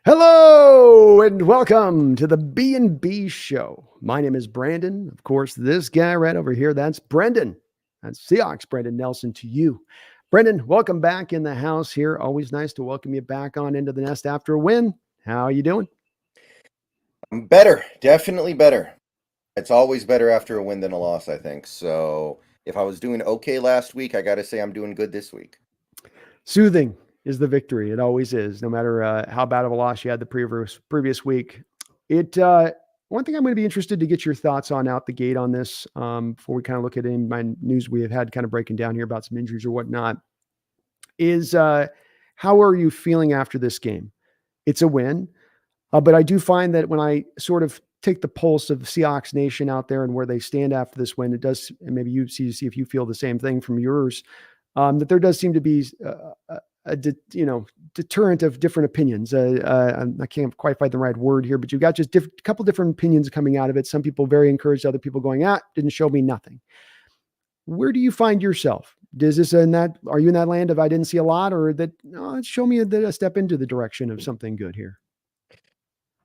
Hello and welcome to the BNB show. My name is Brandon. Of course, this guy right over here, that's Brendan. That's Seahawks Brendan Nelson to you. Brendan, welcome back in the house here. Always nice to welcome you back on into the nest after a win. How are you doing? Better, definitely better. It's always better after a win than a loss, I think. So if I was doing okay last week, I got to say I'm doing good this week. Soothing is the victory. It always is, no matter how bad of a loss you had the previous week. It One thing I'm going to be interested to get your thoughts on out the gate on this before we kind of look at in my news we have had kind of breaking down here about some injuries or whatnot is how are you feeling after this game? It's a win, but I do find that when I sort of take the pulse of the Seahawks Nation out there and where they stand after this win, it does, and maybe you see if you feel the same thing from yours, that there does seem to be deterrent of different opinions. I can't quite find the right word here, but you've got just a couple different opinions coming out of it. Some people very encouraged, other people going, didn't show me nothing. Where do you find yourself? Does this in that? Are you in that land of I didn't see a lot, or that show me a step into the direction of something good here?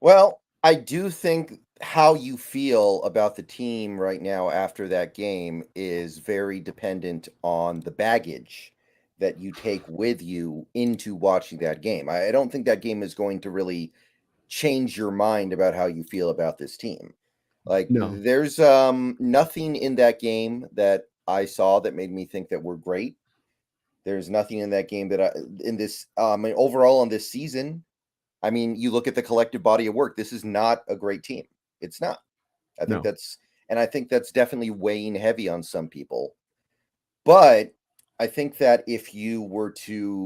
Well, I do think how you feel about the team right now after that game is very dependent on the baggage that you take with you into watching that game. I don't think that game is going to really change your mind about how you feel about this team. Like No, there's nothing in that game that I saw that made me think that we're great. There's nothing in that game that in this overall on this season. I mean, you look at the collective body of work. This is not a great team. It's not. I think no. that's and I think that's definitely weighing heavy on some people. But I think that if you were to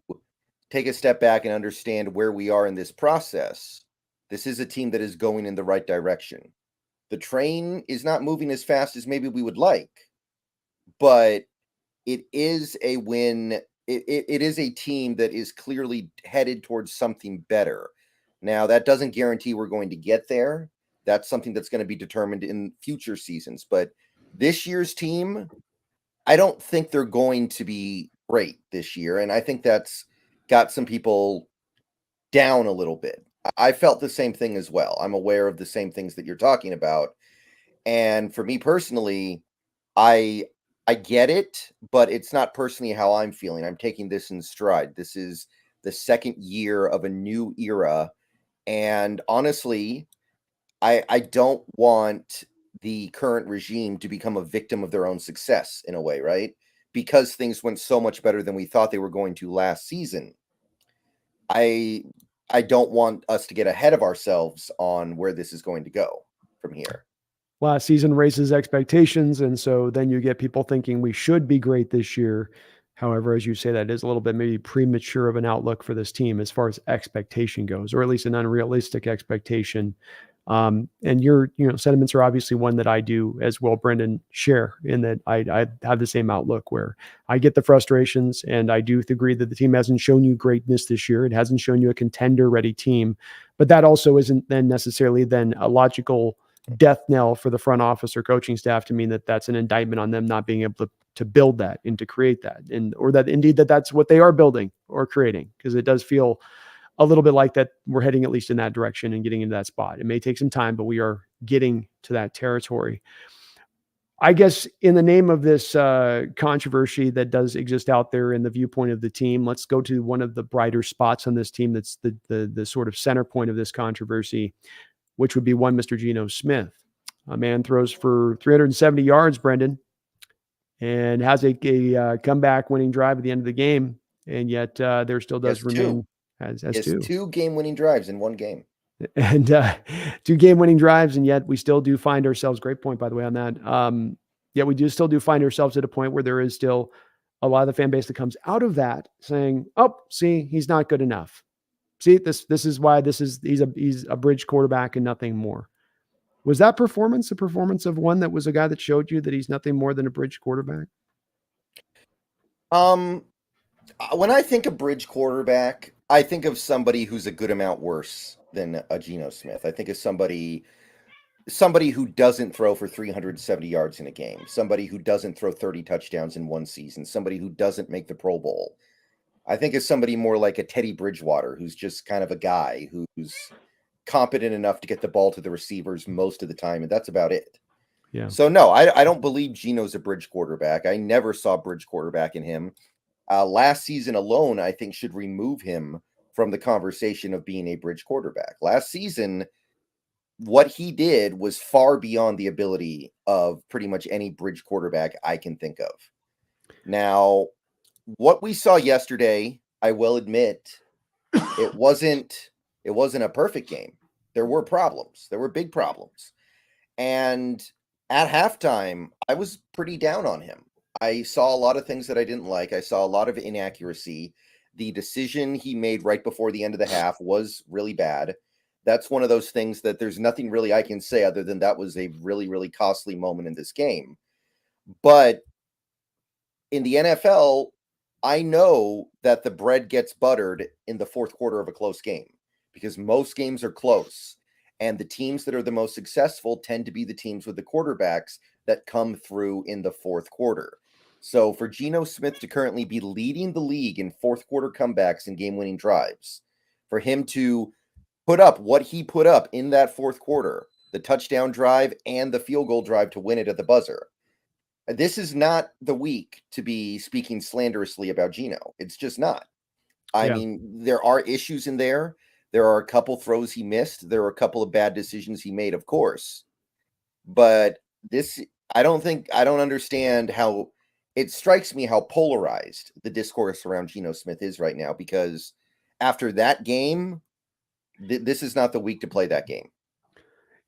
take a step back and understand where we are in this process, this is a team that is going in the right direction. The train is not moving as fast as maybe we would like, but it is a win. It is a team that is clearly headed towards something better. Now, that doesn't guarantee we're going to get there. That's something that's going to be determined in future seasons. But this year's team, I don't think they're going to be great this year. And I think that's got some people down a little bit. I felt the same thing as well. I'm aware of the same things that you're talking about. And for me personally, I I get it, but it's not personally how I'm feeling. I'm taking this in stride. This is the second year of a new era. And honestly, I don't want the current regime to become a victim of their own success in a way, right? Because things went so much better than we thought they were going to last season. I I don't want us to get ahead of ourselves on where this is going to go from here. Last season raises expectations, and so then you get people thinking we should be great this year. However, as you say, that is a little bit maybe premature of an outlook for this team as far as expectation goes, or at least an unrealistic expectation. And your sentiments are obviously one that I do as well, Brendan, share in that I have the same outlook where I get the frustrations, and I do agree that the team hasn't shown you greatness this year. It hasn't shown you a contender ready team, but that also isn't then necessarily then a logical death knell for the front office or coaching staff to mean that that's an indictment on them not being able to build that and to create that, and or that indeed that's what they are building or creating, because it does feel a little bit like that we're heading at least in that direction and getting into that spot. It may take some time, but we are getting to that territory. I guess in the name of this controversy that does exist out there in the viewpoint of the team, let's go to one of the brighter spots on this team that's the sort of center point of this controversy, which would be one Mr. Geno Smith. A man throws for 370 yards, Brendan, and has a comeback winning drive at the end of the game. And yet there still He does has two. remain He as has two. two game-winning drives in one game. And two game winning drives. And yet we still do find ourselves, great point, by the way, on that. Yet we do still do find ourselves at a point where there is still a lot of the fan base that comes out of that saying, oh, see, he's not good enough. See, this is why he's a bridge quarterback and nothing more. Was that performance a performance of one that was a guy that showed you that he's nothing more than a bridge quarterback? Um, when I think of bridge quarterback, I think of somebody who's a good amount worse than a Geno Smith. I think of somebody who doesn't throw for 370 yards in a game, somebody who doesn't throw 30 touchdowns in one season, somebody who doesn't make the Pro Bowl. I think of somebody more like a Teddy Bridgewater, who's just kind of a guy who's competent enough to get the ball to the receivers most of the time, and that's about it. Yeah. So no, I don't believe Geno's a bridge quarterback. I never saw bridge quarterback in him. Last season alone, I think, should remove him from the conversation of being a bridge quarterback. Last season, what he did was far beyond the ability of pretty much any bridge quarterback I can think of. Now, what we saw yesterday, I will admit, it wasn't a perfect game. There were problems. There were big problems. And at halftime, I was pretty down on him. I saw a lot of things that I didn't like. I saw a lot of inaccuracy. The decision he made right before the end of the half was really bad. That's one of those things that there's nothing really I can say other than that was a really, really costly moment in this game. But in the NFL, I know that the bread gets buttered in the fourth quarter of a close game because most games are close. And the teams that are the most successful tend to be the teams with the quarterbacks that come through in the fourth quarter. So for Geno Smith to currently be leading the league in fourth quarter comebacks and game-winning drives, for him to put up what he put up in that fourth quarter, the touchdown drive and the field goal drive to win it at the buzzer, this is not the week to be speaking slanderously about Geno. It's just not. I mean, there are issues in there. There are a couple throws he missed. There are a couple of bad decisions he made, of course. But this, I don't understand how it strikes me how polarized the discourse around Geno Smith is right now, because after that game, this is not the week to play that game.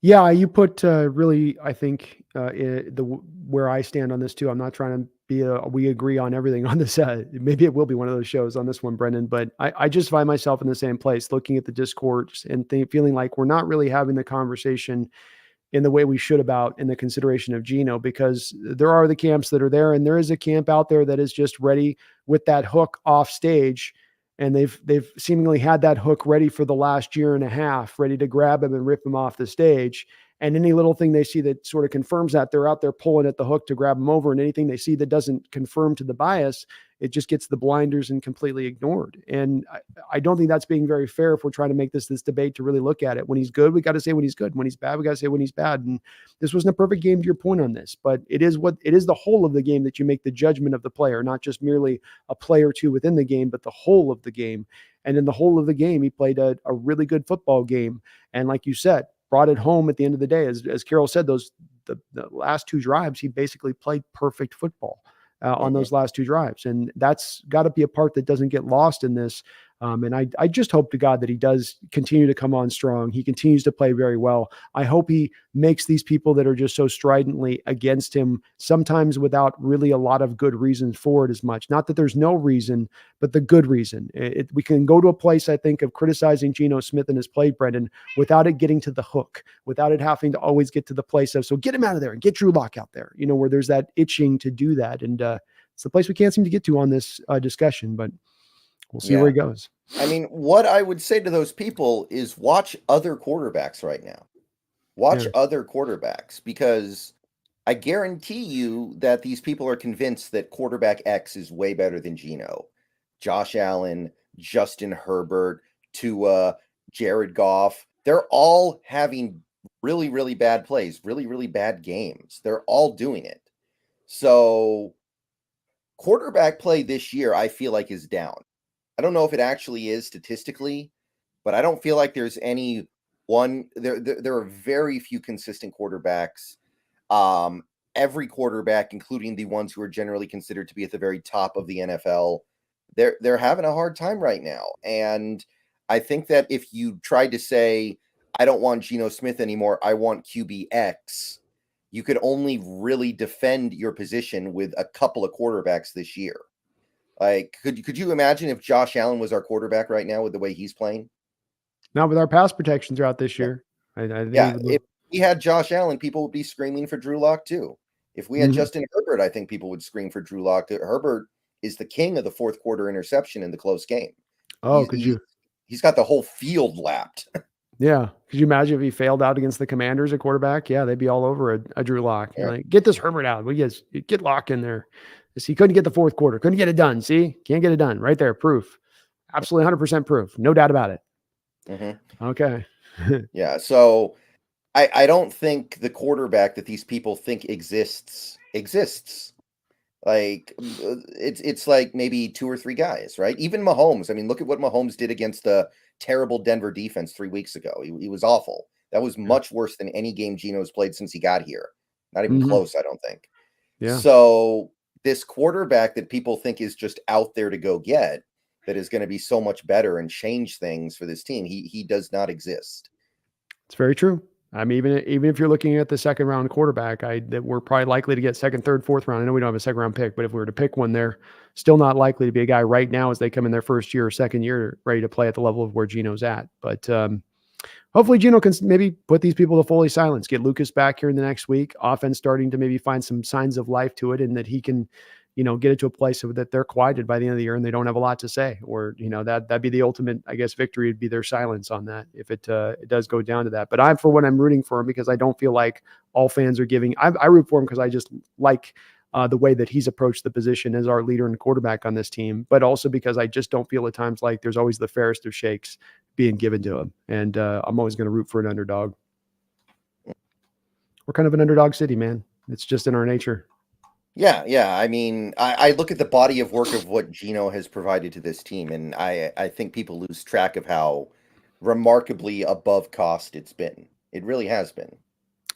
Yeah, you put really, I think, where I stand on this too. I'm not trying to be we agree on everything on this. Maybe it will be one of those shows on this one, Brendan. But I just find myself in the same place, looking at the discourse and feeling like we're not really having the conversation in the way we should about in the consideration of Geno, because there are the camps that are there, and there is a camp out there that is just ready with that hook off stage. And they've seemingly had that hook ready for the last year and a half, ready to grab him and rip him off the stage. And any little thing they see that sort of confirms that, they're out there pulling at the hook to grab him over. And anything they see that doesn't confirm to the bias, it just gets the blinders and completely ignored. And I don't think that's being very fair if we're trying to make this debate to really look at it. When he's good, we got to say when he's good. When he's bad, we got to say when he's bad. And this wasn't a perfect game to your point on this, but it is the whole of the game that you make the judgment of the player, not just merely a play or two within the game, but the whole of the game. And in the whole of the game, he played a really good football game. And like you said, brought it home at the end of the day. As Carol said, the last two drives, he basically played perfect football on those last two drives. And that's got to be a part that doesn't get lost in this. And I just hope to God that he does continue to come on strong. He continues to play very well. I hope he makes these people that are just so stridently against him, sometimes without really a lot of good reason for it as much. Not that there's no reason, but the good reason. We can go to a place, I think, of criticizing Geno Smith and his play, Brendan, without it getting to the hook, without it having to always get to the place of, so get him out of there and get Drew Lock out there, where there's that itching to do that. And it's the place we can't seem to get to on this discussion, but we'll see where he goes. I mean, what I would say to those people is watch other quarterbacks right now. Watch other quarterbacks, because I guarantee you that these people are convinced that quarterback X is way better than Geno. Josh Allen, Justin Herbert, Tua, Jared Goff. They're all having really, really bad plays, really, really bad games. They're all doing it. So quarterback play this year, I feel like, is down. I don't know if it actually is statistically, but I don't feel like there's any one. There are very few consistent quarterbacks. Every quarterback, including the ones who are generally considered to be at the very top of the NFL, they're having a hard time right now. And I think that if you tried to say, I don't want Geno Smith anymore, I want QBX, you could only really defend your position with a couple of quarterbacks this year. Like, could you imagine if Josh Allen was our quarterback right now with the way he's playing? Not with our pass protection throughout this year. I think if we had Josh Allen, people would be screaming for Drew Lock too. If we had Justin Herbert, I think people would scream for Drew Lock. Herbert is the king of the fourth quarter interception in the close game. Oh, he's got the whole field lapped. Yeah. Could you imagine if he failed out against the Commanders at quarterback? Yeah, they'd be all over a Drew Lock. Like, get this Herbert out. We get Lock in there. He couldn't get the fourth quarter, couldn't get it done. See, can't get it done. Right there, proof. Absolutely 100% proof. No doubt about it. Mm-hmm. Okay. Yeah. So I don't think the quarterback that these people think exists. Like it's like maybe 2 or 3 guys, right? Even Mahomes. I mean, look at what Mahomes did against the terrible Denver defense 3 weeks ago. He was awful. That was much worse than any game Geno's played since he got here. Not even close, I don't think. Yeah. So this quarterback that people think is just out there to go get, that is going to be so much better and change things for this team, he does not exist. It's very true. I mean, even if you're looking at the second round quarterback, that we're probably likely to get second, third, fourth round. I know we don't have a second round pick, but if we were to pick one, they're still not likely to be a guy right now as they come in their first year or second year ready to play at the level of where Geno's at. But hopefully Geno can maybe put these people to fully silence, get Lucas back here in the next week, offense starting to maybe find some signs of life to it, and that he can, get it to a place so that they're quieted by the end of the year and they don't have a lot to say, or, that'd be the ultimate, I guess, victory would be their silence on that if it does go down to that. But I'm rooting for him because I don't feel like all fans are giving. I root for him because I just like the way that he's approached the position as our leader and quarterback on this team, but also because I just don't feel at times like there's always the fairest of shakes being given to him. And I'm always going to root for an underdog. We're kind of an underdog city, man. It's just in our nature. Yeah. I mean, I look at the body of work of what Geno has provided to this team, and I think people lose track of how remarkably above cost it's been. It really has been.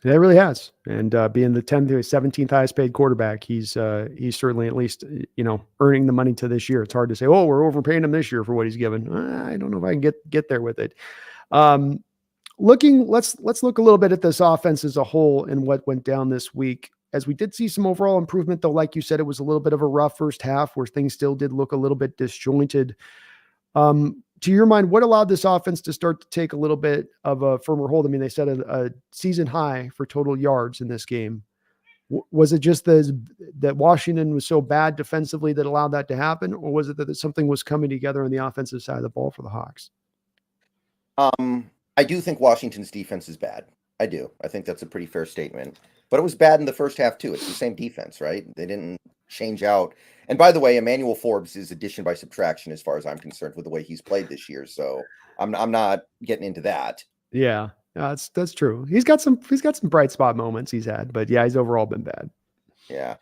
It really has. And being the 10th or 17th highest paid quarterback, he's certainly at least, earning the money to this year. It's hard to say, oh, we're overpaying him this year for what he's given. I don't know if I can get there with it. Let's look a little bit at this offense as a whole and what went down this week. As we did see some overall improvement, though, like you said, it was a little bit of a rough first half where things still did look a little bit disjointed. To your mind, what allowed this offense to start to take a little bit of a firmer hold? I mean, they set a season high for total yards in this game. Was it just that Washington was so bad defensively that allowed that to happen? Or was it that something was coming together on the offensive side of the ball for the Hawks? I do think Washington's defense is bad. I do. I think that's a pretty fair statement. But it was bad in the first half, too. It's the same defense, right? They didn't change out. And by the way, Emmanuel Forbes is addition by subtraction as far as I'm concerned with the way he's played this year. So I'm not getting into that. Yeah, that's true. He's got some bright spot moments he's had, but yeah, he's overall been bad. Yeah.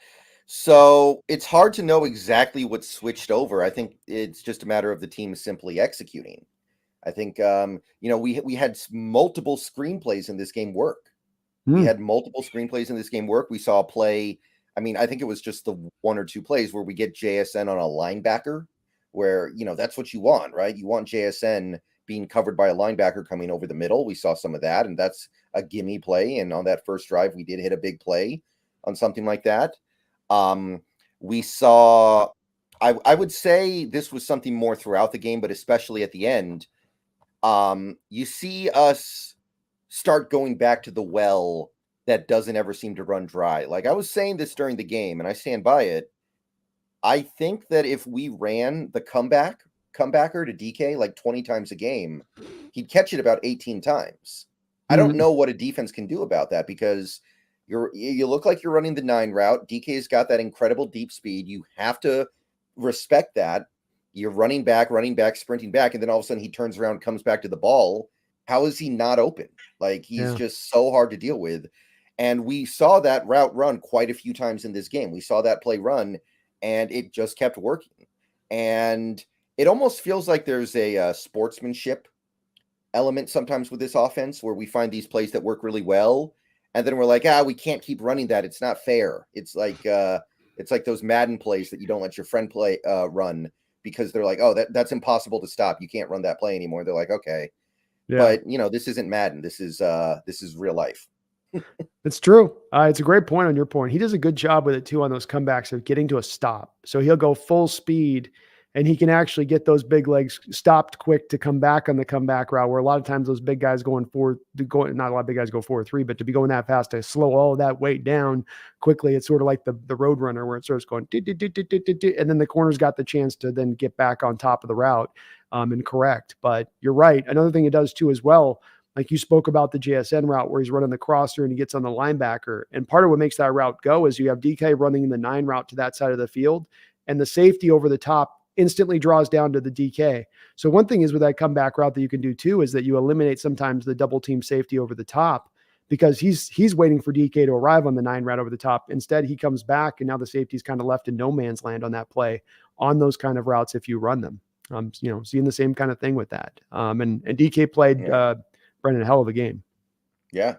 So it's hard to know exactly what switched over. I think it's just a matter of the team simply executing. I think, we had multiple screenplays in this game work. We had multiple screenplays in this game work. We saw a play. I mean, I think it was just the 1 or 2 plays where we get JSN on a linebacker where, that's what you want, right? You want JSN being covered by a linebacker coming over the middle. We saw some of that, and that's a gimme play. And on that first drive, we did hit a big play on something like that. We saw, I would say this was something more throughout the game, but especially at the end, you see us start going back to the well that doesn't ever seem to run dry. Like I was saying this during the game, and I stand by it. I think that if we ran the comebacker to DK like 20 times a game, he'd catch it about 18 times. I don't know what a defense can do about that because you look like you're running the 9 route. DK's got that incredible deep speed. You have to respect that. You're running back, sprinting back, and then all of a sudden he turns around, comes back to the ball. How is he not open? Like he's just so hard to deal with. And we saw that route run quite a few times in this game. We saw that play run and it just kept working. And it almost feels like there's a sportsmanship element sometimes with this offense where we find these plays that work really well. And then we're like, we can't keep running that. It's not fair. It's like those Madden plays that you don't let your friend run because they're like, that's impossible to stop. You can't run that play anymore. They're like, okay. Yeah. But this isn't Madden. This is real life. It's true. It's a great point on your point. He does a good job with it too on those comebacks of getting to a stop. So he'll go full speed and he can actually get those big legs stopped quick to come back on the comeback route, where a lot of times those big guys not a lot of big guys go 4-3, but to be going that fast to slow all of that weight down quickly, it's sort of like the road runner where it starts going, and then the corner's got the chance to then get back on top of the route and correct. But you're right. Another thing it does too as well, Like you spoke about the JSN route where he's running the crosser and he gets on the linebacker. And part of what makes that route go is you have DK running in the 9 route to that side of the field, and the safety over the top instantly draws down to the DK. So one thing is with that comeback route that you can do too is that you eliminate sometimes the double team safety over the top, because he's waiting for DK to arrive on the 9 route over the top. Instead, he comes back, and now the safety's kind of left in no man's land on that play on those kind of routes if you run them. Seeing the same kind of thing with that. And DK played Brendan a hell of a game. Yeah.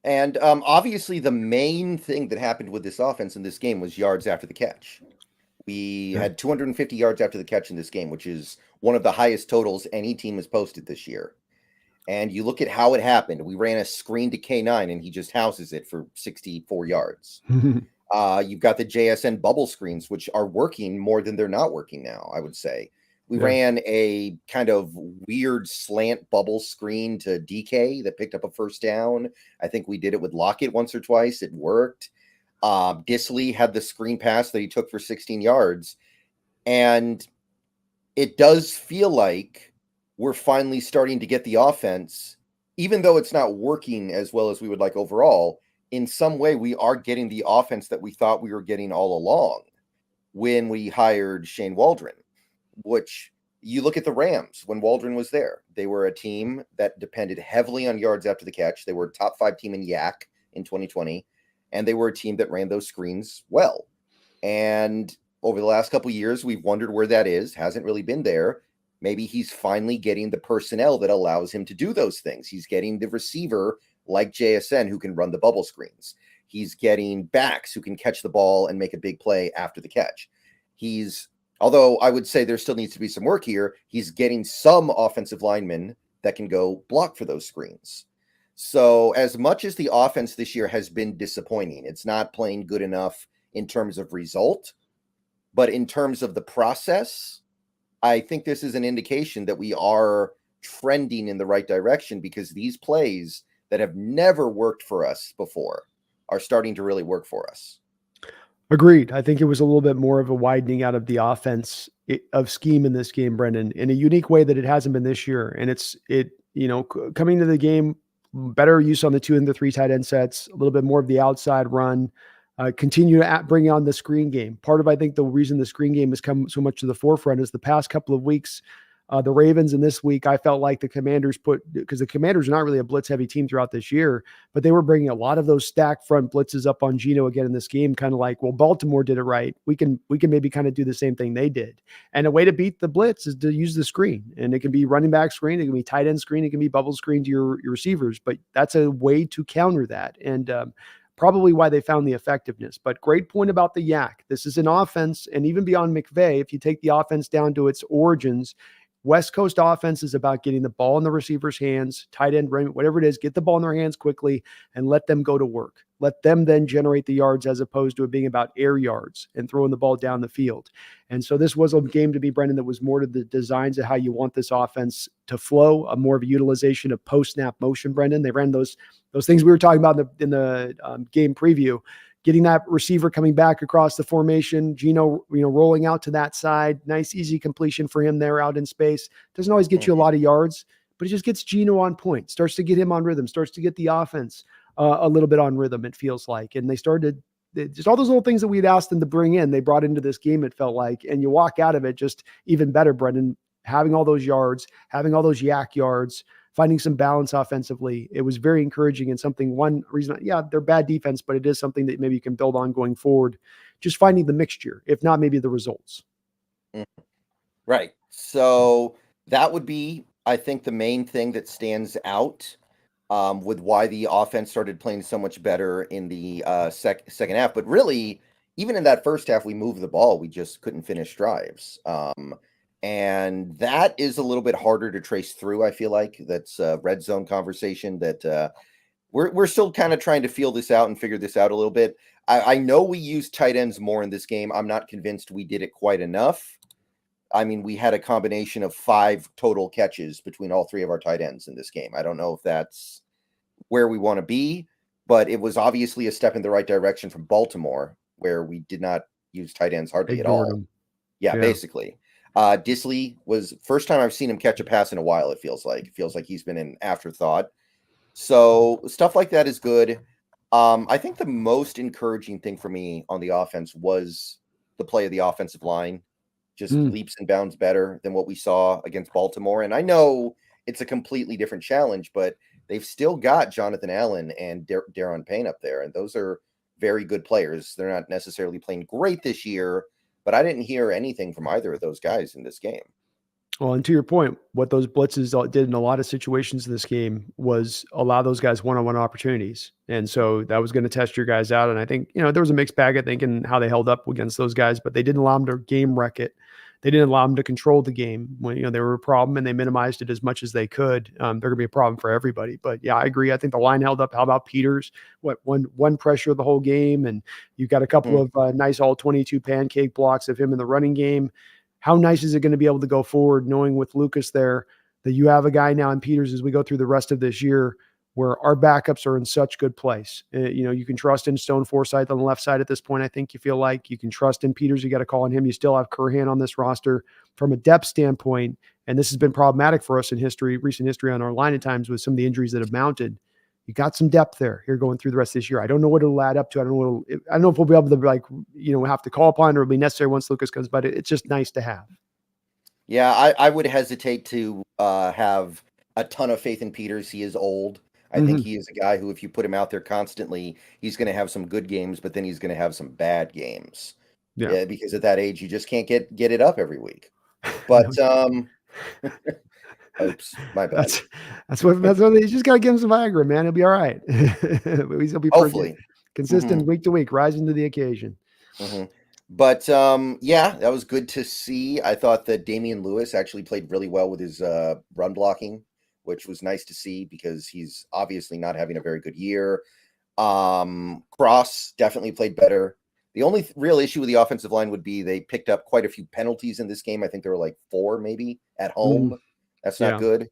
And obviously the main thing that happened with this offense in this game was yards after the catch. We had 250 yards after the catch in this game, which is one of the highest totals any team has posted this year. And you look at how it happened. We ran a screen to K9 and he just houses it for 64 yards. You've got the JSN bubble screens, which are working more than they're not working now, I would say. We ran a kind of weird slant bubble screen to DK that picked up a first down. I think we did it with Lockett once or twice. It worked. Disley had the screen pass that he took for 16 yards. And it does feel like we're finally starting to get the offense, even though it's not working as well as we would like overall. In some way, we are getting the offense that we thought we were getting all along when we hired Shane Waldron. Which you look at the Rams when Waldron was there. They were a team that depended heavily on yards after the catch. They were a top 5 team in yak in 2020, and they were a team that ran those screens well. And over the last couple of years, we've wondered where that is. Hasn't really been there. Maybe he's finally getting the personnel that allows him to do those things. He's getting the receiver like JSN who can run the bubble screens. He's getting backs who can catch the ball and make a big play after the catch. Although I would say there still needs to be some work here, he's getting some offensive linemen that can go block for those screens. So as much as the offense this year has been disappointing, it's not playing good enough in terms of result, but in terms of the process, I think this is an indication that we are trending in the right direction, because these plays that have never worked for us before are starting to really work for us. Agreed. I think it was a little bit more of a widening out of the offense of scheme in this game, Brendan, in a unique way that it hasn't been this year. And coming to the game, better use on the 2 and the 3 tight end sets, a little bit more of the outside run, continue to bring on the screen game. Part of, I think, the reason the screen game has come so much to the forefront is the past couple of weeks, the Ravens, and this week, I felt like the Commanders because the Commanders are not really a blitz heavy team throughout this year, but they were bringing a lot of those stacked front blitzes up on Geno again in this game, kind of like, well, Baltimore did it right. We can maybe kind of do the same thing they did. And a way to beat the blitz is to use the screen, and it can be running back screen, it can be tight end screen, it can be bubble screen to your receivers, but that's a way to counter that. And probably why they found the effectiveness. But great point about the yak. This is an offense, and even beyond McVay, if you take the offense down to its origins, West Coast offense is about getting the ball in the receiver's hands, tight end, whatever it is, get the ball in their hands quickly and let them go to work. Let them then generate the yards, as opposed to it being about air yards and throwing the ball down the field. And so this was a game to be, Brendan, that was more to the designs of how you want this offense to flow, a more of a utilization of post-snap motion, Brendan. They ran those things we were talking about in the game preview. Getting that receiver coming back across the formation, Geno, rolling out to that side, nice, easy completion for him there out in space. Doesn't always get you a lot of yards, but it just gets Geno on point, starts to get him on rhythm, starts to get the offense a little bit on rhythm, it feels like. And they started just all those little things that we'd asked them to bring in, they brought into this game, it felt like. And you walk out of it just even better, Brendan, having all those yards, having all those yak yards, finding some balance offensively. It was very encouraging, and one reason, they're bad defense, but it is something that maybe you can build on going forward. Just finding the mixture, if not maybe the results. Right. So that would be, I think, the main thing that stands out with why the offense started playing so much better in the second half. But really, even in that first half, we moved the ball. We just couldn't finish drives. And that is a little bit harder to trace through. I feel like that's a red zone conversation that we're still kind of trying to feel this out and figure this out a little bit. I know we used tight ends more in this game. I'm not convinced we did it quite enough. I mean, we had a combination of 5 total catches between all 3 of our tight ends in this game. I don't know if that's where we want to be, but it was obviously a step in the right direction from Baltimore, where we did not use tight ends hardly at all. Yeah, basically. Disley was first time I've seen him catch a pass in a while. It feels like he's been an afterthought. So stuff like that is good. I think the most encouraging thing for me on the offense was the play of the offensive line, just leaps and bounds better than what we saw against Baltimore. And I know it's a completely different challenge, but they've still got Jonathan Allen and Daron Payne up there, and those are very good players. They're not necessarily playing great this year, but I didn't hear anything from either of those guys in this game. Well, and to your point, what those blitzes did in a lot of situations in this game was allow those guys one-on-one opportunities. And so that was going to test your guys out. And I think, there was a mixed bag, I think, in how they held up against those guys, but they didn't allow them to game wreck it. They didn't allow them to control the game when, they were a problem, and they minimized it as much as they could. They're going to be a problem for everybody. But yeah, I agree. I think the line held up. How about Peters? One pressure the whole game, and you've got a couple of nice all 22 pancake blocks of him in the running game. How nice is it going to be able to go forward knowing with Lucas there that you have a guy now in Peters as we go through the rest of this year where our backups are in such good place. You can trust in Stone Forsythe on the left side at this point. I think you feel like you can trust in Peters. You got to call on him. You still have Curhan on this roster from a depth standpoint. And this has been problematic for us in recent history on our line at times with some of the injuries that have mounted. You got some depth there here going through the rest of this year. I don't know what it'll add up to. I don't know if we'll be able to have to call upon it or it'll be necessary once Lucas comes, but it's just nice to have. Yeah, I would hesitate to have a ton of faith in Peters. He is old. I think he is a guy who, if you put him out there constantly, he's going to have some good games, but then he's going to have some bad games. Yeah, because at that age, you just can't get it up every week. But oops, my bad. That's what you just got to give him some Viagra, man. He'll be all right. He'll be hopefully consistent week to week, rising to the occasion. But yeah, that was good to see. I thought that Damian Lewis actually played really well with his run blocking, which was nice to see because he's obviously not having a very good year. Cross definitely played better. The only real issue with the offensive line would be they picked up quite a few penalties in this game. I think there were like 4 maybe at home. That's not good.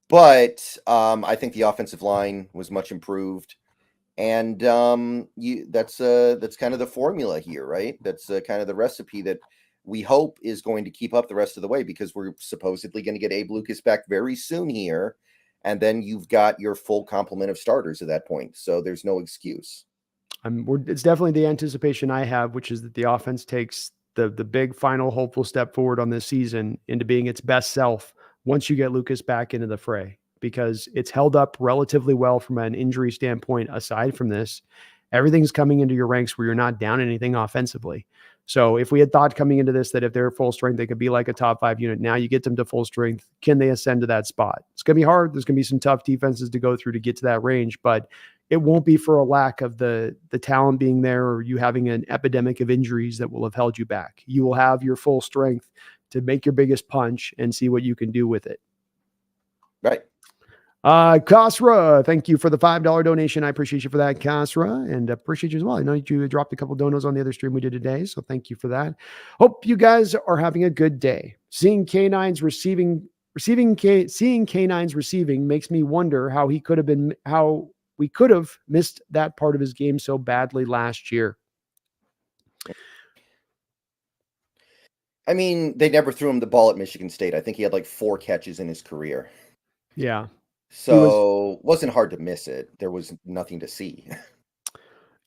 But I think the offensive line was much improved. And that's kind of the formula here, right? That's kind of the recipe that we hope is going to keep up the rest of the way, because we're supposedly going to get Abe Lucas back very soon here. And then you've got your full complement of starters at that point. So there's no excuse. It's definitely the anticipation I have, which is that the offense takes the big final hopeful step forward on this season into being its best self once you get Lucas back into the fray, because it's held up relatively well from an injury standpoint. Aside from this, everything's coming into your ranks where you're not down anything offensively. So if we had thought coming into this that if they're full strength, they could be like a top 5 unit, now you get them to full strength. Can they ascend to that spot? It's going to be hard. There's going to be some tough defenses to go through to get to that range, but it won't be for a lack of the talent being there or you having an epidemic of injuries that will have held you back. You will have your full strength to make your biggest punch and see what you can do with it. Right. Kasra, thank you for the $5 donation. I appreciate you for that, Kasra, and appreciate you as well. I know you dropped a couple donos on the other stream we did today, so thank you for that. Hope you guys are having a good day. Seeing canines receiving makes me wonder how we could have missed that part of his game so badly last year. I mean, they never threw him the ball at Michigan State. I think he had like 4 catches in his career. Yeah. So it wasn't hard to miss it. There was nothing to see.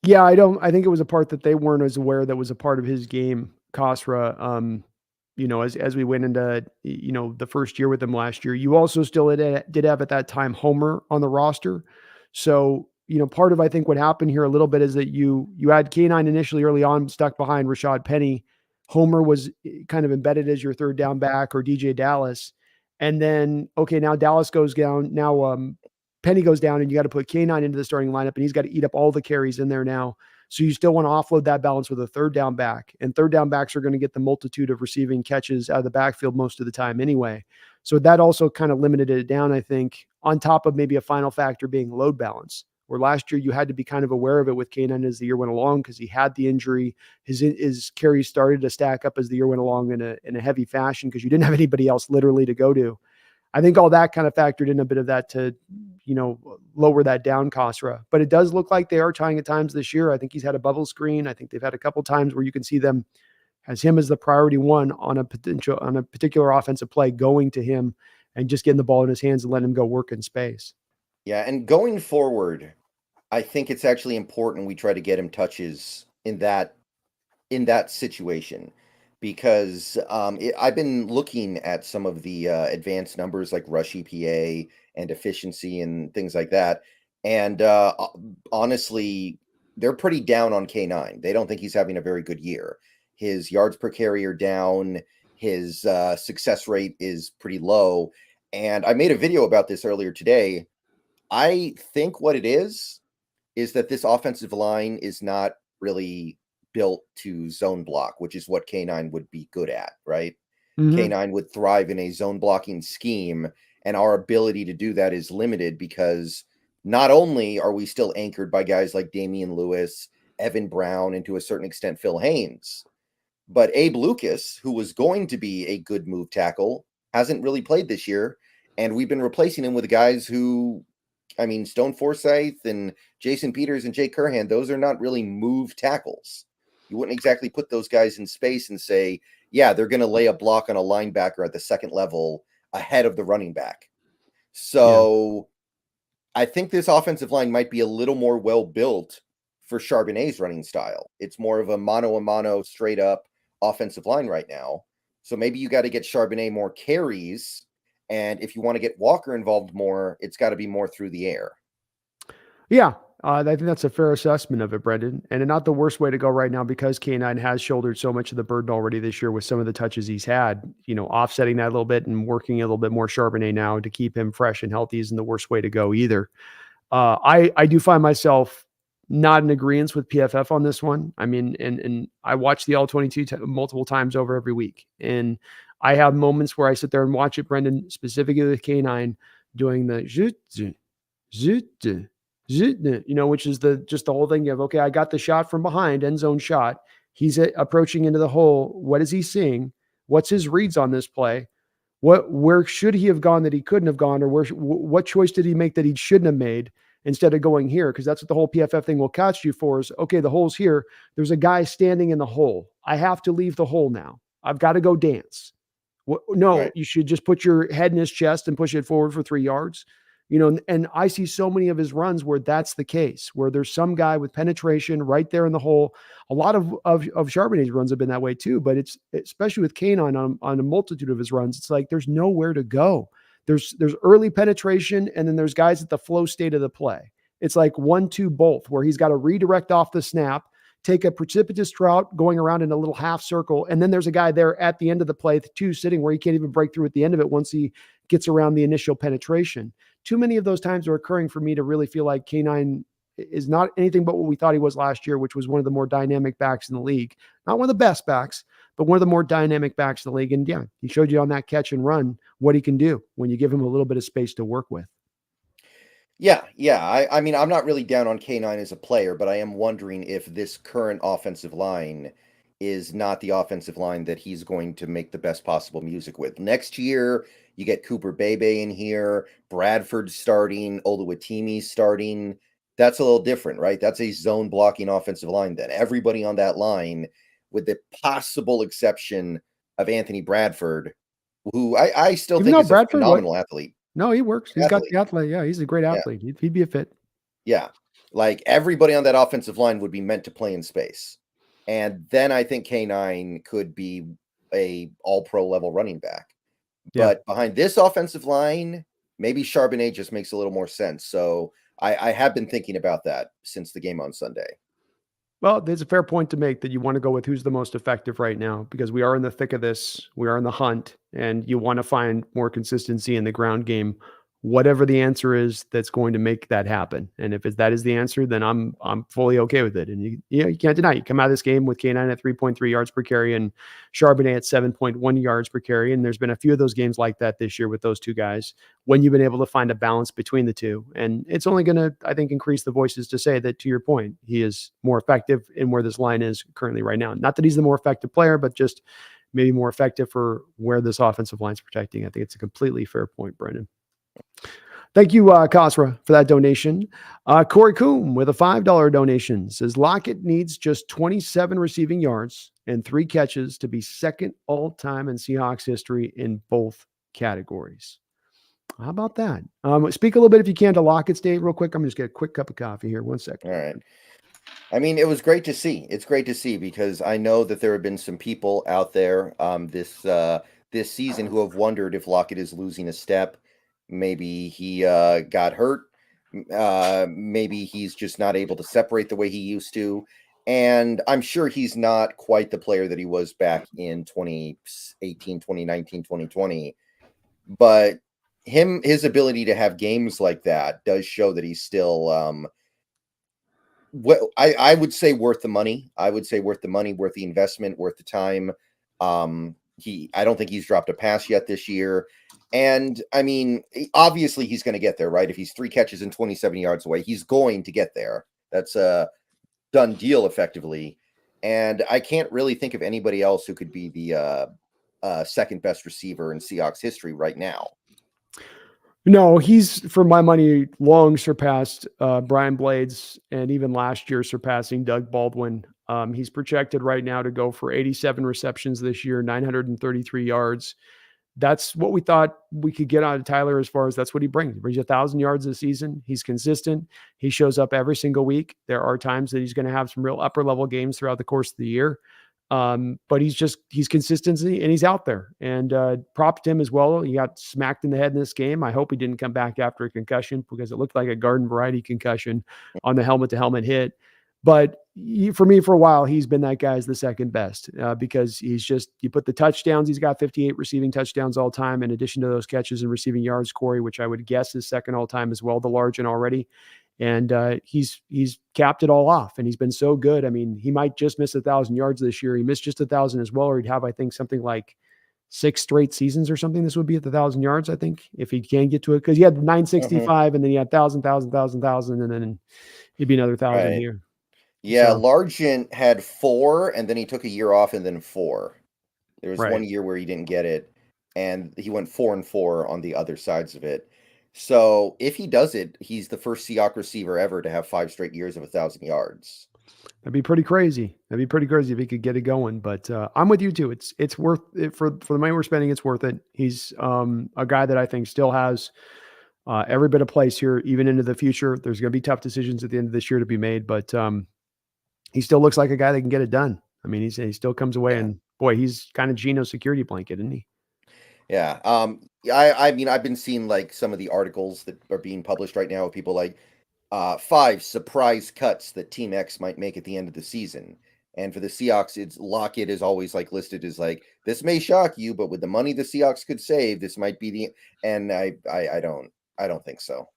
Yeah, I think it was a part that they weren't as aware that was a part of his game, Kasra. As we went into, the first year with him last year, you also still did have at that time Homer on the roster. So, part of, I think what happened here a little bit is that you had K9 initially early on stuck behind Rashad Penny. Homer was kind of embedded as your third down back, or DJ Dallas. And then, okay, now Dallas goes down. Now Penny goes down, and you got to put K9 into the starting lineup, and he's got to eat up all the carries in there now. So you still want to offload that balance with a third down back. And third down backs are going to get the multitude of receiving catches out of the backfield most of the time anyway. So that also kind of limited it down, I think, on top of maybe a final factor being load balance, where last year you had to be kind of aware of it with K9 as the year went along because he had the injury. His carries started to stack up as the year went along in a heavy fashion because you didn't have anybody else literally to go to. I think all that kind of factored in a bit of that to, lower that down, Kasra. But it does look like they are trying at times this year. I think he's had a bubble screen. I think they've had a couple times where you can see them has him as the priority one on a particular offensive play, going to him and just getting the ball in his hands and letting him go work in space. Yeah, and going forward, I think it's actually important we try to get him touches in that situation, because I've been looking at some of the advanced numbers like rush EPA and efficiency and things like that, and honestly, they're pretty down on K9. They don't think he's having a very good year. His yards per carry are down. His success rate is pretty low. And I made a video about this earlier today. I think what it is that this offensive line is not really built to zone block, which is what K9 would be good at, right? K9 would thrive in a zone blocking scheme, and our ability to do that is limited because not only are we still anchored by guys like Damian Lewis, Evan Brown, and to a certain extent Phil Haynes, but Abe Lucas, who was going to be a good move tackle, hasn't really played this year, and we've been replacing him with guys who, I mean, Stone Forsythe and Jason Peters and Jay Curhan, those are not really move tackles. You wouldn't exactly put those guys in space and say, yeah, they're going to lay a block on a linebacker at the second level ahead of the running back. So I think this offensive line might be a little more well-built for Charbonnet's running style. It's more of a mano-a-mano, straight-up offensive line right now. So maybe you got to get Charbonnet more carries, and if you want to get Walker involved more, it's got to be more through the air. Yeah, I think that's a fair assessment of it, Brendan. And not the worst way to go right now, because K9 has shouldered so much of the burden already this year with some of the touches he's had, offsetting that a little bit and working a little bit more Charbonnet now to keep him fresh and healthy isn't the worst way to go either. I do find myself not in agreement with PFF on this one. I mean, and I watch the All-22 multiple times over every week. And I have moments where I sit there and watch it, Brendan, specifically with K9 doing the which is just the whole thing of, okay, I got the shot from behind, end zone shot. He's approaching into the hole. What is he seeing? What's his reads on this play? Where should he have gone that he couldn't have gone, or what choice did he make that he shouldn't have made instead of going here? Because that's what the whole PFF thing will catch you for is, okay, the hole's here. There's a guy standing in the hole. I have to leave the hole now. I've got to go dance. No, right. You should just put your head in his chest and push it forward for 3 yards. And I see so many of his runs where that's the case, where there's some guy with penetration right there in the hole. A lot of Charbonnet's runs have been that way too, but it's especially with K9 on a multitude of his runs, it's like there's nowhere to go. There's early penetration, and then there's guys at the flow state of the play. It's like 1-2 both, where he's got to redirect off the snap, take a precipitous route going around in a little half circle, and then there's a guy there at the end of the play too, sitting where he can't even break through at the end of it once he gets around the initial penetration. Too many of those times are occurring for me to really feel like K9 is not anything but what we thought he was last year, which was one of the more dynamic backs in the league. Not one of the best backs, but one of the more dynamic backs in the league. And yeah, he showed you on that catch and run what he can do when you give him a little bit of space to work with. Yeah. I mean, I'm not really down on K9 as a player, but I am wondering if this current offensive line is not the offensive line that he's going to make the best possible music with. Next year, you get Cooper Bebe in here, Bradford starting, Oluwatimi starting. That's a little different, right? That's a zone blocking offensive line then. Everybody on that line, with the possible exception of Anthony Bradford, who I still think is a phenomenal athlete. No, he works. He's got the athlete. Yeah, he's a great athlete. Yeah. He'd be a fit. Yeah. Like everybody on that offensive line would be meant to play in space. And then I think K9 could be a all-pro level running back. Yeah. But behind this offensive line, maybe Charbonnet just makes a little more sense. So I have been thinking about that since the game on Sunday. Well, there's a fair point to make that you want to go with who's the most effective right now, because we are in the thick of this. We are in the hunt, and you want to find more consistency in the ground game, whatever the answer is that's going to make that happen. And if that is the answer, then I'm fully okay with it. And you can't deny, you come out of this game with K9 at 3.3 yards per carry and Charbonnet at 7.1 yards per carry. And there's been a few of those games like that this year with those two guys when you've been able to find a balance between the two. And it's only going to, I think, increase the voices to say that, to your point, he is more effective in where this line is currently right now. Not that he's the more effective player, but just maybe more effective for where this offensive line is protecting. I think it's a completely fair point, Brendan. Thank you, Kasra, for that donation. Corey Coombe with a $5 donation says Lockett needs just 27 receiving yards and 3 catches to be second all-time in Seahawks history in both categories. How about that? Speak a little bit, if you can, to Lockett's day real quick. I'm just get a quick cup of coffee here. 1 second. All right. I mean, it was great to see. It's great to see because I know that there have been some people out there this season who have wondered if Lockett is losing a step. Maybe he got hurt. Maybe he's just not able to separate the way he used to. And I'm sure he's not quite the player that he was back in 2018, 2019, 2020. But his ability to have games like that does show that he's still I would say worth the money. I would say worth the money, worth the investment, worth the time. I don't think he's dropped a pass yet this year. And I mean, obviously he's going to get there, right? If he's 3 catches and 27 yards away, he's going to get there. That's a done deal effectively. And I can't really think of anybody else who could be the second best receiver in Seahawks history right now. No, he's, for my money, long surpassed Brian Blades, and even last year surpassing Doug Baldwin. He's projected right now to go for 87 receptions this year, 933 yards. That's what we thought we could get out of Tyler, as far as that's what he brings. He brings 1,000 yards a season. He's consistent. He shows up every single week. There are times that he's going to have some real upper level games throughout the course of the year. But he's consistency, and he's out there, and prop to him as well. He got smacked in the head in this game. I hope he didn't come back after a concussion, because it looked like a garden variety concussion on the helmet to helmet hit. But for me, for a while, he's been that guy as the second best, because you put the touchdowns. He's got 58 receiving touchdowns all time, in addition to those catches and receiving yards, Corey, which I would guess is second all time as well, the large and already. And he's capped it all off, and he's been so good. I mean, he might just miss 1,000 yards this year. He missed just 1,000 as well, or he'd have, I think, something like 6 straight seasons or something. This would be at the 1,000 yards, I think, if he can get to it, because he had 965, and then he had 1,000, and then he'd be another 1,000 here. Yeah, so Largent had 4, and then he took a year off, and then 4. There was 1 year where he didn't get it, and he went 4-4 on the other sides of it. So if he does it, he's the first Seahawks receiver ever to have 5 straight years of 1,000 yards. That'd be pretty crazy. That'd be pretty crazy if he could get it going. But I'm with you too. It's worth it for the money we're spending. It's worth it. He's a guy that I think still has every bit of place here, even into the future. There's going to be tough decisions at the end of this year to be made, but he still looks like a guy that can get it done. I mean, he still comes away, and boy, he's kind of Geno's security blanket, isn't he? Yeah. I mean, I've been seeing like some of the articles that are being published right now of people like 5 surprise cuts that Team X might make at the end of the season. And for the Seahawks, it's Lockett is always like listed as like, this may shock you, but with the money the Seahawks could save, this might be the, and I don't think so.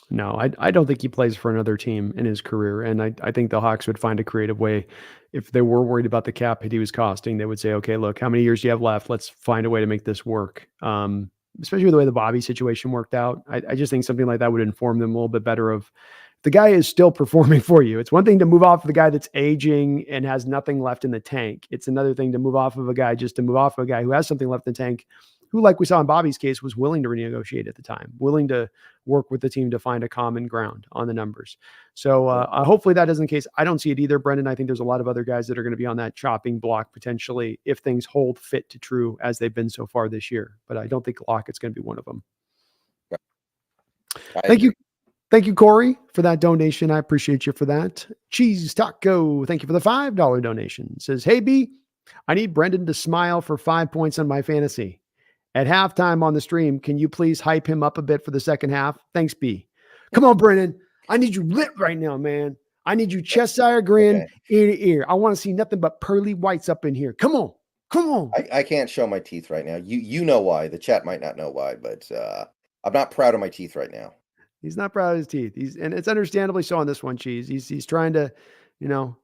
No, I don't think he plays for another team in his career. And I think the Hawks would find a creative way. If they were worried about the cap hit he was costing, they would say, okay, look, how many years do you have left? Let's find a way to make this work. Especially with the way the Bobby situation worked out. I just think something like that would inform them a little bit better of, the guy is still performing for you. It's one thing to move off of the guy that's aging and has nothing left in the tank. It's another thing to move off of a guy just to move off of a guy who has something left in the tank, who, like we saw in Bobby's case, was willing to renegotiate at the time, willing to work with the team to find a common ground on the numbers. So hopefully that isn't the case. I don't see it either, Brendan. I think there's a lot of other guys that are going to be on that chopping block potentially if things hold fit to true as they've been so far this year. But I don't think Lockett's going to be one of them. Thank you. Thank you, Corey, for that donation. I appreciate you for that. Cheese Taco, thank you for the $5 donation. Says, hey, B, I need Brendan to smile for 5 points on my fantasy. At halftime on the stream, can you please hype him up a bit for the second half? Thanks, B. Come on, Brendan. I need you lit right now, man. I need you Cheshire grin, ear to ear. I want to see nothing but pearly whites up in here. Come on. Come on. I can't show my teeth right now. You know why. The chat might not know why, but I'm not proud of my teeth right now. He's not proud of his teeth. And it's understandably so on this one, Cheese. He's trying to,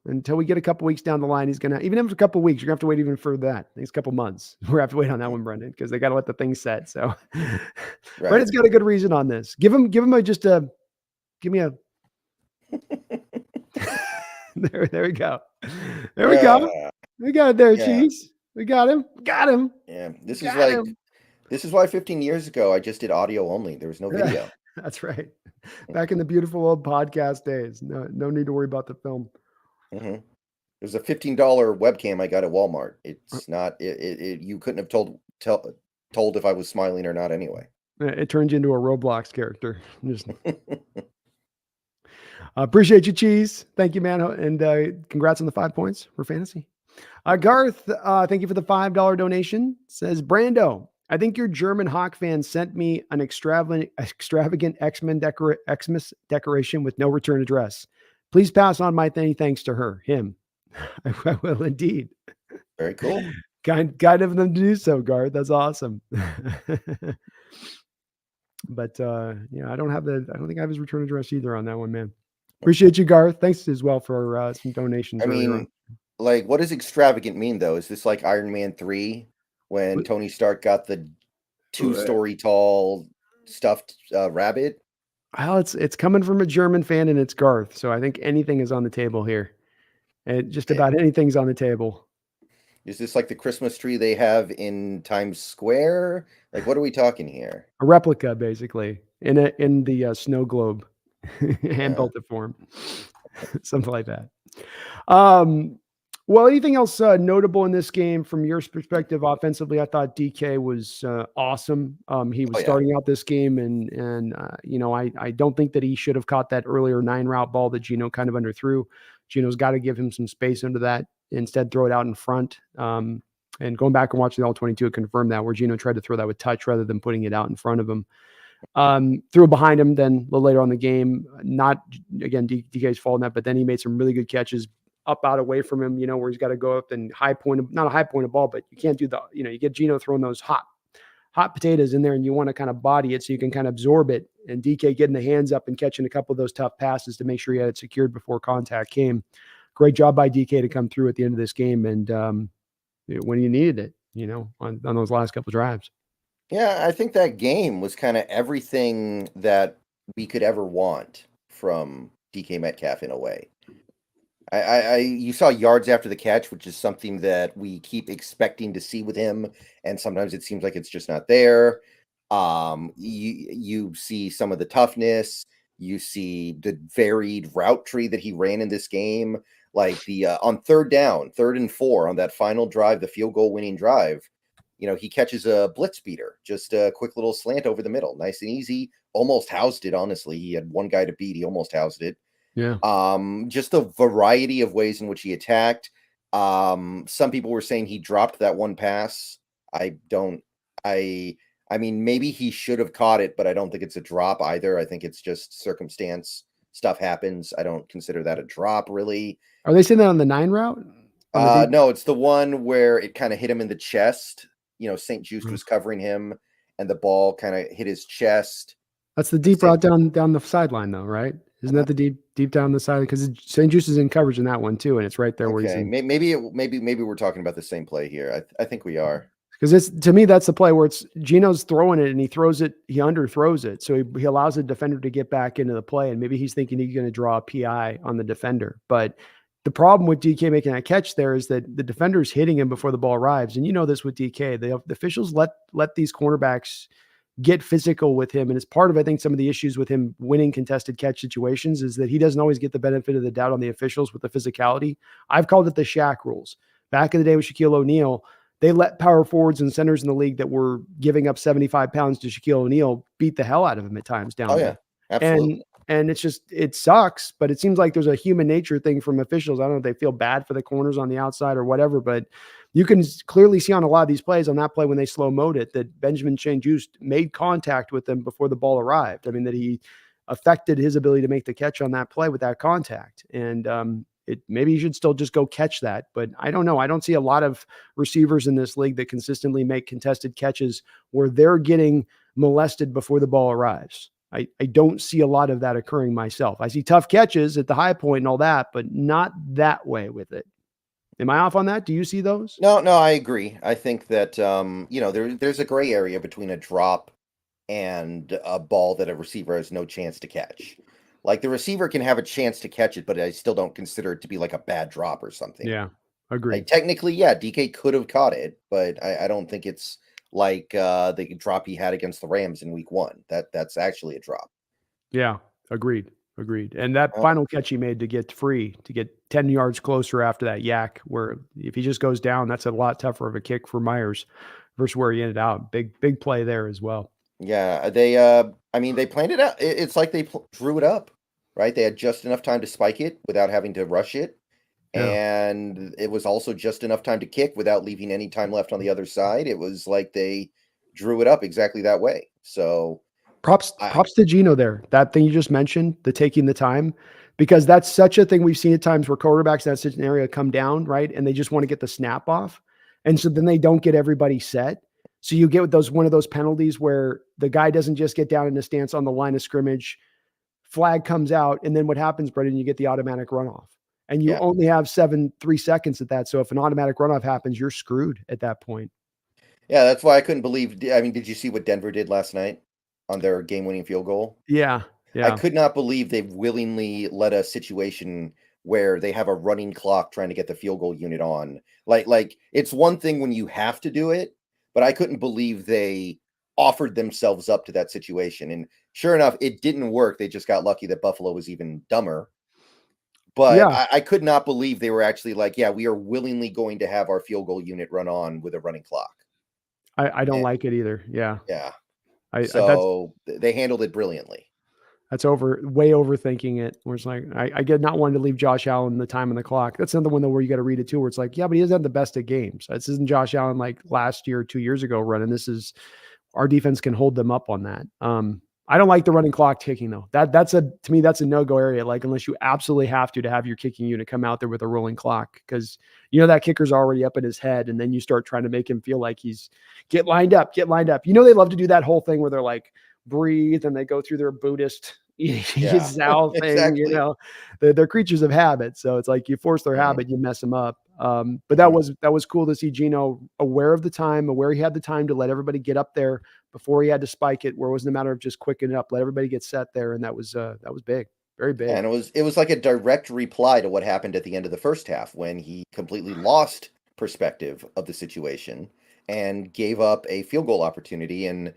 until we get a couple weeks down the line, he's going to, even after a couple weeks, you're going to have to wait even for that. Next couple months. We're going to have to wait on that one, Brendan, because they got to let the thing set. So Brendan's got a good reason on this. Give him give me a, there we go. There we go. We got it there, Cheese. We got him. Got him. Yeah. This is why 15 years ago, I just did audio only. There was no video. That's right. Back in the beautiful old podcast days. No need to worry about the film. Mm-hmm. There's a $15 webcam I got at Walmart. Uh, It's not. You couldn't have told if I was smiling or not anyway. It turns you into a Roblox character. Just appreciate you, Cheese. Thank you, man. And congrats on the 5 points for fantasy. Garth, thank you for the $5 donation. Says, Brando, I think your German Hawk fan sent me an extravagant Xmas decoration with no return address. Please pass on my many thanks to him. I will indeed. Very cool. Kind of them to do so, Garth. That's awesome. But yeah, I don't think I have his return address either on that one, man. Appreciate you, Garth. Thanks as well for some donations. I mean, like, what does extravagant mean though? Is this like Iron Man 3 when Tony Stark got the 2-story tall stuffed rabbit? Well, it's coming from a German fan and it's Garth, so I think anything is on the table here. Just about anything's on the table. Is this like the Christmas tree they have in Times Square? Like, what are we talking here? A replica, basically, in the snow globe, hand belted form, something like that. Well, anything else notable in this game from your perspective offensively? I thought DK was awesome. He was starting out this game, and I don't think that he should have caught that earlier 9-route ball that Geno kind of underthrew. Geno's got to give him some space under that. Instead, throw it out in front. And going back and watching the All-22, it confirmed that, where Geno tried to throw that with touch rather than putting it out in front of him. Threw it behind him then a little later on in the game. Not, again, DK's fault in that, but then he made some really good catches up out away from him, where he's got to go up and not a high point of ball, but you can't do you get Geno throwing those hot potatoes in there and you want to kind of body it so you can kind of absorb it. And DK getting the hands up and catching a couple of those tough passes to make sure he had it secured before contact came. Great job by DK to come through at the end of this game. And when you needed it, on those last couple of drives. Yeah, I think that game was kind of everything that we could ever want from DK Metcalf in a way. You saw yards after the catch, which is something that we keep expecting to see with him, and sometimes it seems like it's just not there. You see some of the toughness. You see the varied route tree that he ran in this game, like the on 3rd and 4 on that final drive, the field goal winning drive. He catches a blitz beater, just a quick little slant over the middle, nice and easy. Almost housed it. Honestly, he had one guy to beat. He almost housed it. Yeah. Just a variety of ways in which he attacked. Some people were saying he dropped that one pass. I mean, maybe he should have caught it, but I don't think it's a drop either. I think it's just circumstance. Stuff happens. I don't consider that a drop, really. Are they saying that on the 9 route? No, it's the one where it kind of hit him in the chest. St. Juste was covering him, and the ball kind of hit his chest. That's the deep route down the sideline, though, right? Isn't that the deep down the side? Because St. Juste is in coverage in that one too, and it's right there where he's in. Maybe we're talking about the same play here. I think we are. Because to me, that's the play where it's Geno's throwing it and he underthrows it. So he allows the defender to get back into the play. And maybe he's thinking he's going to draw a PI on the defender. But the problem with DK making that catch there is that the defender's hitting him before the ball arrives. And you know this with DK. The officials let these cornerbacks get physical with him. And it's part of, I think, some of the issues with him winning contested catch situations is that he doesn't always get the benefit of the doubt on the officials with the physicality. I've called it the Shaq rules. Back in the day with Shaquille O'Neal, they let power forwards and centers in the league that were giving up 75 pounds to Shaquille O'Neal beat the hell out of him at times down there. Yeah, absolutely. And it's just, it sucks, but it seems like there's a human nature thing from officials. I don't know if they feel bad for the corners on the outside or whatever, but you can clearly see on a lot of these plays, on that play when they slow-moed it, that Benjamin St. Juste made contact with them before the ball arrived. I mean, that he affected his ability to make the catch on that play with that contact. And maybe you should still just go catch that, but I don't know. I don't see a lot of receivers in this league that consistently make contested catches where they're getting molested before the ball arrives. I don't see a lot of that occurring myself. I see tough catches at the high point and all that, but not that way with it. Am I off on that? Do you see those? No, I agree. I think that, there's a gray area between a drop and a ball that a receiver has no chance to catch. Like the receiver can have a chance to catch it, but I still don't consider it to be like a bad drop or something. Yeah, agree. Like technically, yeah, DK could have caught it, but I don't think it's like the drop he had against the Rams in week 1. That's actually a drop. Yeah, agreed, agreed. And that Uh, final catch he made to get free, to get 10 yards closer after that yak, where if he just goes down, that's a lot tougher of a kick for Myers versus where he ended out. Big play there as well. yeah, I mean, they planned it out. It's like they drew it up, right? They had just enough time to spike it without having to rush it, Yeah. and it was also just enough time to kick without leaving any time left on the other side. It was like they drew it up exactly that way. So Props I props to Geno there. That thing you just mentioned, the taking the time, because that's such a thing we've seen at times where quarterbacks in that scenario come down, right? And they just want to get the snap off. And so then they don't get everybody set. So you get those one of those penalties where the guy doesn't just get down in a stance on the line of scrimmage, flag comes out, and then what happens, Brendan? You get the automatic runoff. And you yeah. only have 3 seconds at that. So if an automatic runoff happens, you're screwed at that point. Yeah, that's why I couldn't believe. I mean, did you see what Denver did last night on their game-winning field goal? Yeah. I Yeah. could not believe they willingly let a situation where they have a running clock trying to get the field goal unit on. Like it's one thing when you have to do it, but I couldn't believe they offered themselves up to that situation. And sure enough, it didn't work. They just got lucky that Buffalo was even dumber. But Yeah. I could not believe they were actually like, yeah, we are willingly going to have our field goal unit run on with a running clock. I don't Eh, like it either. Yeah. yeah. I that's So they handled it brilliantly. That's way overthinking it. Where it's like, I get not wanting to leave Josh Allen the time on the clock. That's another one though where you got to read it too, where it's like, yeah, but he doesn't have the best of games. This isn't Josh Allen like last year, 2 years ago running. This is our defense can hold them up on that. I don't like the running clock ticking though. To me, that's a no-go area. Like unless you absolutely have to have your kicking unit come out there with a rolling clock. Cause you know, that kicker's already up in his head. And then you start trying to make him feel like he's get lined up. You know, they love to do that whole thing where they're like, breathe and they go through their Buddhist Yeah, Zao thing, you exactly. know, they're creatures of habit. So it's like you force their Mhm, habit, you mess them up. But mhm. that was cool to see Geno aware of the time, aware he had the time to let everybody get up there before he had to spike it, where it wasn't a matter of just quicking it up, let everybody get set there. And that was big, very Yeah, big. and it was like a direct reply to what happened at the end of the first half when he completely lost perspective of the situation and gave up a field goal opportunity. And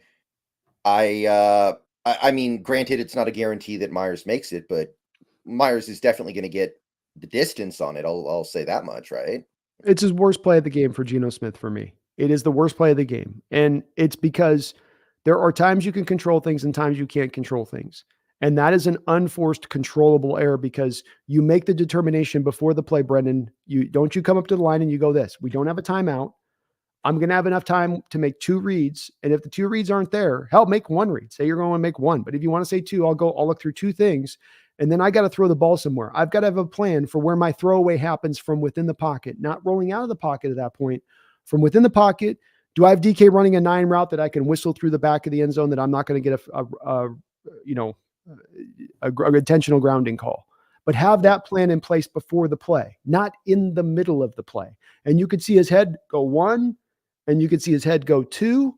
I mean, granted, it's not a guarantee that Myers makes it, but Myers is definitely going to get the distance on it. I'll say that much, right? It's his worst play of the game for Geno Smith for me. It is the worst play of the game. And it's because there are times you can control things and times you can't control things. And that is an unforced controllable error because you make the determination before the play, Brendan. You come up to the line and you go this. We don't have a timeout. I'm going to have enough time to make two reads. And if the two reads aren't there, hell, make one read. Say you're going to make one. But if you want to say two, I'll look through two things. And then I got to throw the ball somewhere. I've got to have a plan for where my throwaway happens from within the pocket, not rolling out of the pocket at that point. From within the pocket, do I have DK running a 9 route that I can whistle through the back of the end zone that I'm not going to get a intentional grounding call? But have Yep. that plan in place before the play, not in the middle of the play. And you could see his head go one, and you could see his head go two.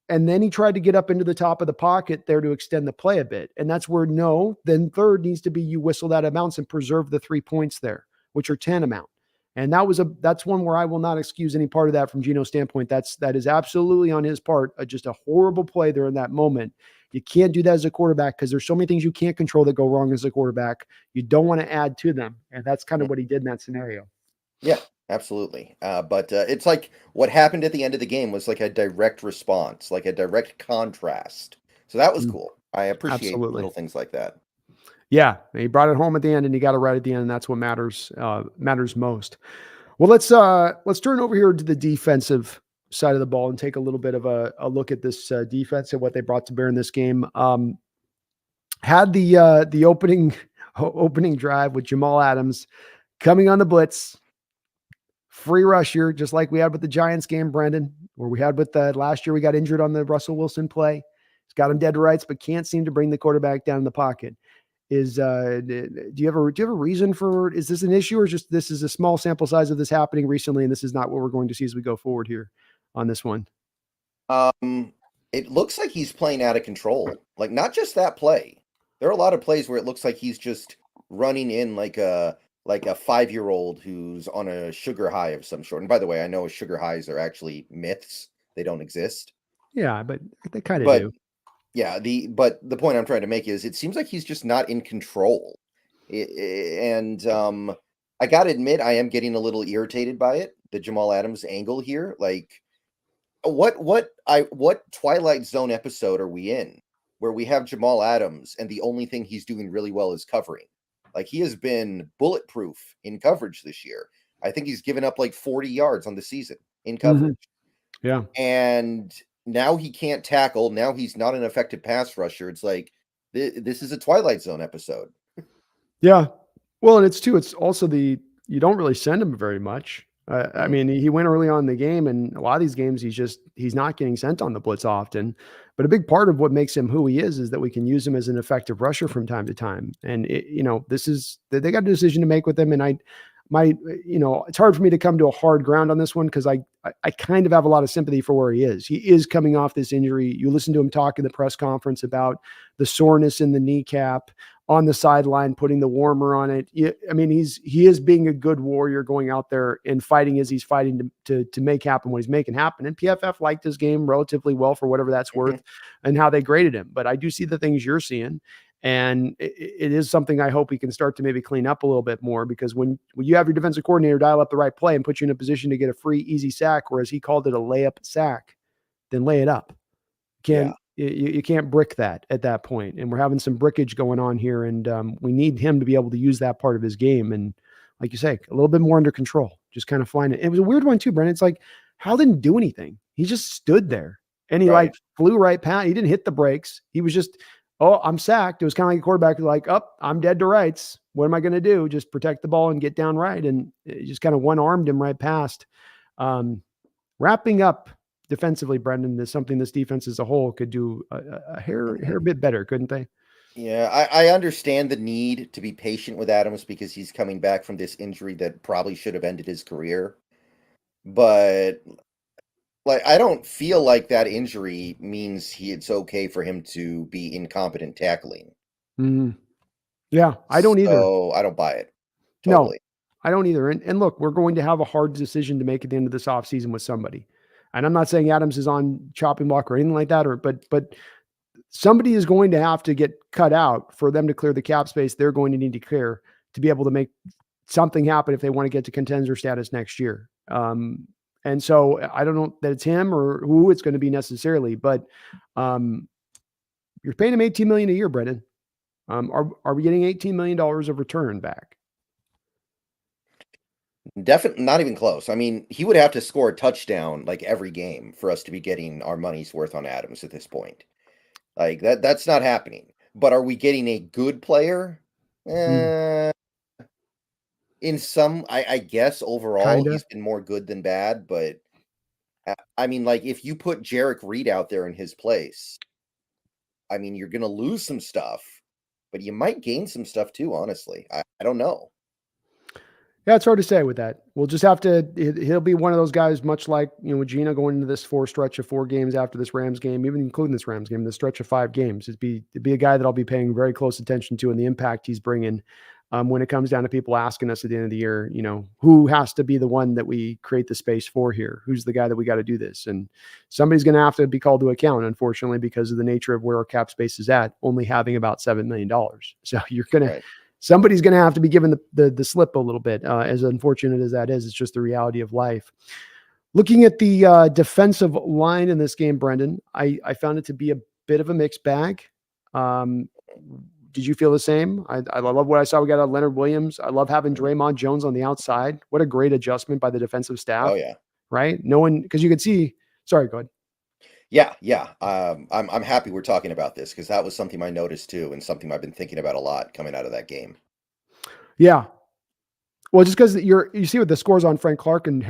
And then he tried to get up into the top of the pocket there to extend the play a bit. And that's where then third needs to be you whistle that amounts and preserve the 3 points there, which are 10 amount. And that's one where I will not excuse any part of that from Geno's standpoint. That is absolutely on his part, just a horrible play there in that moment. You can't do that as a quarterback because there's so many things you can't control that go wrong as a quarterback. You don't want to add to them. And that's kind of what he did in that scenario. Yeah, absolutely. But it's like what happened at the end of the game was like a direct response, like a direct contrast. So that was Mm, cool. I appreciate absolutely. little things like that. Yeah, he brought it home at the end, and he got it right at the end, and that's what matters most. Well, let's turn over here to the defensive side of the ball and take a little bit of a look at this defense and what they brought to bear in this game. Had the opening drive with Jamal Adams coming on the blitz, free rush here, just like we had with the Giants game, Brendan, where we had with last year. We got injured on the Russell Wilson play. He's got him dead to rights, but can't seem to bring the quarterback down in the pocket. Do you have a reason for, is this an issue or just this is a small sample size of this happening recently and this is not what we're going to see as we go forward here on this one? It looks like he's playing out of control. Like not just that play. There are a lot of plays where it looks like he's just running in like a 5-year-old who's on a sugar high of some sort. And by the way, I know sugar highs are actually myths. They don't exist. Yeah, but they kind of But do. Yeah, but the point I'm trying to make is it seems like he's just not in control. And I gotta admit, I am getting a little irritated by it, the Jamal Adams angle here. Like, what Twilight Zone episode are we in where we have Jamal Adams and the only thing he's doing really well is covering? Like, he has been bulletproof in coverage this year. I think he's given up like 40 yards on the season in coverage. Yeah. And now he can't tackle. Now he's not an effective pass rusher. It's like this is a Twilight Zone episode. Yeah. Well, and it's also you don't really send him very much. I mean, he went early on in the game, and a lot of these games, he's not getting sent on the blitz often. But a big part of what makes him who he is that we can use him as an effective rusher from time to time. And they got a decision to make with him. And it's hard for me to come to a hard ground on this one because I kind of have a lot of sympathy for where he is. He is coming off this injury. You listen to him talk in the press conference about the soreness in the kneecap, on the sideline, putting the warmer on it. I mean, he is being a good warrior going out there and fighting as he's fighting to make happen what he's making happen. And PFF liked his game relatively well for whatever that's worth and how they graded him. But I do see the things you're seeing. And it is something I hope he can start to maybe clean up a little bit more, because when you have your defensive coordinator dial up the right play and put you in a position to get a free, easy sack, whereas he called it a layup sack, then lay it up. You can't brick that at that point. And we're having some brickage going on here. And we need him to be able to use that part of his game. And like you say, a little bit more under control, just kind of flying it. It was a weird one too, Brennan. It's like, Hal didn't do anything. He just stood there and he flew right past. He didn't hit the brakes. He was just, oh, I'm sacked. It was kind of like a quarterback like, oh, I'm dead to rights. What am I going to do? Just protect the ball and get down right. And it just kind of one-armed him right past. Wrapping up defensively, Brendan, is something this defense as a whole could do a hair bit better, couldn't they? Yeah, I understand the need to be patient with Adams because he's coming back from this injury that probably should have ended his career. But like, I don't feel like that injury means it's okay for him to be incompetent tackling. Yeah, I don't either. So I don't buy it. Totally. No, I don't either. And look, we're going to have a hard decision to make at the end of this offseason with somebody. And I'm not saying Adams is on chopping block or anything like that, but somebody is going to have to get cut out for them to clear the cap space they're going to need to clear to be able to make something happen if they want to get to contender status next year. And so I don't know that it's him or who it's going to be necessarily, but you're paying him $18 million a year, Brendan. Are we getting $18 million of return back? Definitely not even close. I mean, he would have to score a touchdown like every game for us to be getting our money's worth on Adams at this point. Like that's not happening. But are we getting a good player? In some, I guess overall he's been more good than bad. But I mean, like if you put Jarek Reed out there in his place, I mean, you're going to lose some stuff, but you might gain some stuff too. Honestly, I don't know. Yeah, it's hard to say with that. We'll just have to, he'll be one of those guys, much like, with Geno going into this stretch of 4 games after this Rams game, even including this Rams game, the stretch of 5 games, it'd be a guy that I'll be paying very close attention to and the impact he's bringing when it comes down to people asking us at the end of the year, who has to be the one that we create the space for here? Who's the guy that we got to do this? And somebody's going to have to be called to account, unfortunately, because of the nature of where our cap space is at, only having about $7 million. So you're going to, somebody's going to have to be given the slip a little bit, as unfortunate as that is. It's just the reality of life. Looking at the defensive line in this game, Brendan, I found it to be a bit of a mixed bag. Did you feel the same? I love what I saw. We got Leonard Williams. I love having Draymond Jones on the outside. What a great adjustment by the defensive staff. Oh, yeah. Right? No one, because you could see, sorry, go ahead. Yeah. I'm happy we're talking about this because that was something I noticed too, and something I've been thinking about a lot coming out of that game. Yeah. Well, just because you see what the scores on Frank Clark and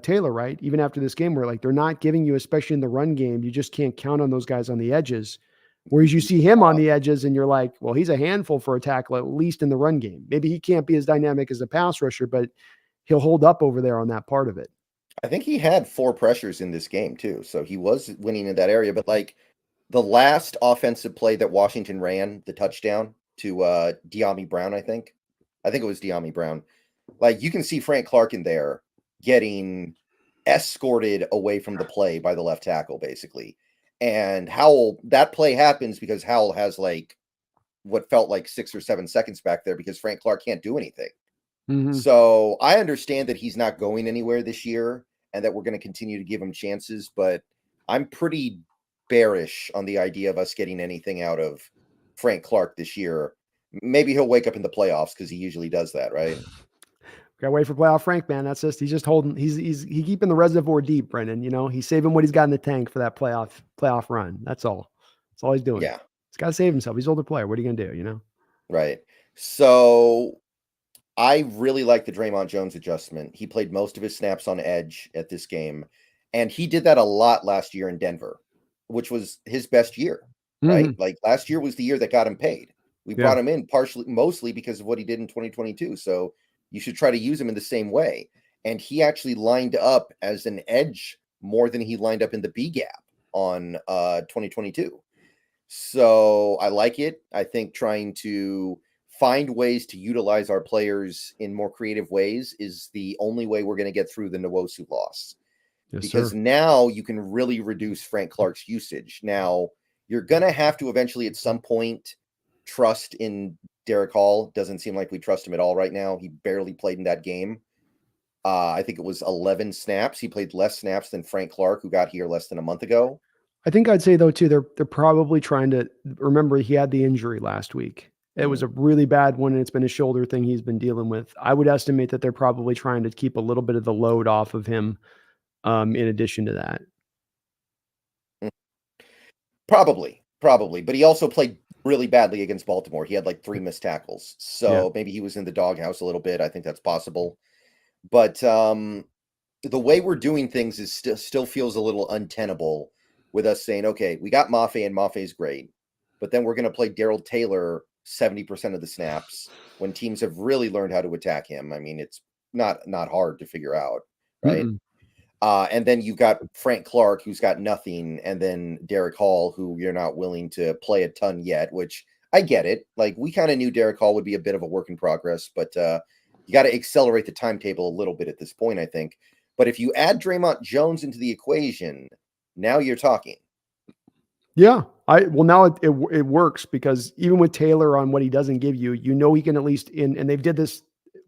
Taylor, right? Even after this game, where like they're not giving you, especially in the run game, you just can't count on those guys on the edges. Whereas you see him on the edges and you're like, well, he's a handful for a tackle, at least in the run game. Maybe he can't be as dynamic as a pass rusher, but he'll hold up over there on that part of it. I think he had 4 pressures in this game too. So he was winning in that area. But like the last offensive play that Washington ran, the touchdown to De'Ami Brown, I think it was De'Ami Brown. Like you can see Frank Clark in there getting escorted away from the play by the left tackle, basically. And Howell, that play happens because Howell has like what felt like 6 or 7 seconds back there because Frank Clark can't do anything. So I understand that he's not going anywhere this year and that we're going to continue to give him chances, but I'm pretty bearish on the idea of us getting anything out of Frank Clark this year. Maybe he'll wake up in the playoffs because he usually does that, right? Gotta wait for playoff Frank, man. That's just he's just holding. He's keeping the reservoir deep, Brendan. You know, he's saving what he's got in the tank for that playoff run. That's all. That's all he's doing. Yeah, He's got to save himself. He's an older player. What are you gonna do? You know. right. So I really like the Draymond Jones adjustment. He played most of his snaps on edge at this game, and he did that a lot last year in Denver, which was his best year, right? Like last year was the year that got him paid. We brought him in mostly because of what he did in 2022. So you should try to use him in the same way. And he actually lined up as an edge more than he lined up in the B gap on 2022. So I like it. I think trying to find ways to utilize our players in more creative ways is the only way we're going to get through the Nwosu loss. Yes, because sir. now you can really reduce Frank Clark's usage. Now you're going to have to eventually at some point trust in Derek Hall. Doesn't seem like we trust him at all right now. He barely played in that game. I think it was 11 snaps. He played less snaps than Frank Clark, who got here less than a month ago. I think I'd say though too, they're probably trying to remember he had the injury last week. It was a really bad one, and it's been a shoulder thing he's been dealing with. I would estimate that they're probably trying to keep a little bit of the load off of him. In addition to that, Probably, but he also played really badly against Baltimore. He had like 3 missed tackles, so maybe he was in the doghouse a little bit. I think that's possible, but the way we're doing things is still feels a little untenable with us saying, okay, we got Mafe and Mafe's great, but then we're going to play Daryl Taylor 70% of the snaps when teams have really learned how to attack him. I mean, it's not hard to figure out, right? And then you got Frank Clark, who's got nothing, and then Derek Hall, who you're not willing to play a ton yet, which I get it. Like, we kind of knew Derek Hall would be a bit of a work in progress, but you got to accelerate the timetable a little bit at this point, I think. But if you add Draymond Jones into the equation, now you're talking. Yeah. Now it works because even with Taylor on what he doesn't give you, you know, he can at least and they've did this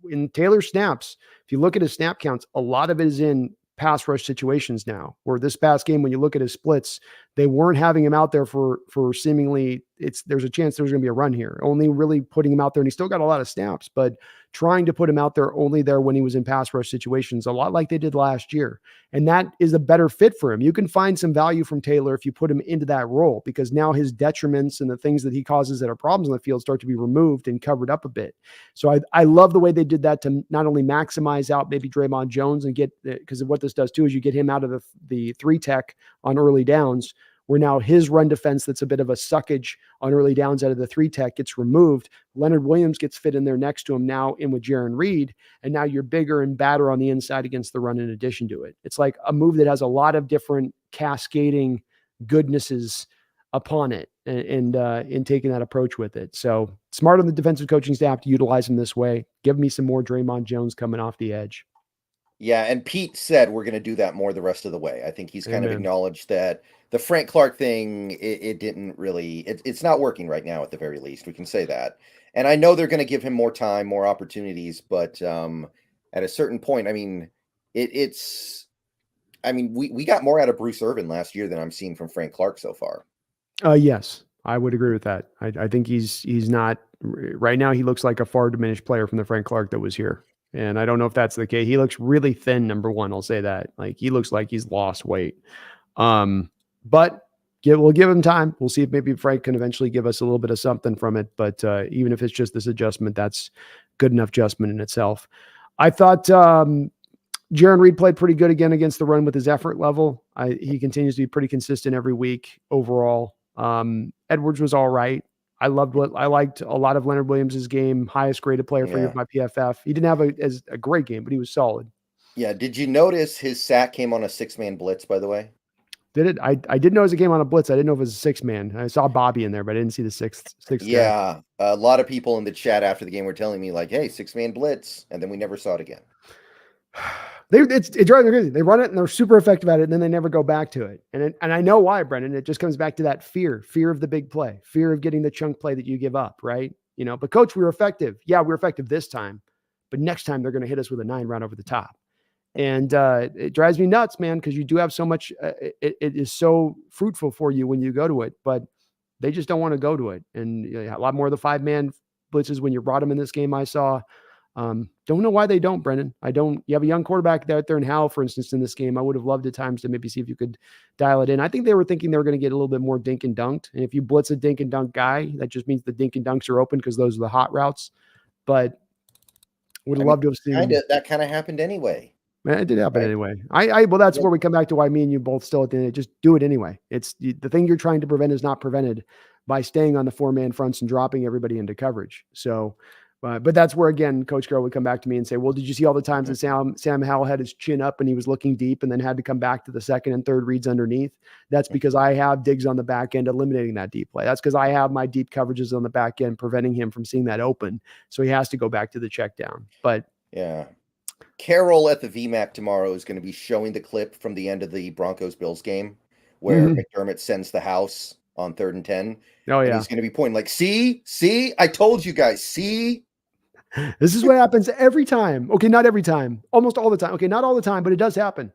in Taylor snaps. If you look at his snap counts, a lot of it is in pass rush situations now, where this past game, when you look at his splits, they weren't having him out there for seemingly there's a chance there's going to be a run here, only really putting him out there. And he still got a lot of snaps, but trying to put him out there only there when he was in pass rush situations, a lot like they did last year. And that is a better fit for him. You can find some value from Taylor if you put him into that role, because now his detriments and the things that he causes that are problems in the field start to be removed and covered up a bit. So I love the way they did that to not only maximize out maybe Draymond Jones and get, because what this does too is you get him out of the 3 tech on early downs, where now his run defense that's a bit of a suckage on early downs out of the 3 tech gets removed. Leonard Williams gets fit in there next to him now in with Jaron Reed, and now you're bigger and badder on the inside against the run in addition to it. It's like a move that has a lot of different cascading goodnesses upon it and in taking that approach with it. So smart on the defensive coaching staff to utilize him this way. Give me some more Draymond Jones coming off the edge. Yeah, and Pete said we're going to do that more the rest of the way. I think he's kind of acknowledged that the Frank Clark thing, it didn't really, it's not working right now at the very least. We can say that. And I know they're going to give him more time, more opportunities, but at a certain point, I mean, we got more out of Bruce Irvin last year than I'm seeing from Frank Clark so far. Yes, I would agree with that. I think he's not right now. He looks like a far diminished player from the Frank Clark that was here. And I don't know if that's the case. He looks really thin, number one. I'll say that. Like, he looks like he's lost weight. But we'll give him time. We'll see if maybe Frank can eventually give us a little bit of something from it. But even if it's just this adjustment, that's good enough adjustment in itself. I thought Jaron Reed played pretty good again against the run with his effort level. He continues to be pretty consistent every week overall. Edwards was all right. I liked a lot of Leonard Williams' game, highest graded player for you by PFF. He didn't have a great game, but he was solid. Yeah. Did you notice his sack came on a 6-man blitz, by the way? Did it? I did notice it came on a blitz. I didn't know if it was a 6-man. I saw Bobby in there, but I didn't see the sixth Yeah. Guy. A lot of people in the chat after the game were telling me like, hey, 6-man blitz. And then we never saw it again. It drives me crazy. They run it and they're super effective at it, and then they never go back to it. And I know why, Brendan. It just comes back to that fear of the big play, fear of getting the chunk play that you give up, right? But coach, we were effective. Yeah, we were effective this time, but next time they're going to hit us with a 9 round over the top. And it drives me nuts, man, because you do have so much. It is so fruitful for you when you go to it, but they just don't want to go to it. And a lot more of the 5-man blitzes when you brought them in this game. I saw. Don't know why they don't, Brendan. I don't. You have a young quarterback out there in Howell, for instance, in this game. I would have loved at times to maybe see if you could dial it in. I think they were thinking they were going to get a little bit more dink and dunked. And if you blitz a dink and dunk guy, that just means the dink and dunks are open because those are the hot routes. But would have loved to have seen that kind of happened anyway. Man, it did happen anyway. Well, that's where we come back to why me and you both still at the end. Just do it anyway. It's the thing you're trying to prevent is not prevented by staying on the 4-man fronts and dropping everybody into coverage. So, but that's where, again, Coach Carroll would come back to me and say, well, did you see all the times that Sam Howell had his chin up and he was looking deep and then had to come back to the second and third reads underneath? That's because I have Diggs on the back end eliminating that deep play. That's because I have my deep coverages on the back end preventing him from seeing that open. So he has to go back to the check down. But yeah. Carroll at the VMAC tomorrow is going to be showing the clip from the end of the Broncos-Bills game where McDermott sends the house on 3rd and 10. Oh, yeah. And he's going to be pointing like, see, I told you guys, see? This is what happens every time. Okay, not every time. Almost all the time. Okay, not all the time, but it does happen.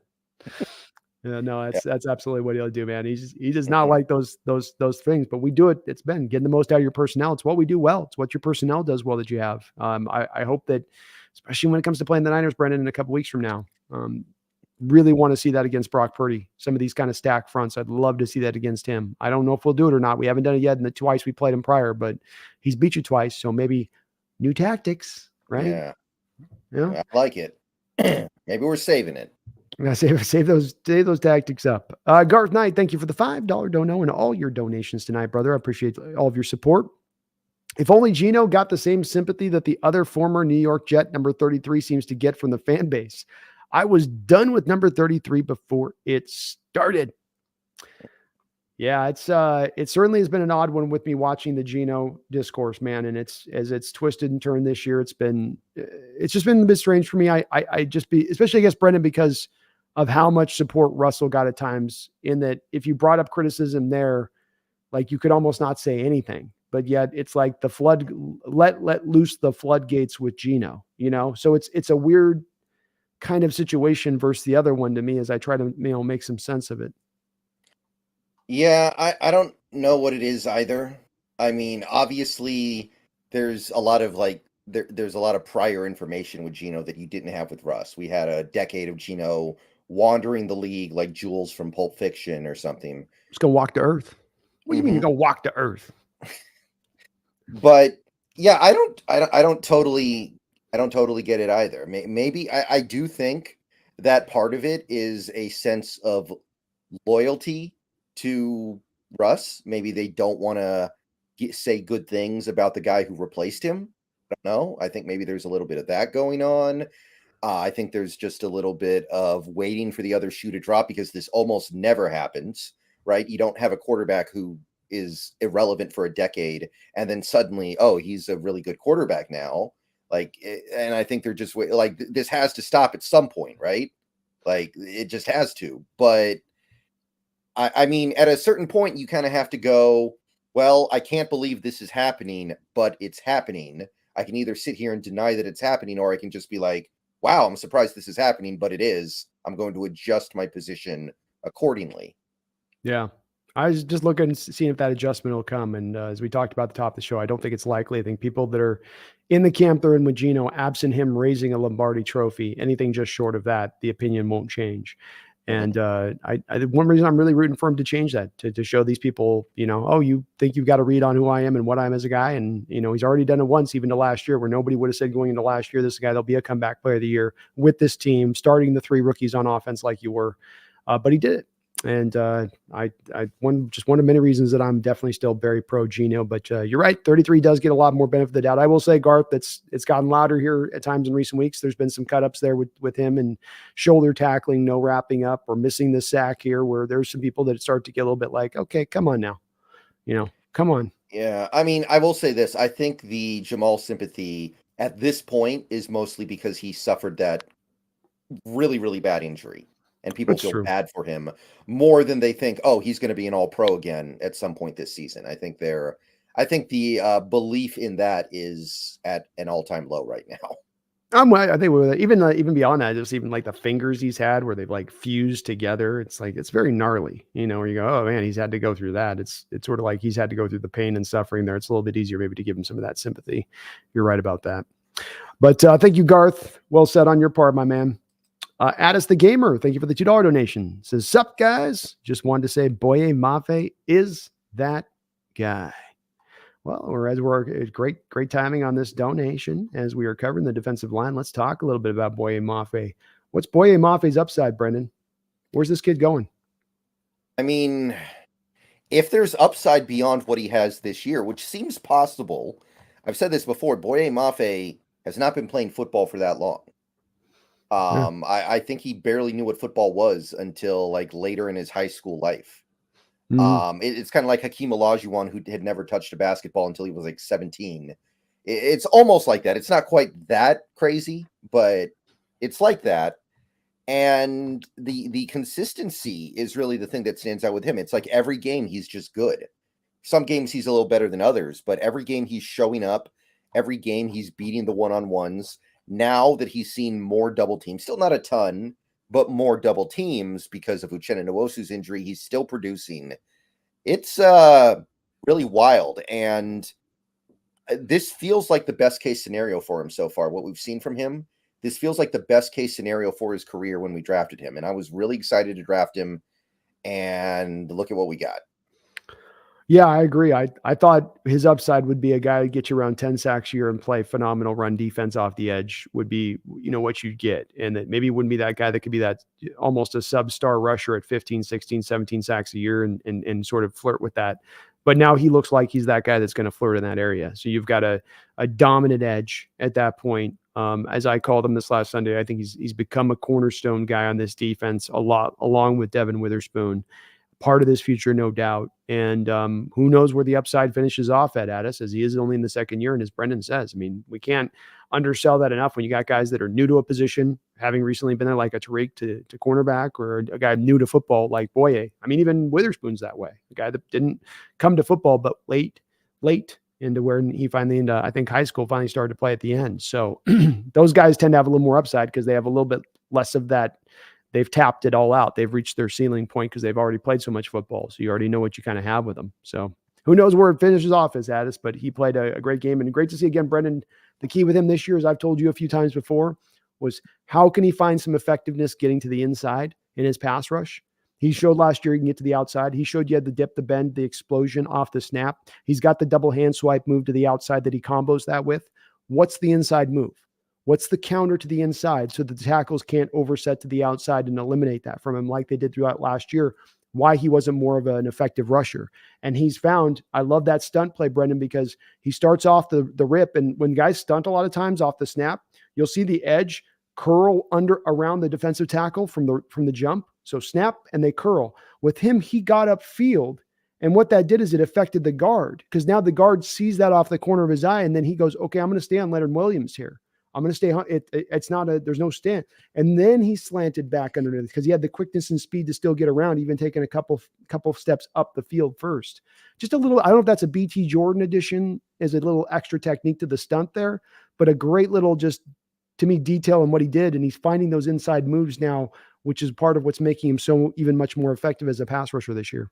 Yeah, no, that's absolutely what he'll do, man. He does not like those things, but we do it. It's been getting the most out of your personnel. It's what we do well. It's what your personnel does well that you have. I hope that, especially when it comes to playing the Niners, Brendan, in a couple weeks from now, really want to see that against Brock Purdy. Some of these kind of stack fronts, I'd love to see that against him. I don't know if we'll do it or not. We haven't done it yet in the twice we played him prior, but he's beat you twice, so maybe new tactics, right? Yeah, I like it. Maybe we're saving it. I'm gonna save those tactics up. Garth Knight, thank you for the $5 dono and all your donations tonight, brother. I appreciate all of your support. If only Geno got the same sympathy that the other former New York Jet number 33 seems to get from the fan base. I was done with number 33 before it started. Yeah, it certainly has been an odd one with me watching the Geno discourse, man. And it's twisted and turned this year. It's just been a bit strange for me. Especially against Brendan because of how much support Russell got at times, in that if you brought up criticism there, like you could almost not say anything, but yet it's like let loose the floodgates with Geno, So it's a weird kind of situation versus the other one to me as I try to, make some sense of it. Yeah, I don't know what it is either. I mean, obviously there's a lot of there's a lot of prior information with Geno that you didn't have with Russ. We had a decade of Geno wandering the league like Jules from Pulp Fiction or something. Just go walk to Earth. What do you mean you're gonna walk to Earth? But yeah, I don't totally get it either. Maybe I do think that part of it is a sense of loyalty to Russ. Maybe they don't want to say good things about the guy who replaced him. I don't know. I think maybe there's a little bit of that going on. I think there's just a little bit of waiting for the other shoe to drop because this almost never happens, right? You don't have a quarterback who is irrelevant for a decade and then suddenly, oh, he's a really good quarterback now. And I think they're just this has to stop at some point, right? Like it just has to. But I mean, at a certain point, you kind of have to go, well, I can't believe this is happening, but it's happening. I can either sit here and deny that it's happening, or I can just be like, wow, I'm surprised this is happening, but it is. I'm going to adjust my position accordingly. Yeah. I was just looking, seeing if that adjustment will come. And as we talked about at the top of the show, I don't think it's likely. I think people that are in the camp they're in with Geno, absent him raising a Lombardi trophy, anything just short of that, the opinion won't change. And one reason I'm really rooting for him to change that, to show these people, oh, you think you've got a read on who I am and what I am as a guy. And, he's already done it once, even to last year, where nobody would have said going into last year, this is a guy that'll be a comeback player of the year with this team, starting the 3 rookies on offense like you were. But he did it. And one of many reasons that I'm definitely still very pro Geno, but you're right. 33 does get a lot more benefit of the doubt. I will say, Garth, it's gotten louder here at times in recent weeks. There's been some cut ups there with him and shoulder tackling, no wrapping up or missing the sack here, where there's some people that start to get a little bit like, okay, come on now, come on. Yeah. I mean, I will say this. I think the Jamal sympathy at this point is mostly because he suffered that really, really bad injury. And people That's feel true. bad for him more than they think, oh, he's going to be an all-pro again at some point this season. I think the belief in that is at an all-time low right now. I think with even beyond that, just even like the fingers he's had where they've like fused together. It's like it's very gnarly, where you go, oh man, he's had to go through that. It's sort of like he's had to go through the pain and suffering there. It's a little bit easier maybe to give him some of that sympathy. You're right about that. But thank you, Garth. Well said on your part, my man. Addis the Gamer, thank you for the $2 donation. Says, sup, guys? Just wanted to say Boye Mafe is that guy. Well, we're great timing on this donation as we are covering the defensive line. Let's talk a little bit about Boye Mafe. What's Boye Mafe's upside, Brendan? Where's this kid going? I mean, if there's upside beyond what he has this year, which seems possible, I've said this before, Boye Mafe has not been playing football for that long. Yeah. I think he barely knew what football was until like later in his high school life. It's kind of like Hakeem Olajuwon, who had never touched a basketball until he was like 17. It's almost like that. It's not quite that crazy, but it's like that. And the consistency is really the thing that stands out with him. It's like every game he's just good. Some games he's a little better than others, but every game he's showing up, every game he's beating the one-on-ones. Now that he's seen more double teams, still not a ton, but more double teams because of Uchenna Nwosu's injury, he's still producing. It's really wild. And this feels like the best case scenario for him so far. What we've seen from him, this feels like the best case scenario for his career when we drafted him. And I was really excited to draft him. And look at what we got. Yeah, I agree. I thought his upside would be a guy who get you around 10 sacks a year and play phenomenal run defense off the edge would be, what you'd get. And that maybe wouldn't be that guy that could be that almost a sub-star rusher at 15, 16, 17 sacks a year and sort of flirt with that. But now he looks like he's that guy that's going to flirt in that area. So you've got a dominant edge at that point. As I called him this last Sunday, I think he's become a cornerstone guy on this defense a lot, along with Devin Witherspoon. Part of this future, no doubt. And who knows where the upside finishes off at Addis, as he is only in the second year. And as Brendan says, I mean, we can't undersell that enough when you got guys that are new to a position, having recently been there, like a Tariq to cornerback, or a guy new to football like Boye. I mean, even Witherspoon's that way. A guy that didn't come to football, but late into where he finally, into I think high school, finally started to play at the end. So those guys tend to have a little more upside because they have a little bit less of that. They've tapped it all out. They've reached their ceiling point because they've already played so much football. So you already know what you kind of have with them. So who knows where it finishes off as Addis, but he played a great game, and great to see again, Brendan. The key with him this year, as I've told you a few times before, was how can he find some effectiveness getting to the inside in his pass rush? He showed last year he can get to the outside. He showed you had the dip, the bend, the explosion off the snap. He's got the double hand swipe move to the outside that he combos that with. What's the inside move? What's the counter to the inside so that the tackles can't overset to the outside and eliminate that from him like they did throughout last year? Why he wasn't more of an effective rusher. And he's found, I love that stunt play, Brendan, because he starts off the rip. And when guys stunt a lot of times off the snap, you'll see the edge curl around the defensive tackle from the jump. So snap and they curl. With him, he got upfield. And what that did is it affected the guard, because now the guard sees that off the corner of his eye. And then he goes, okay, I'm going to stay on Leonard Williams here. I'm going to stay. It's not there's no stand. And then he slanted back underneath because he had the quickness and speed to still get around, even taking a couple steps up the field first. Just a little, I don't know if that's a BT Jordan addition, is a little extra technique to the stunt there, but a great little, just to me, detail in what he did. And he's finding those inside moves now, which is part of what's making him so even much more effective as a pass rusher this year.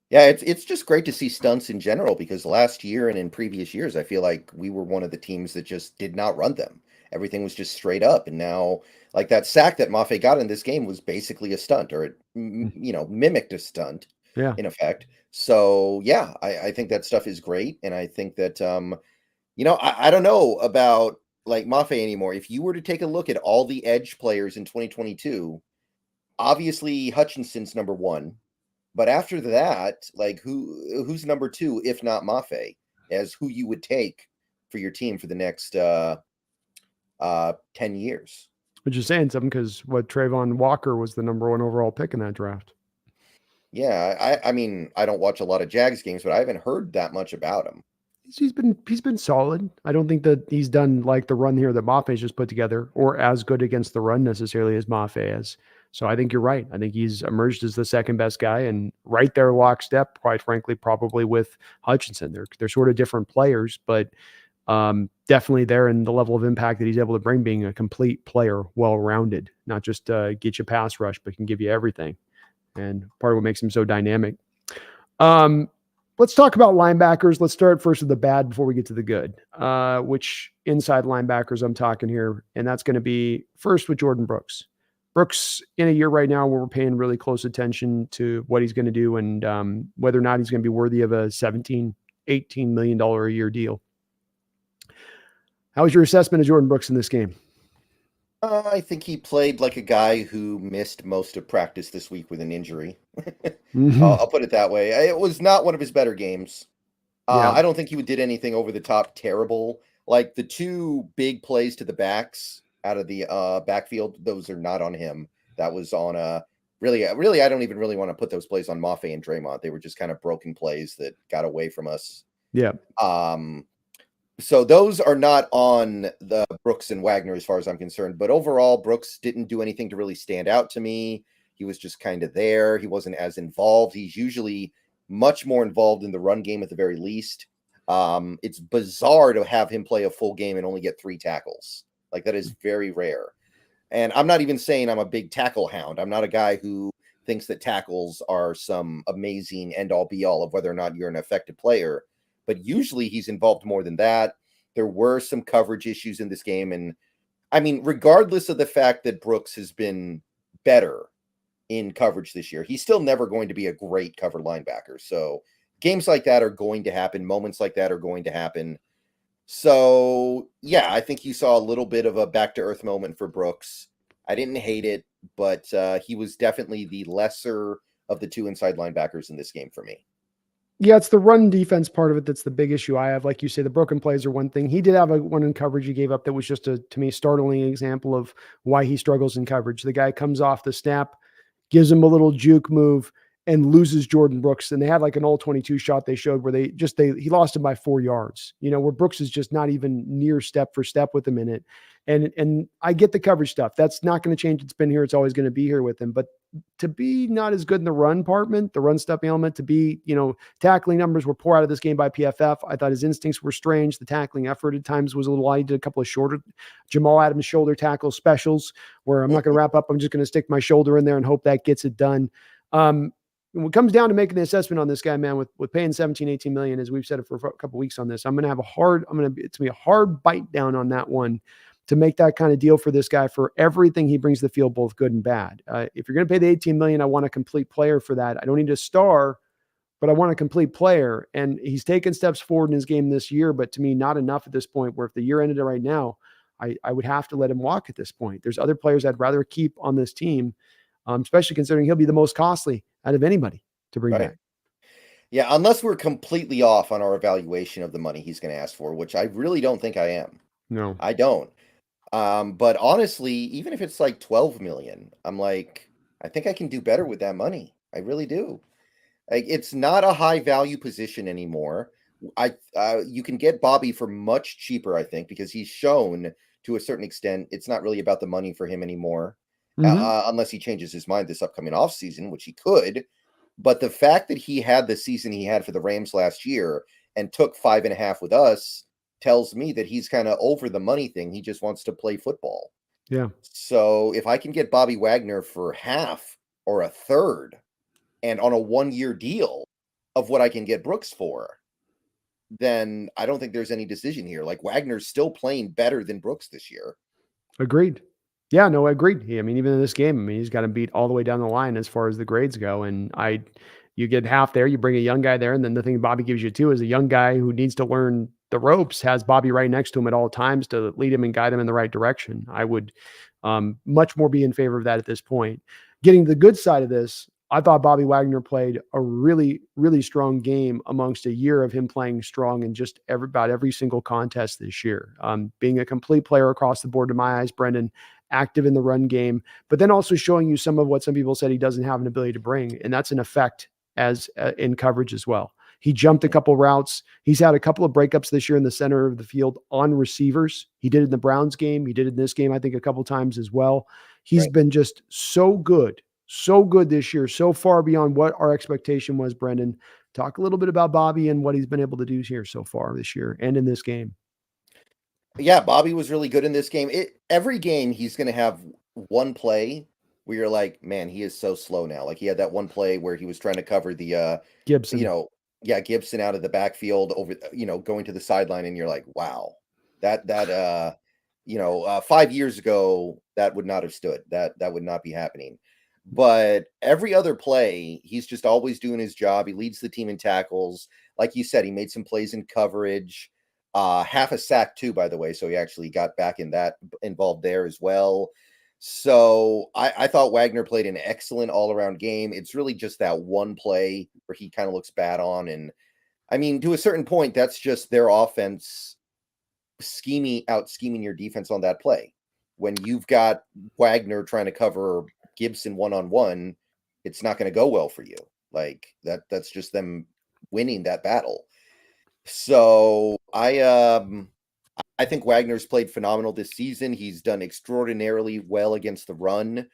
Yeah, it's just great to see stunts in general, because last year and in previous years, I feel like we were one of the teams that just did not run them. Everything was just straight up. And now, like that sack that Mafe got in this game was basically a stunt, or it, mimicked a stunt, in effect. So yeah, I think that stuff is great. And I think that, I don't know about like Mafe anymore. If you were to take a look at all the edge players in 2022, obviously Hutchinson's number one. But after that, like who's number two, if not Mafe, as who you would take for your team for the next 10 years? Which is saying something, because Trayvon Walker was the number one overall pick in that draft. Yeah, I mean, I don't watch a lot of Jags games, but I haven't heard that much about him. He's been solid. I don't think that he's done like the run here that Maffe's just put together, or as good against the run necessarily as Maffe has. So I think you're right. I think he's emerged as the second best guy, and right there lockstep, quite frankly, probably with Hutchinson. They're sort of different players, but definitely there in the level of impact that he's able to bring, being a complete player, well-rounded, not just get you pass rush, but can give you everything. And part of what makes him so dynamic. Let's talk about linebackers. Let's start first with the bad before we get to the good. Which inside linebackers I'm talking here, and that's going to be first with Jordan Brooks. Brooks in a year right now where we're paying really close attention to what he's going to do and whether or not he's going to be worthy of a $17, $18 million a year deal. How was your assessment of Jordan Brooks in this game? I think he played like a guy who missed most of practice this week with an injury. Mm-hmm. I'll put it that way. It was not one of his better games. Yeah. I don't think he did anything over the top terrible. Like the two big plays to the backs out of the backfield, those are not on him. That was on really, I don't even really want to put those plays on Mafe and Draymond. They were just kind of broken plays that got away from us. Yeah. So those are not on the Brooks and Wagner as far as I'm concerned. But overall, Brooks didn't do anything to really stand out to me. He was just kind of there. He wasn't as involved. He's usually much more involved in the run game at the very least. It's bizarre to have him play a full game and only get 3 tackles. Like, that is very rare. And I'm not even saying I'm a big tackle hound. I'm not a guy who thinks that tackles are some amazing end-all be-all of whether or not you're an effective player. But usually he's involved more than that. There were some coverage issues in this game. And I mean, regardless of the fact that Brooks has been better in coverage this year, he's still never going to be a great cover linebacker. So games like that are going to happen. Moments like that are going to happen. So yeah, I think you saw a little bit of a back to earth moment for Brooks. I didn't hate it, but he was definitely the lesser of the 2 inside linebackers in this game for me. Yeah, it's the run defense part of it that's the big issue I have. Like you say, the broken plays are one thing. He did have one in coverage he gave up that was just to me, startling example of why he struggles in coverage. The guy comes off the snap, gives him a little juke move, and loses Jordan Brooks. And they had like an all 22 shot they showed where he lost him by 4 yards, where Brooks is just not even near step for step with him in it. And I get the coverage stuff. That's not going to change. It's been here. It's always going to be here with him. But to be not as good in the run department, the run stuffing element, to be, tackling numbers were poor out of this game by PFF. I thought his instincts were strange. The tackling effort at times was a little light. He did a couple of shorter Jamal Adams shoulder tackle specials where I'm not going to wrap up. I'm just going to stick my shoulder in there and hope that gets it done. When it comes down to making the assessment on this guy, man, with paying 17, 18 million, as we've said it for a couple of weeks on this, it's going to be a hard bite down on that one to make that kind of deal for this guy for everything he brings to the field, both good and bad. If you're going to pay the 18 million, I want a complete player for that. I don't need a star, but I want a complete player. And he's taken steps forward in his game this year, but to me, not enough at this point, where if the year ended right now, I would have to let him walk at this point. There's other players I'd rather keep on this team, especially considering he'll be the most costly out of anybody to bring back. Yeah, unless we're completely off on our evaluation of the money he's going to ask for, which I really don't think I am. No, I don't. But honestly, even if it's like 12 million, I'm like, I think I can do better with that money. I really do. Like, it's not a high value position anymore. You can get Bobby for much cheaper, I think, because he's shown to a certain extent it's not really about the money for him anymore, unless he changes his mind this upcoming offseason, which he could. But the fact that he had the season he had for the Rams last year and took 5.5 with us tells me that he's kind of over the money thing. He just wants to play football. Yeah. So if I can get Bobby Wagner for half or a third and on a 1-year deal of what I can get Brooks for, then I don't think there's any decision here. Like, Wagner's still playing better than Brooks this year. Agreed. Yeah, no, I agreed. Even in this game, he's got to beat all the way down the line as far as the grades go. And you get half there, you bring a young guy there. And then the thing Bobby gives you too is a young guy who needs to learn the ropes, has Bobby right next to him at all times to lead him and guide him in the right direction. I would much more be in favor of that at this point. Getting the good side of this, I thought Bobby Wagner played a really, really strong game amongst a year of him playing strong in just about every single contest this year. Being a complete player across the board to my eyes, Brendan, active in the run game, but then also showing you some of what some people said he doesn't have an ability to bring. And that's an effect as in coverage as well. He jumped a couple routes. He's had a couple of breakups this year in the center of the field on receivers. He did it in the Browns game. He did it in this game, I think, a couple times as well. He's been just so good this year, so far beyond what our expectation was. Brendan, talk a little bit about Bobby and what he's been able to do here so far this year and in this game. Yeah, Bobby was really good in this game. Every game he's going to have one play where you're like, man, he is so slow now. Like he had that one play where he was trying to cover the Gibson. Gibson out of the backfield over, going to the sideline, and you're like, wow, that 5 years ago that would not have stood. That would not be happening. But every other play, he's just always doing his job. He leads the team in tackles. Like you said, he made some plays in coverage. Half a sack too, by the way. So he actually got back involved there as well. So I thought Wagner played an excellent all-around game. It's really just that one play where he kind of looks bad on. And I mean, to a certain point, that's just their offense scheming your defense on that play. When you've got Wagner trying to cover Gibson one-on-one, it's not going to go well for you. Like that's just them winning that battle. So I think Wagner's played phenomenal this season. He's done extraordinarily well against the run.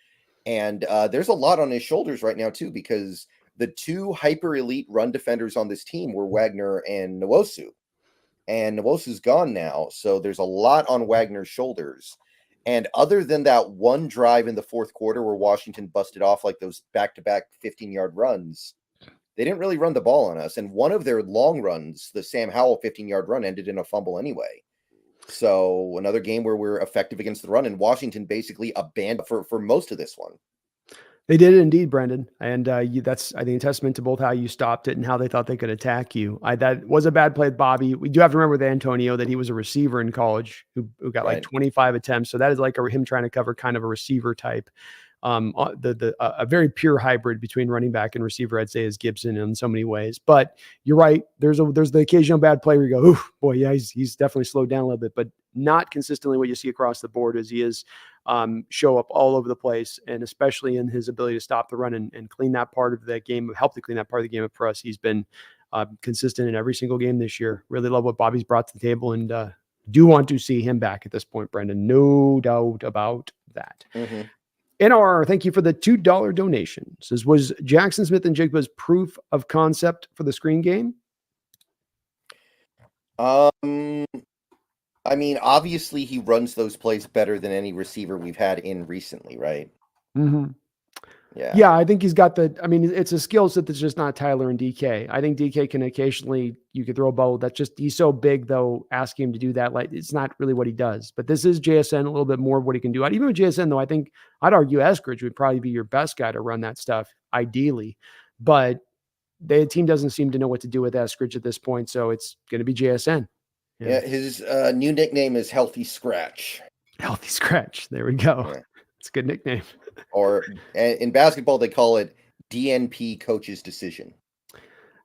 And there's a lot on his shoulders right now, too, because the two hyper elite run defenders on this team were Wagner and Nwosu. And Nwosu's gone now. So there's a lot on Wagner's shoulders. And other than that one drive in the fourth quarter where Washington busted off like those back-to-back 15-yard runs, they didn't really run the ball on us. And one of their long runs, the Sam Howell 15-yard run, ended in a fumble anyway. So another game where we're effective against the run, and Washington basically abandoned for most of this one. They did it indeed, Brendan. And that's, I think, a testament to both how you stopped it and how they thought they could attack you. That was a bad play with Bobby. We do have to remember with Antonio that he was a receiver in college who got like 25 attempts. So that is like him trying to cover kind of a receiver type. A very pure hybrid between running back and receiver, I'd say, is Gibson in so many ways. But you're right. There's the occasional bad play where you go, "Ooh, boy, yeah, he's definitely slowed down a little bit," but not consistently what you see across the board as he is show up all over the place, and especially in his ability to stop the run and clean that part of that game, help to clean that part of the game up for us. He's been consistent in every single game this year. Really love what Bobby's brought to the table, and do want to see him back at this point, Brendan. No doubt about that. Mm-hmm. NR, thank you for the $2 donation. Says, was Jackson Smith and Jigba's proof of concept for the screen game? I mean, obviously he runs those plays better than any receiver we've had in recently, right? Mm-hmm. Yeah, I think he's got it's a skill set that's just not Tyler and DK. I think DK can occasionally, you could throw a ball. That's just, he's so big though, asking him to do that, like it's not really what he does. But this is JSN, a little bit more of what he can do. Even with JSN though, I think I'd argue Eskridge would probably be your best guy to run that stuff, ideally. But the team doesn't seem to know what to do with Eskridge at this point, so it's going to be JSN. Yeah, his new nickname is Healthy Scratch. Healthy Scratch. There we go. Yeah. It's a good nickname. Or in basketball, they call it DNP Coach's Decision.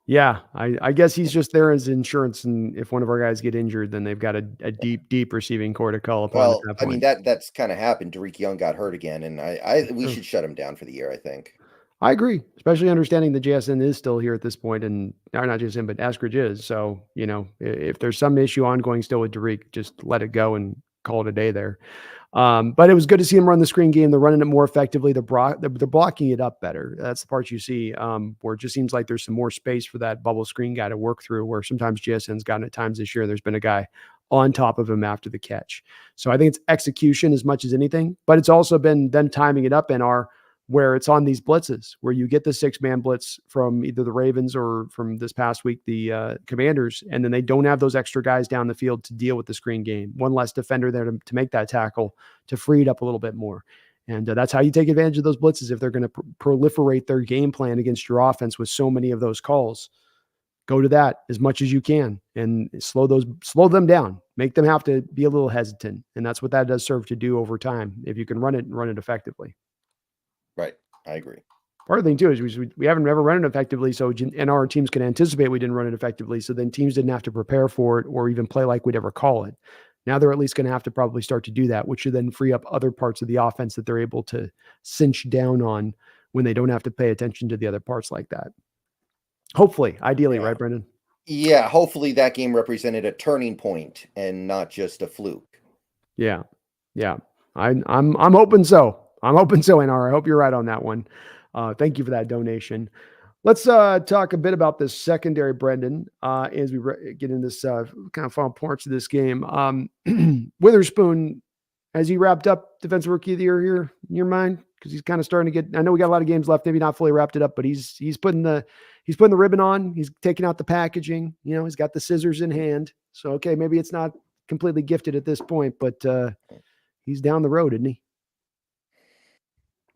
Yeah, I guess he's just there as insurance, and if one of our guys get injured, then they've got a deep receiving core to call upon. Well, I mean that's kind of happened. Derek Young got hurt again, and we should shut him down for the year, I think. I agree, especially understanding that JSN is still here at this point, and not JSN, but Eskridge is. So, if there's some issue ongoing still with Derek, just let it go and call it a day there. But it was good to see him run the screen game. They're running it more effectively. They're blocking it up better. That's the part you see where it just seems like there's some more space for that bubble screen guy to work through, where sometimes JSN's gotten at times this year. There's been a guy on top of him after the catch. So I think it's execution as much as anything, but it's also been them timing it up in where it's on these blitzes, where you get the 6-man blitz from either the Ravens or from this past week, the Commanders, and then they don't have those extra guys down the field to deal with the screen game. One less defender there to make that tackle, to free it up a little bit more. And that's how you take advantage of those blitzes if they're going to proliferate their game plan against your offense with so many of those calls. Go to that as much as you can and slow them down, make them have to be a little hesitant. And that's what that does serve to do over time, if you can run it effectively. Right. I agree. Part of the thing too is we haven't ever run it effectively. So, and our teams can anticipate we didn't run it effectively. So then teams didn't have to prepare for it or even play like we'd ever call it. Now they're at least going to have to probably start to do that, which should then free up other parts of the offense that they're able to cinch down on when they don't have to pay attention to the other parts like that. Hopefully, ideally, Yeah. right, Brendan? Yeah, hopefully that game represented a turning point and not just a fluke. Yeah. Yeah. I'm hoping so. I'm hoping so, NR. I hope you're right on that one. Thank you for that donation. Let's talk a bit about this secondary, Brendan, as we get into this kind of final parts of this game. Witherspoon, has he wrapped up Defensive Rookie of the Year here in your mind? Because he's kind of starting to get. I know we got a lot of games left, maybe not fully wrapped it up, but he's putting the ribbon on. He's taking out the packaging. He's got the scissors in hand. So okay, maybe it's not completely gifted at this point, but he's down the road, isn't he?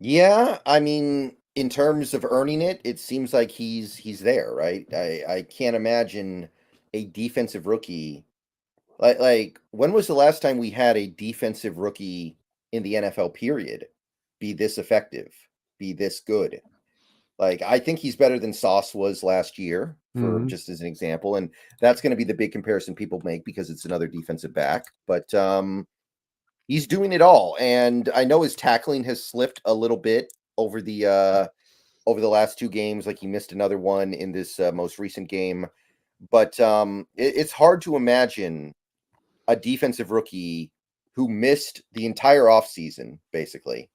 Yeah, I mean, in terms of earning it, it seems like he's there, right? I can't imagine a defensive rookie like when was the last time we had a defensive rookie in the NFL period be this effective, be this good? Like I think he's better than Sauce was last year, for Mm-hmm. just as an example, and that's going to be the big comparison people make because it's another defensive back, but he's doing it all, and I know his tackling has slipped a little bit over the last two games. Like he missed another one in this most recent game, but it's hard to imagine a defensive rookie who missed the entire offseason basically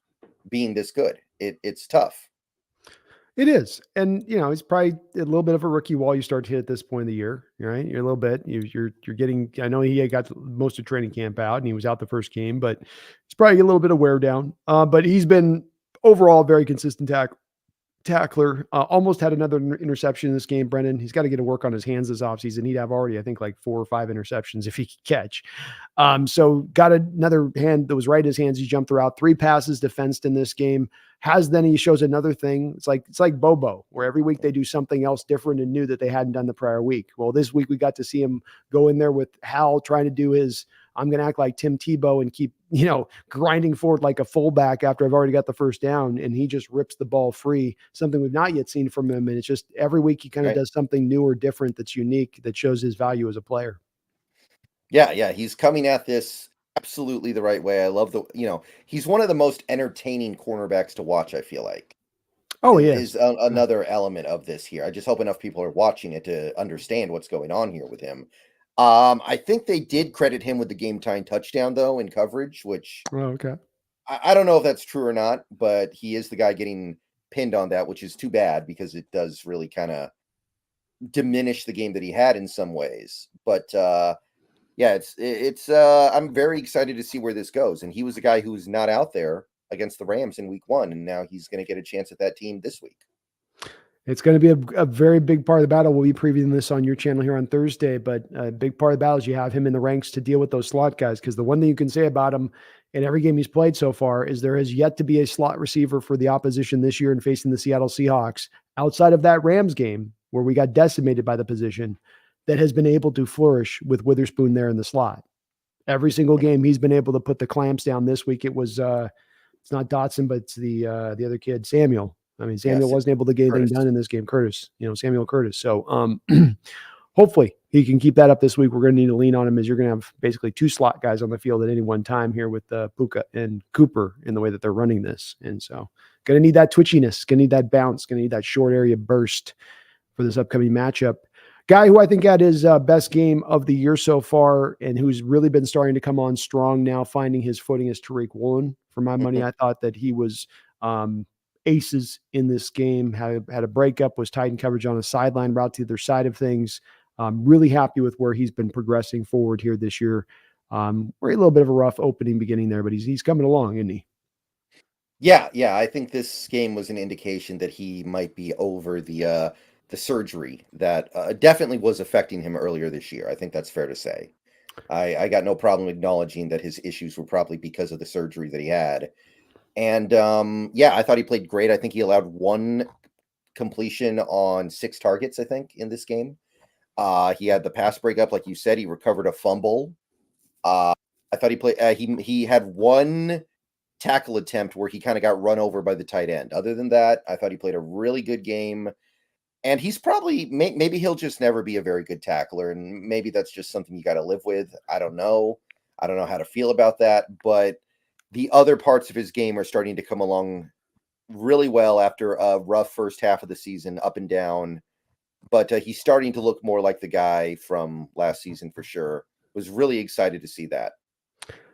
being this good. It's tough. It is, and he's probably a little bit of a rookie wall you start to hit at this point in the year, right? You're a little bit. You're getting. I know he had got most of training camp out, and he was out the first game, but it's probably a little bit of wear down. But he's been overall a very consistent tackler. Almost had another interception in this game, Brendan. He's got to get to work on his hands this offseason. He'd have already, I think, like 4 or 5 interceptions if he could catch. So got another hand that was right in his hands. He jumped throughout 3 passes defensed in this game. He shows another thing. It's like Bobo, where every week they do something else different and new that they hadn't done the prior week. Well, this week we got to see him go in there with Hal trying to do his I'm going to act like Tim Tebow and keep, grinding forward like a fullback after I've already got the first down. And he just rips the ball free, something we've not yet seen from him. And it's just every week he kind of Right. does something new or different that's unique, that shows his value as a player. Yeah, he's coming at this absolutely the right way. I love he's one of the most entertaining cornerbacks to watch, I feel like. Oh, he Is is. another element of this here. I just hope enough people are watching it to understand what's going on here with him. I think they did credit him with the game time touchdown though in coverage, which Oh, okay. I don't know if that's true or not, but he is the guy getting pinned on that, which is too bad because it does really kind of diminish the game that he had in some ways. But yeah, it's I'm very excited to see where this goes. And he was a guy who was not out there against the Rams in week 1, and now he's going to get a chance at that team this week. It's going to be a very big part of the battle. We'll be previewing this on your channel here on Thursday, but a big part of the battle is you have him in the ranks to deal with those slot guys. Because the one thing you can say about him in every game he's played so far is there has yet to be a slot receiver for the opposition this year in facing the Seattle Seahawks outside of that Rams game where we got decimated by the position that has been able to flourish with Witherspoon there in the slot. Every single game he's been able to put the clamps down. This week it was it's not Dotson, but it's the other kid, Samuel. I mean, Samuel Yes, wasn't able to get anything Curtis. done in this game. Curtis, Samuel Curtis. So hopefully he can keep that up this week. We're going to need to lean on him as you're going to have basically 2 slot guys on the field at any one time here with Puka and Cooper in the way that they're running this. And so going to need that twitchiness, going to need that bounce, going to need that short area burst for this upcoming matchup. Guy who I think had his best game of the year so far and who's really been starting to come on strong now, finding his footing, is Tariq Woolen. For my money, I thought that he was aces in this game, had a breakup, was tight in coverage on a sideline route to the other side of things. Really happy with where he's been progressing forward here this year. We're a little bit of a rough opening beginning there, but he's coming along, isn't he? Yeah. I think this game was an indication that he might be over the surgery that definitely was affecting him earlier this year. I think that's fair to say. I got no problem acknowledging that his issues were probably because of the surgery that he had. And yeah, I thought he played great. I think he allowed 1 completion on 6 targets, I think, in this game. He had the pass breakup, like you said. He recovered a fumble. I thought he played. He had 1 tackle attempt where he kind of got run over by the tight end. Other than that, I thought he played a really good game. And he's probably maybe he'll just never be a very good tackler, and maybe that's just something you got to live with. I don't know. I don't know how to feel about that, but the other parts of his game are starting to come along really well after a rough first half of the season, up and down. but he's starting to look more like the guy from last season for sure. Was really excited to see that.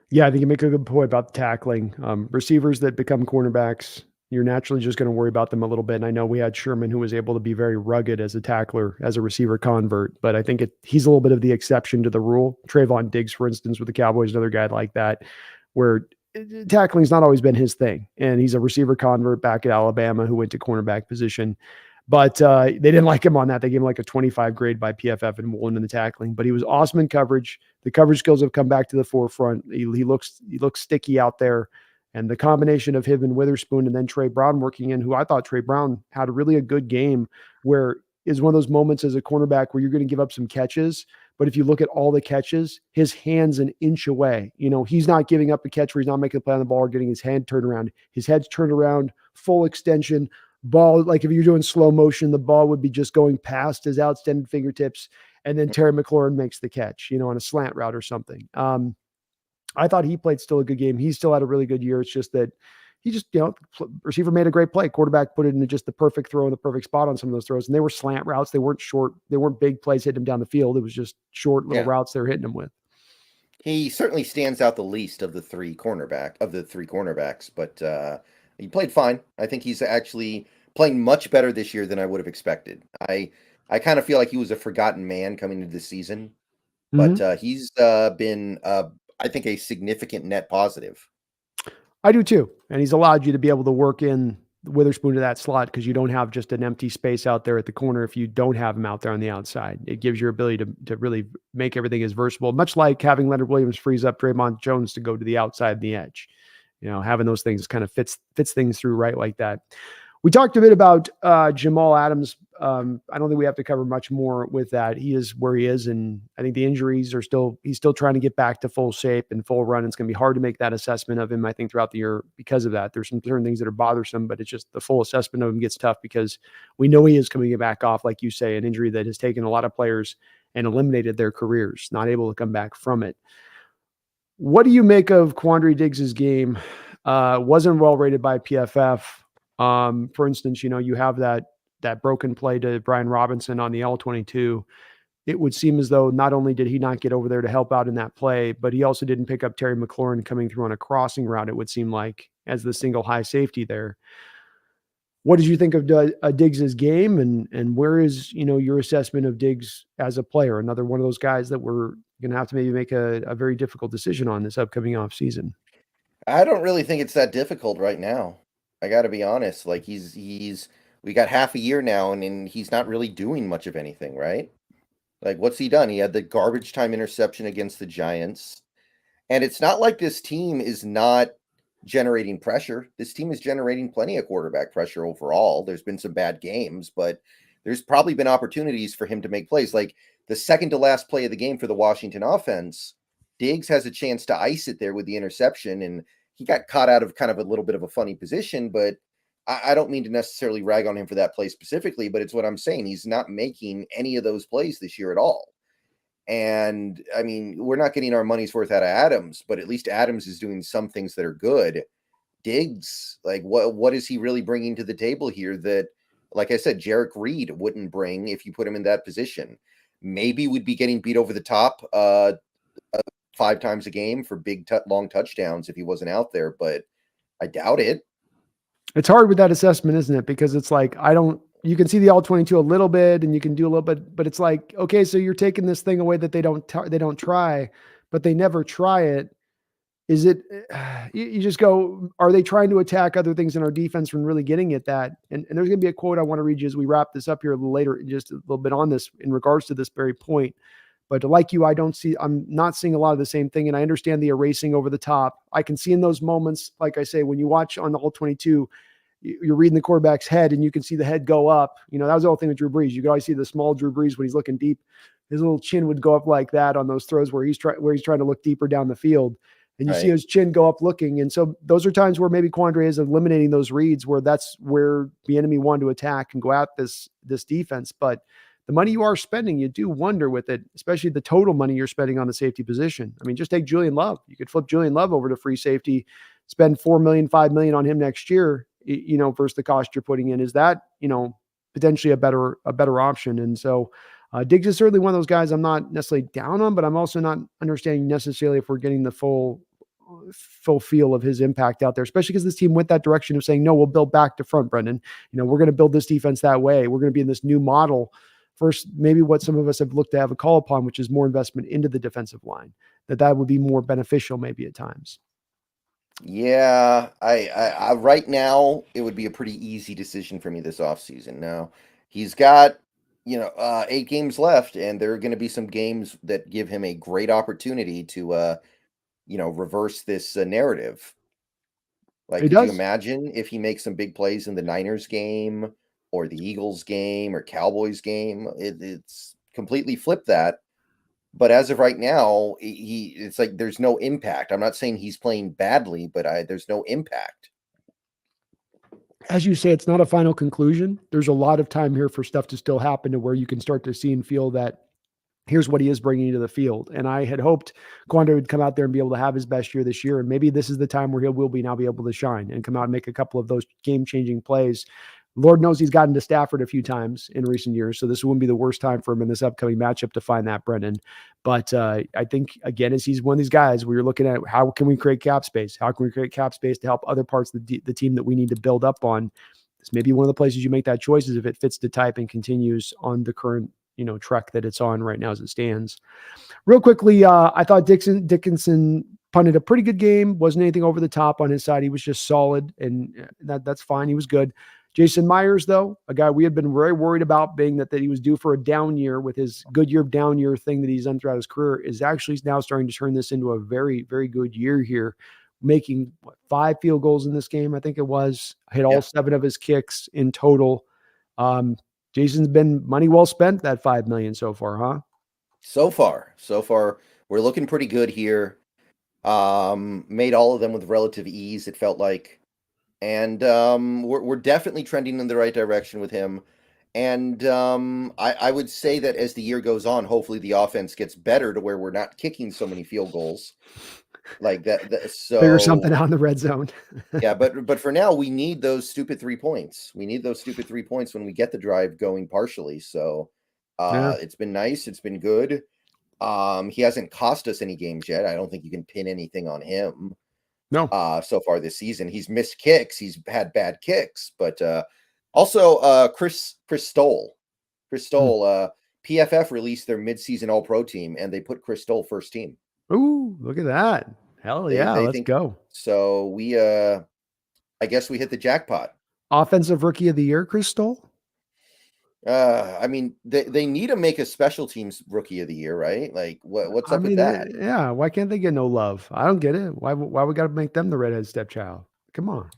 Yeah, I think you make a good point about the tackling. Receivers that become cornerbacks, you're naturally just going to worry about them a little bit. And I know we had Sherman, who was able to be very rugged as a tackler, as a receiver convert, but I think he's a little bit of the exception to the rule. Trayvon Diggs, for instance, with the Cowboys, another guy like that, where tackling's not always been his thing. And he's a receiver convert back at Alabama who went to cornerback position. But they didn't like him on that. They gave him like a 25 grade by PFF and won in the tackling. But he was awesome in coverage. The coverage skills have come back to the forefront. He looks sticky out there. And the combination of him and Witherspoon and then Trey Brown working in, who I thought Trey Brown had a good game, where is one of those moments as a cornerback where you're going to give up some catches. But if you look at all the catches, his hand's an inch away. He's not giving up a catch where he's not making a play on the ball or getting his hand turned around. His head's turned around, full extension. Ball, like if you're doing slow motion, the ball would be just going past his outstanding fingertips, and then Terry McLaurin makes the catch, on a slant route or something. I thought he played still a good game. He still had a really good year. It's just that he just, receiver made a great play. Quarterback put it into just the perfect throw in the perfect spot on some of those throws. And they were slant routes. They weren't short. They weren't big plays hitting him down the field. It was just short little routes they were hitting him with. He certainly stands out the least of the three cornerbacks, but he played fine. I think he's actually playing much better this year than I would have expected. I kind of feel like he was a forgotten man coming into the season, but he's been, I think, a significant net positive. I do too. And he's allowed you to be able to work in Witherspoon to that slot because you don't have just an empty space out there at the corner if you don't have him out there on the outside. It gives your ability to really make everything as versatile, much like having Leonard Williams frees up Draymond Jones to go to the outside and the edge. Having those things kind of fits things through right like that. We talked a bit about Jamal Adams. I don't think we have to cover much more with that. He is where he is, and I think the injuries he's still trying to get back to full shape and full run. It's going to be hard to make that assessment of him, I think, throughout the year because of that. There's some certain things that are bothersome, but it's just the full assessment of him gets tough because we know he is coming back off, like you say, an injury that has taken a lot of players and eliminated their careers, not able to come back from it. What do you make of Quandre Diggs' game? Wasn't well rated by PFF. For instance, you have that broken play to Brian Robinson on the L22. It would seem as though not only did he not get over there to help out in that play, but he also didn't pick up Terry McLaurin coming through on a crossing route, it would seem like, as the single high safety there. What did you think of Diggs' game, and where is, your assessment of Diggs as a player? Another one of those guys that we're going to have to maybe make a very difficult decision on this upcoming offseason. I don't really think it's that difficult right now. I got to be honest. Like we got half a year now, and he's not really doing much of anything, right? Like, what's he done? He had the garbage time interception against the Giants, and it's not like this team is not generating pressure. This team is generating plenty of quarterback pressure overall. There's been some bad games, but there's probably been opportunities for him to make plays. Like the second to last play of the game for the Washington offense, Diggs has a chance to ice it there with the interception, and he got caught out of kind of a little bit of a funny position, but I don't mean to necessarily rag on him for that play specifically, but it's what I'm saying. He's not making any of those plays this year at all. And I mean, we're not getting our money's worth out of Adams, but at least Adams is doing some things that are good. Diggs, like what is he really bringing to the table here that, like I said, Jarek Reed wouldn't bring if you put him in that position? Maybe we'd be getting beat over the top 5 times a game for big, long touchdowns if he wasn't out there, but I doubt it. It's hard with that assessment, isn't it? Because it's like, you can see the All-22 a little bit and you can do a little bit, but it's like, okay, so you're taking this thing away that they don't try, but they never try it. Is it, you just go, are they trying to attack other things in our defense when really getting at that? And there's going to be a quote I want to read you as we wrap this up here a little later, just a little bit on this in regards to this very point. But like you, I'm not seeing a lot of the same thing. And I understand the erasing over the top. I can see in those moments, like I say, when you watch on the All-22, you're reading the quarterback's head and you can see the head go up. That was the whole thing with Drew Brees. You could always see the small Drew Brees when he's looking deep. His little chin would go up like that on those throws where he's trying to look deeper down the field. And you see his chin go up looking. And so those are times where maybe Quandre is eliminating those reads where that's where the enemy wanted to attack and go at this defense. But the money you are spending, you do wonder with it, especially the total money you're spending on the safety position. I mean, just take Julian Love. You could flip Julian Love over to free safety, spend $4 million, $5 million on him next year, versus the cost you're putting in. Is that, potentially a better option. And so Diggs is certainly one of those guys I'm not necessarily down on, but I'm also not understanding necessarily if we're getting the full feel of his impact out there, especially because this team went that direction of saying, no, we'll build back to front, Brendan. We're going to build this defense that way. We're going to be in this new model. First, maybe what some of us have looked to have a call upon, which is more investment into the defensive line, that would be more beneficial maybe at times. Yeah, I right now it would be a pretty easy decision for me this offseason. Now he's got 8 games left, and there are going to be some games that give him a great opportunity to reverse this narrative. Like, It could you does. imagine if he makes some big plays in the Niners game or the Eagles game or Cowboys game? It's completely flipped that. But as of right now, it's like there's no impact. I'm not saying he's playing badly, but there's no impact. As you say, it's not a final conclusion. There's a lot of time here for stuff to still happen to where you can start to see and feel that here's what he is bringing to the field. And I had hoped Quandre would come out there and be able to have his best year this year. And maybe this is the time where he will now be able to shine and come out and make a couple of those game-changing plays. Lord knows he's gotten to Stafford a few times in recent years, so this wouldn't be the worst time for him in this upcoming matchup to find that, Brendan. But I think, again, as he's one of these guys where you're looking at how can we create cap space? How can we create cap space to help other parts of the team that we need to build up on? This may be one of the places you make that choice is if it fits the type and continues on the current trek that it's on right now as it stands. Real quickly, I thought Dickinson punted a pretty good game. Wasn't anything over the top on his side. He was just solid, and that's fine. He was good. Jason Meyers, though, a guy we had been very worried about being that he was due for a down year with his good year, down year thing that he's done throughout his career, is actually now starting to turn this into a very, very good year here, making 5 field goals in this game. I think it was hit all 7 of his kicks in total. Jason's been money well spent, that $5 million so far, huh? So far, we're looking pretty good here. Made all of them with relative ease, it felt like. And we're definitely trending in the right direction with him. And I would say that as the year goes on, hopefully the offense gets better to where we're not kicking so many field goals like that. So figure something out in the red zone. Yeah, but for now, we need those stupid 3 points. We need those stupid 3 points when we get the drive going partially. So it's been nice. It's been good. He hasn't cost us any games yet. I don't think you can pin anything on him. No. So far this season, he's missed kicks. He's had bad kicks, but also Chris Stoll, PFF released their midseason All-Pro team, and they put Chris Stoll first team. Ooh, look at that! Hell yeah, let's go. So we, I guess we hit the jackpot. Offensive Rookie of the Year, Chris Stoll. I mean, they need to make a special teams Rookie of the Year, right? Like, what's up with that? Yeah, why can't they get no love? I don't get it. Why we got to make them the redhead stepchild? Come on,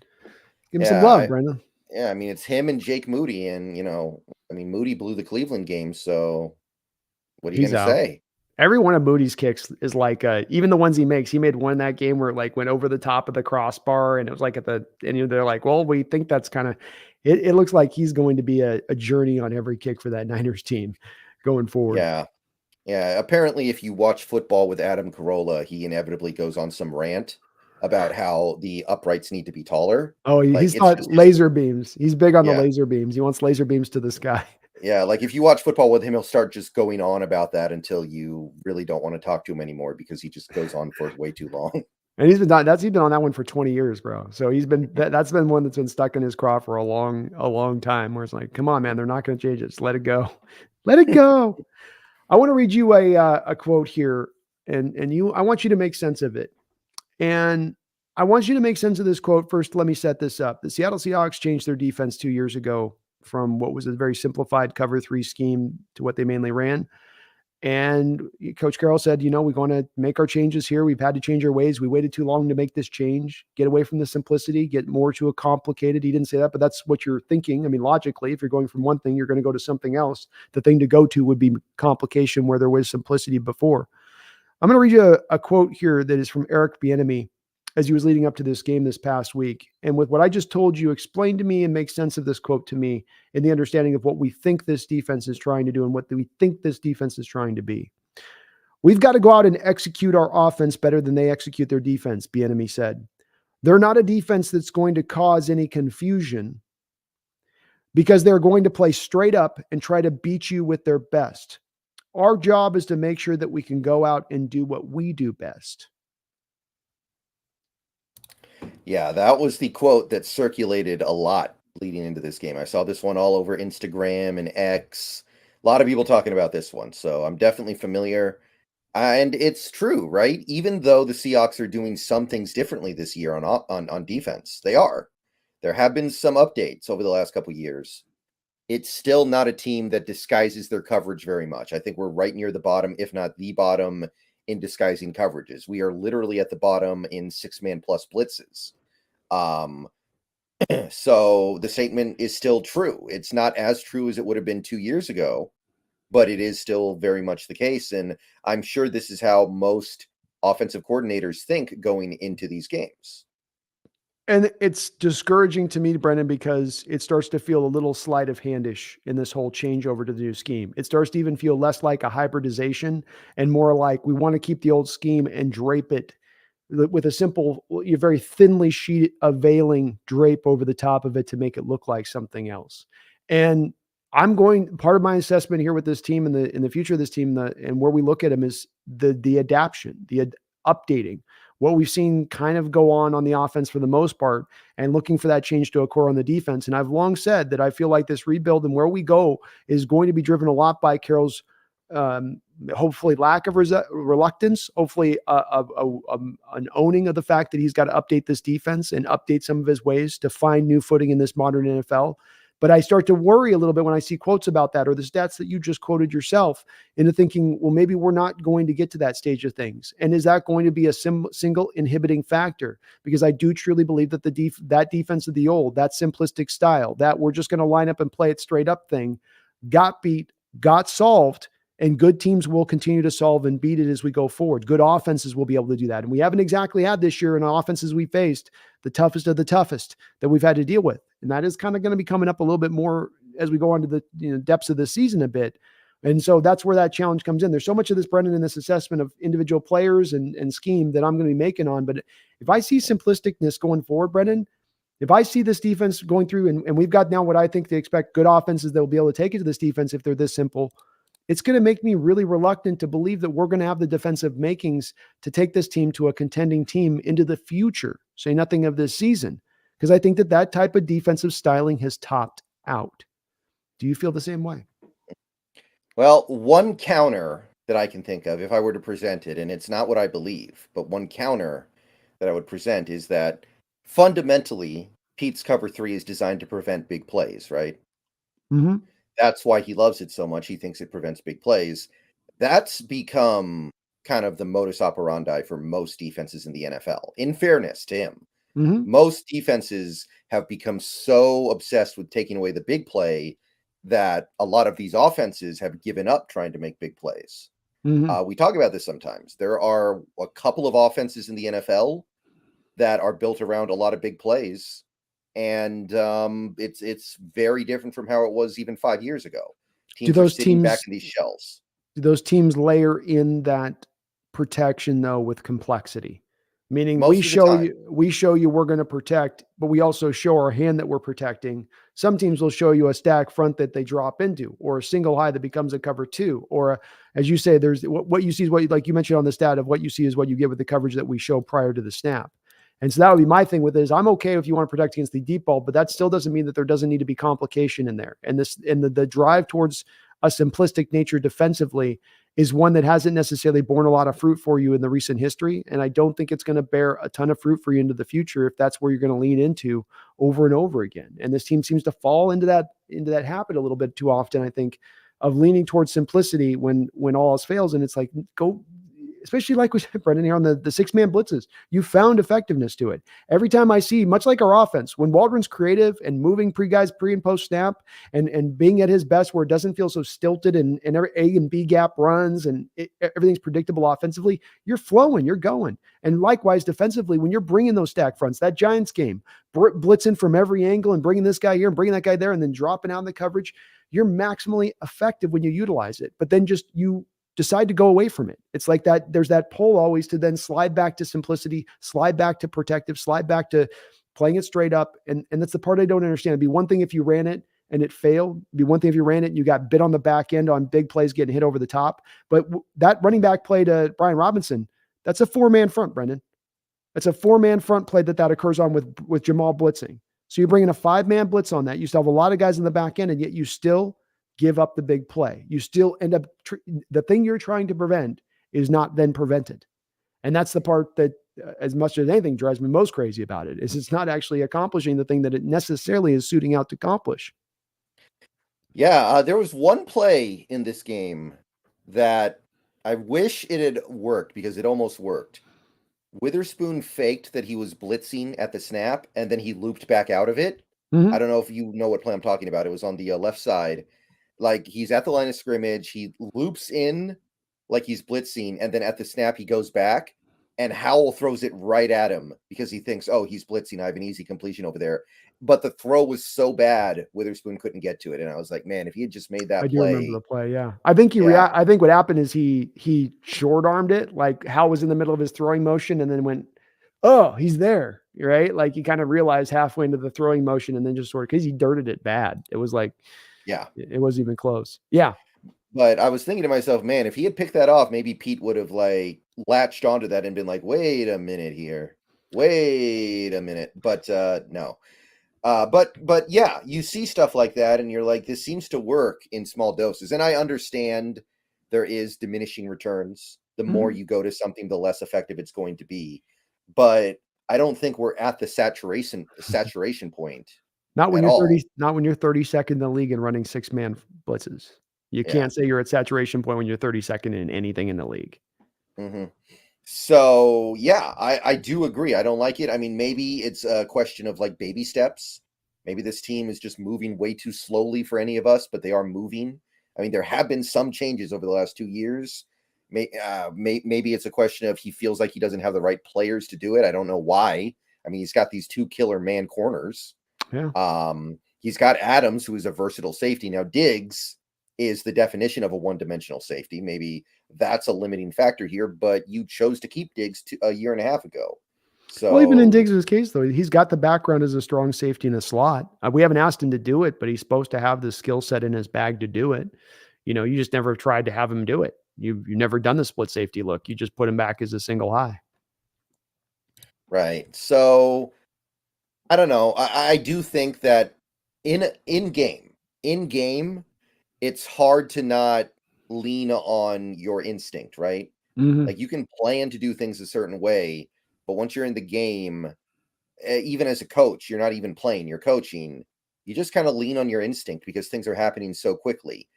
give them some love, Brendan. Yeah, I mean, it's him and Jake Moody, and Moody blew the Cleveland game. So, what are you gonna say? Every one of Moody's kicks is like, even the ones he makes. He made one in that game where it went over the top of the crossbar, and it was like they're like, well, we think that's kind of. It looks like he's going to be a journey on every kick for that Niners team going forward. Yeah. Apparently, if you watch football with Adam Carolla, he inevitably goes on some rant about how the uprights need to be taller. Oh, he's taught laser beams. He's big on the laser beams. He wants laser beams to the sky. Yeah, like if you watch football with him, he'll start just going on about that until you really don't want to talk to him anymore because he just goes on for way too long. And he's been on that one for 20 years, bro. So he's been that's been one that's been stuck in his craw for a long time. Where it's like, come on, man, they're not going to change it. Just let it go, let it go. I want to read you a quote here, and I want you to make sense of it. And I want you to make sense of this quote first. Let me set this up. The Seattle Seahawks changed their defense 2 years ago from what was a very simplified cover 3 scheme to what they mainly ran. And Coach Carroll said, we're going to make our changes here. We've had to change our ways. We waited too long to make this change, get away from the simplicity, get more to a complicated. He didn't say that, but that's what you're thinking. I mean, logically, if you're going from one thing, you're going to go to something else. The thing to go to would be complication where there was simplicity before. I'm going to read you a quote here that is from Eric Bieniemy as he was leading up to this game this past week. And with what I just told you, explain to me and make sense of this quote to me in the understanding of what we think this defense is trying to do and what we think this defense is trying to be. We've got to go out and execute our offense better than they execute their defense, Bieniemy said. They're not a defense that's going to cause any confusion. because they're going to play straight up and try to beat you with their best. Our job is to make sure that we can go out and do what we do best. Yeah, that was the quote that circulated a lot leading into this game. I saw this one all over Instagram and X. A lot of people talking about this one, so I'm definitely familiar. And it's true, right? Even though the Seahawks are doing some things differently this year on defense, they are. There have been some updates over the last couple of years. It's still not a team that disguises their coverage very much. I think we're right near the bottom, if not the bottom, in disguising coverages. We are literally at the bottom in 6-man plus blitzes. So the statement is still true. It's not as true as it would have been 2 years ago, but it is still very much the case. And I'm sure this is how most offensive coordinators think going into these games. And it's discouraging to me, Brendan, because it starts to feel a little sleight of handish in this whole changeover to the new scheme. It starts to even feel less like a hybridization and more like we want to keep the old scheme and drape it with a simple, very thinly sheet of veiling drape over the top of it to make it look like something else. And part of my assessment here with this team and in the future of this team, and where we look at them is the adaptation, the updating, what we've seen kind of go on the offense for the most part, and looking for that change to occur on the defense. And I've long said that I feel like this rebuild and where we go is going to be driven a lot by Carroll's hopefully lack of reluctance, hopefully an owning of the fact that he's got to update this defense and update some of his ways to find new footing in this modern NFL. But I start to worry a little bit when I see quotes about that or the stats that you just quoted yourself into thinking, well, maybe we're not going to get to that stage of things. And is that going to be a single inhibiting factor? Because I do truly believe that that defense of the old, that simplistic style, that we're just going to line up and play it straight up thing, got beat, got solved, and good teams will continue to solve and beat it as we go forward. Good offenses will be able to do that. And we haven't exactly had this year in offenses we faced the toughest of the toughest that we've had to deal with. And that is kind of going to be coming up a little bit more as we go on to the depths of the season a bit. And so that's where that challenge comes in. There's so much of this, Brendan, in this assessment of individual players and scheme that I'm going to be making on. But if I see simplisticness going forward, Brendan, if I see this defense going through and we've got now what I think they expect good offenses that will be able to take it to this defense if they're this simple, it's going to make me really reluctant to believe that we're going to have the defensive makings to take this team to a contending team into the future, say nothing of this season, because I think that type of defensive styling has topped out. Do you feel the same way? Well, one counter that I can think of, if I were to present it, and it's not what I believe, but one counter that I would present is that fundamentally, Pete's cover 3 is designed to prevent big plays, right? Mm-hmm. That's why he loves it so much. He thinks it prevents big plays. That's become kind of the modus operandi for most defenses in the NFL. In fairness to him, most defenses have become so obsessed with taking away the big play that a lot of these offenses have given up trying to make big plays. We talk about this sometimes. There are a couple of offenses in the NFL that are built around a lot of big plays. And it's very different from how it was even 5 years ago. Teams are sitting back in these shells. Do those teams layer in that protection though with complexity? Meaning we show you we're going to protect, but we also show our hand that we're protecting. Some teams will show you a stack front that they drop into, or a single high that becomes a cover 2, or as you say, there's what you see is what, like you mentioned on the stat of what you see is what you get with the coverage that we show prior to the snap. And so that would be my thing with it is I'm okay if you want to protect against the deep ball, but that still doesn't mean that there doesn't need to be complication in there. And the drive towards a simplistic nature defensively is one that hasn't necessarily borne a lot of fruit for you in the recent history. And I don't think it's going to bear a ton of fruit for you into the future if that's where you're going to lean into over and over again. And this team seems to fall into that habit a little bit too often, I think, of leaning towards simplicity when all else fails. And it's like, go, especially like we said, Brendan, here on the 6-man blitzes, you found effectiveness to it. Every time I see, much like our offense, when Waldron's creative and moving guys pre and post snap and being at his best where it doesn't feel so stilted and every A and B gap runs and everything's predictable offensively, you're flowing, you're going. And likewise, defensively, when you're bringing those stack fronts, that Giants game, blitzing from every angle and bringing this guy here and bringing that guy there and then dropping out in the coverage, you're maximally effective when you utilize it. But then just you decide to go away from it. It's like that. There's that pull always to then slide back to simplicity, slide back to protective, slide back to playing it straight up. And that's the part I don't understand. It'd be one thing if you ran it and it failed. It'd be one thing if you ran it and you got bit on the back end on big plays getting hit over the top. But that running back play to Brian Robinson, that's a 4-man front, Brendan. It's a 4-man front play that occurs on with Jamal blitzing. So you're bringing a 5-man blitz on that. You still have a lot of guys in the back end, and yet you still give up the big play. You still end up the thing you're trying to prevent is not then prevented. And that's the part that, as much as anything, drives me most crazy about it, is it's not actually accomplishing the thing that it necessarily is suiting out to accomplish. Yeah, there was one play in this game that I wish it had worked because it almost worked. Witherspoon faked that he was blitzing at the snap, and then he looped back out of it. Mm-hmm. I don't know if you know what play I'm talking about. It was on the left side. Like, he's at the line of scrimmage. He loops in like he's blitzing, and then at the snap, he goes back, and Howell throws it right at him because he thinks, oh, he's blitzing. I have an easy completion over there. But the throw was so bad, Witherspoon couldn't get to it. And I was like, man, if he had just made that I do play. remember the play, yeah. I think I think what happened is he short-armed it, like Howell was in the middle of his throwing motion and then went, oh, he's there, right? Like he kind of realized halfway into the throwing motion and then just sort of, because he dirted it bad. It was like, yeah, it wasn't even close. Yeah. But I was thinking to myself, man, if he had picked that off, maybe Pete would have like latched onto that and been like, wait a minute here. Wait a minute. But no. But yeah, you see stuff like that and you're like, this seems to work in small doses. And I understand there is diminishing returns. The more you go to something, the less effective it's going to be. But I don't think we're at the saturation point. Not when you're 30, not when you're 32nd in the league and running 6-man blitzes. You can't say you're at saturation point when you're 32nd in anything in the league. Mm-hmm. So yeah, I do agree. I don't like it. I mean, maybe it's a question of like baby steps. Maybe this team is just moving way too slowly for any of us, but they are moving. I mean, there have been some changes over the last 2 years. Maybe it's a question of he feels like he doesn't have the right players to do it. I don't know why. I mean, he's got these 2 killer man corners. Yeah. He's got Adams, who is a versatile safety. Now, Diggs is the definition of a one-dimensional safety. Maybe that's a limiting factor here, but you chose to keep Diggs a year and a half ago. So, well, even in Diggs' case, though, he's got the background as a strong safety in a slot. We haven't asked him to do it, but he's supposed to have the skill set in his bag to do it. You know, you just never tried to have him do it. You've never done the split safety look. You just put him back as a single high. Right. So I don't know. I do think that in game, it's hard to not lean on your instinct, right? Mm-hmm. Like you can plan to do things a certain way, but once you're in the game, even as a coach, you're not even playing, you're coaching. You just kind of lean on your instinct because things are happening so quickly.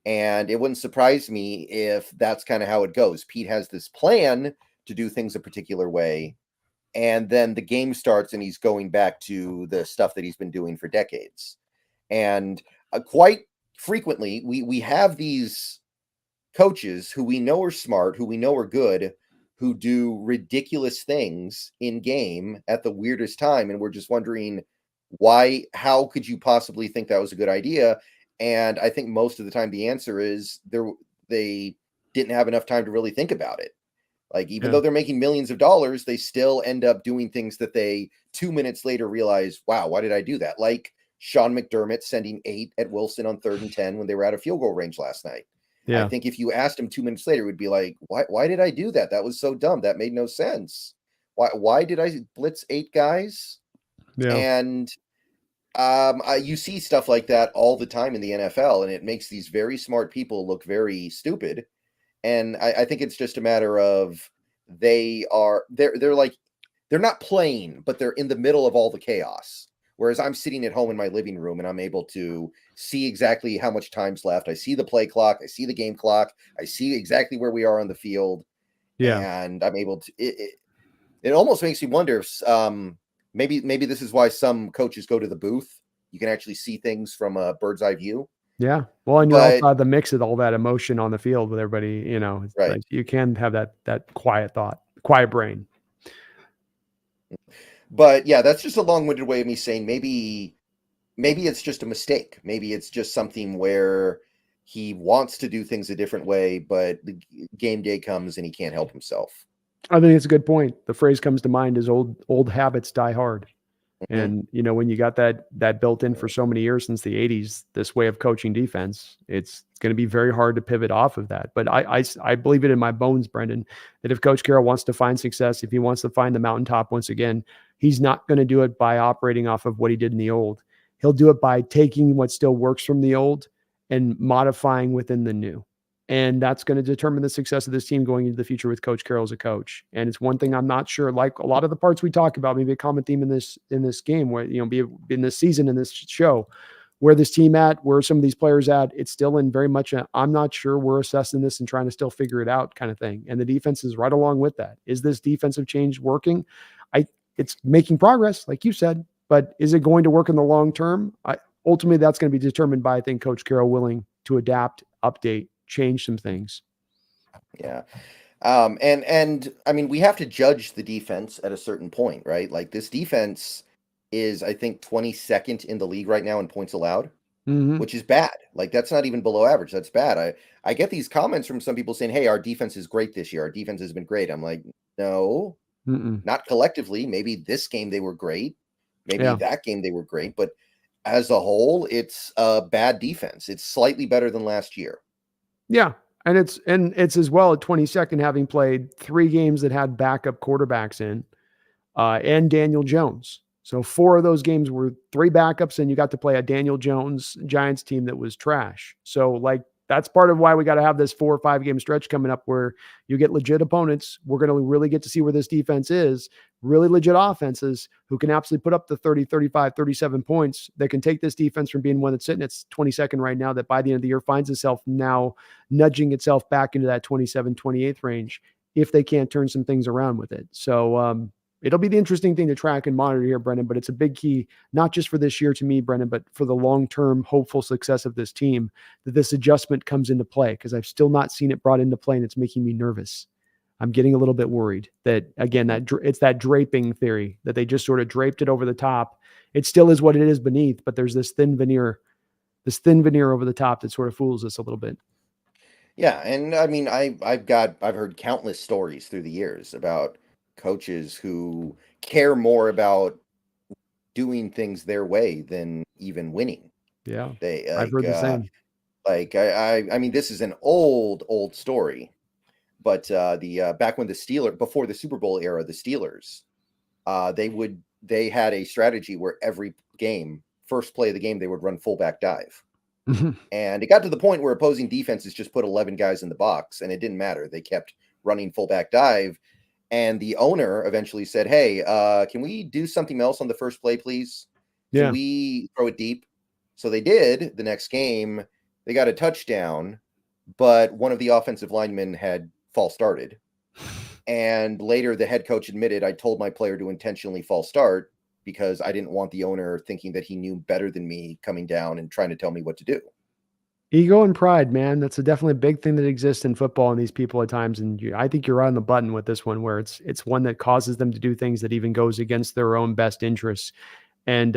And it wouldn't surprise me if that's kind of how it goes. Pete has this plan to do things a particular way, and then the game starts and he's going back to the stuff that he's been doing for decades. And quite frequently, we have these coaches who we know are smart, who we know are good, who do ridiculous things in game at the weirdest time. And we're just wondering how could you possibly think that was a good idea? And I think most of the time the answer is they didn't have enough time to really think about it. Like, even though they're making millions of dollars, they still end up doing things that they 2 minutes later realize, wow, why did I do that? Like Sean McDermott sending 8 at Wilson on 3rd and 10 when they were out of field goal range last night. Yeah. I think if you asked him 2 minutes later, it would be like, why did I do that? That was so dumb. That made no sense. Why did I blitz 8 guys? Yeah. And you see stuff like that all the time in the NFL, and it makes these very smart people look very stupid. And I think it's just a matter of they're not playing, but they're in the middle of all the chaos. Whereas I'm sitting at home in my living room and I'm able to see exactly how much time's left. I see the play clock. I see the game clock. I see exactly where we are on the field. Yeah. And I'm able to, it almost makes me wonder if maybe this is why some coaches go to the booth. You can actually see things from a bird's eye view. Yeah. Well, and you also have the mix of all that emotion on the field with everybody, you know, right. Like you can have that quiet thought, quiet brain. But yeah, that's just a long-winded way of me saying maybe it's just a mistake. Maybe it's just something where he wants to do things a different way, but the game day comes and he can't help himself. I think it's a good point. The phrase comes to mind is old habits die hard. Mhm. And, when you got that built in for so many years since the 80s, this way of coaching defense, it's going to be very hard to pivot off of that. But I believe it in my bones, Brendan, that if Coach Carroll wants to find success, if he wants to find the mountaintop once again, he's not going to do it by operating off of what he did in the old. He'll do it by taking what still works from the old and modifying within the new. And that's going to determine the success of this team going into the future with Coach Carroll as a coach. And it's one thing I'm not sure, like a lot of the parts we talk about, maybe a common theme in this game, where, be in this season, in this show, where this team at, where some of these players at, it's still in very much I'm not sure, we're assessing this and trying to still figure it out kind of thing. And the defense is right along with that. Is this defensive change working? It's making progress, like you said, but is it going to work in the long term? Ultimately, that's going to be determined by, I think, Coach Carroll willing to adapt, update, change some things. Yeah. And I mean, we have to judge the defense at a certain point, right? Like, this defense is, I think, 22nd in the league right now in points allowed, which is bad. Like, that's not even below average. That's bad. I get these comments from some people saying, hey, our defense is great this year. Our defense has been great. I'm like, no, not collectively. Maybe this game they were great. Maybe that game they were great. But as a whole, it's a bad defense. It's slightly better than last year. Yeah. And it's as well at 22nd, having played 3 games that had backup quarterbacks in, and Daniel Jones. So 4 of those games were 3 backups, and you got to play a Daniel Jones Giants team that was trash. So, like, that's part of why we got to have this 4 or 5 game stretch coming up where you get legit opponents. We're going to really get to see where this defense is, really legit offenses who can absolutely put up the 30, 35, 37 points that can take this defense from being one that's sitting at 22nd right now, that by the end of the year finds itself now nudging itself back into that 27, 28th range if they can't turn some things around with it. So, it'll be the interesting thing to track and monitor here, Brendan, but it's a big key, not just for this year to me, Brendan, but for the long-term hopeful success of this team, that this adjustment comes into play, because I've still not seen it brought into play, and it's making me nervous. I'm getting a little bit worried that, again, it's that draping theory, that they just sort of draped it over the top. It still is what it is beneath, but there's this thin veneer over the top that sort of fools us a little bit. Yeah, and I mean, I've heard countless stories through the years about coaches who care more about doing things their way than even winning. Yeah, They I've heard the same. I mean, this is an old story, but back when before the Super Bowl era, the Steelers, they had a strategy where every game, first play of the game, they would run fullback dive. And it got to the point where opposing defenses just put 11 guys in the box, and it didn't matter. They kept running fullback dive. And the owner eventually said, hey, can we do something else on the first play, please? Can we throw it deep? So they did. The next game, they got a touchdown, but one of the offensive linemen had false started. And later the head coach admitted, I told my player to intentionally false start because I didn't want the owner thinking that he knew better than me coming down and trying to tell me what to do. Ego and pride, man. That's definitely a big thing that exists in football and these people at times. And I think you're on the button with this one, where it's one that causes them to do things that even goes against their own best interests. And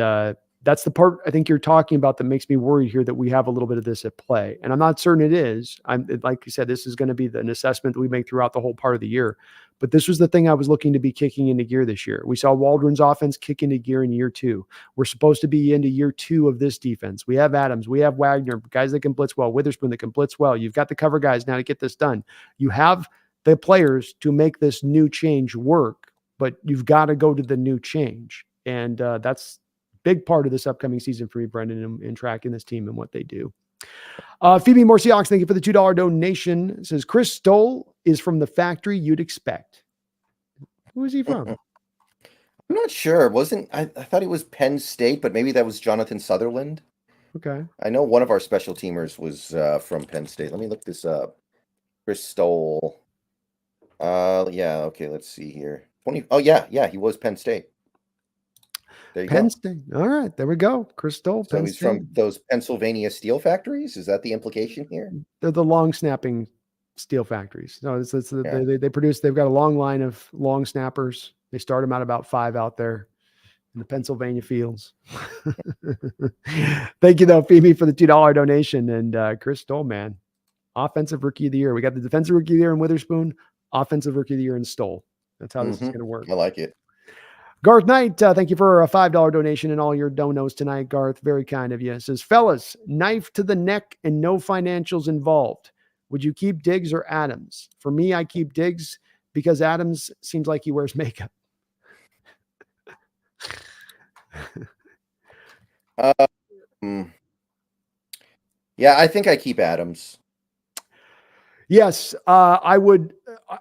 that's the part I think you're talking about that makes me worried here, that we have a little bit of this at play. And I'm not certain it is. Like you said, this is going to be an assessment that we make throughout the whole part of the year. But this was the thing I was looking to be kicking into gear this year. We saw Waldron's offense kick into gear in year 2. We're supposed to be into year 2 of this defense. We have Adams, we have Wagner, guys that can blitz well, Witherspoon that can blitz well. You've got the cover guys now to get this done. You have the players to make this new change work, but you've got to go to the new change. And that's a big part of this upcoming season for me, Brendan, in tracking this team and what they do. Phoebe Moore Seahawks, thank you for the $2 donation. It says Chris Stoll is from the factory you'd expect. Who is he from? I'm not sure. I thought he was Penn State, but maybe that was Jonathan Sutherland. Okay. I know one of our special teamers was from Penn State. Let me look this up. Chris Stoll. Yeah, okay, let's see here. Oh, yeah, he was Penn State. There you Penn go. State. All right, there we go. Chris Stoll, So Penn he's State. from those Pennsylvania steel factories? Is that the implication here? They're the long snapping steel factories. No, they produce, they've got a long line of long snappers. They start them out about 5 out there in the Pennsylvania fields. Thank you, though, Phoebe, for the $2 donation. And Chris Stoll, man, offensive rookie of the year. We got the defensive rookie of the year in Witherspoon, offensive rookie of the year in Stoll. That's how this is going to work. I like it. Garth Knight, thank you for a $5 donation and all your donos tonight, Garth. Very kind of you. It says, fellas, knife to the neck and no financials involved. Would you keep Diggs or Adams? For me, I keep Diggs because Adams seems like he wears makeup. Yeah, I think I keep Adams. Yes, I would.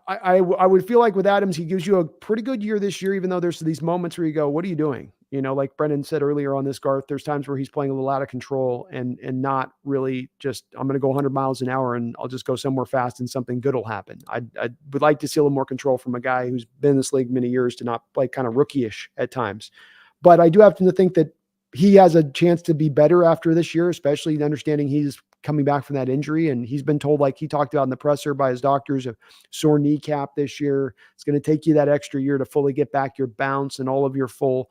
I would feel like with Adams, he gives you a pretty good year this year, even though there's these moments where you go, "What are you doing?" You know, like Brendan said earlier on this, Garth. There's times where he's playing a little out of control and not really just. I'm going to go 100 miles an hour and I'll just go somewhere fast and something good will happen. I would like to see a little more control from a guy who's been in this league many years to not play kind of rookie-ish at times. But I do have to think that he has a chance to be better after this year, especially understanding he's coming back from that injury. And he's been told, like he talked about in the presser by his doctors, a sore kneecap this year. It's going to take you that extra year to fully get back your bounce and all of your full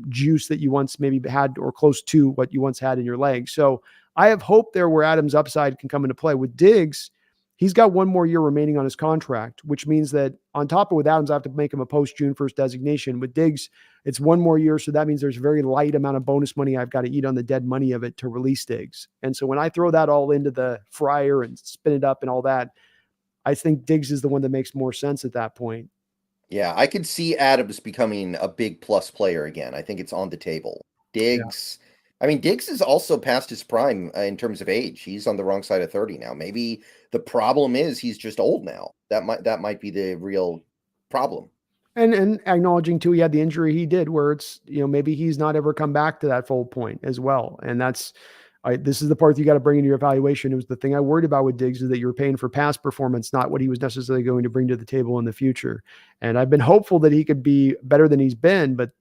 juice that you once maybe had or close to what you once had in your legs. So I have hope there where Adams' upside can come into play. With Diggs, he's got one more year remaining on his contract, which means that on top of with Adams, I have to make him a post-June 1st designation. With Diggs, it's one more year. So that means there's a very light amount of bonus money I've got to eat on the dead money of it to release Diggs. And so when I throw that all into the fryer and spin it up and all that, I think Diggs is the one that makes more sense at that point. Yeah, I could see Adams becoming a big plus player again. I think it's on the table. Diggs, I mean, Diggs is also past his prime in terms of age. He's on the wrong side of 30 now. Maybe the problem is he's just old now. That might be the real problem. And acknowledging too, he had the injury he did where it's, maybe he's not ever come back to that full point as well. And this is the part you got to bring into your evaluation. It was the thing I worried about with Diggs is that you're paying for past performance, not what he was necessarily going to bring to the table in the future. And I've been hopeful that he could be better than he's been, but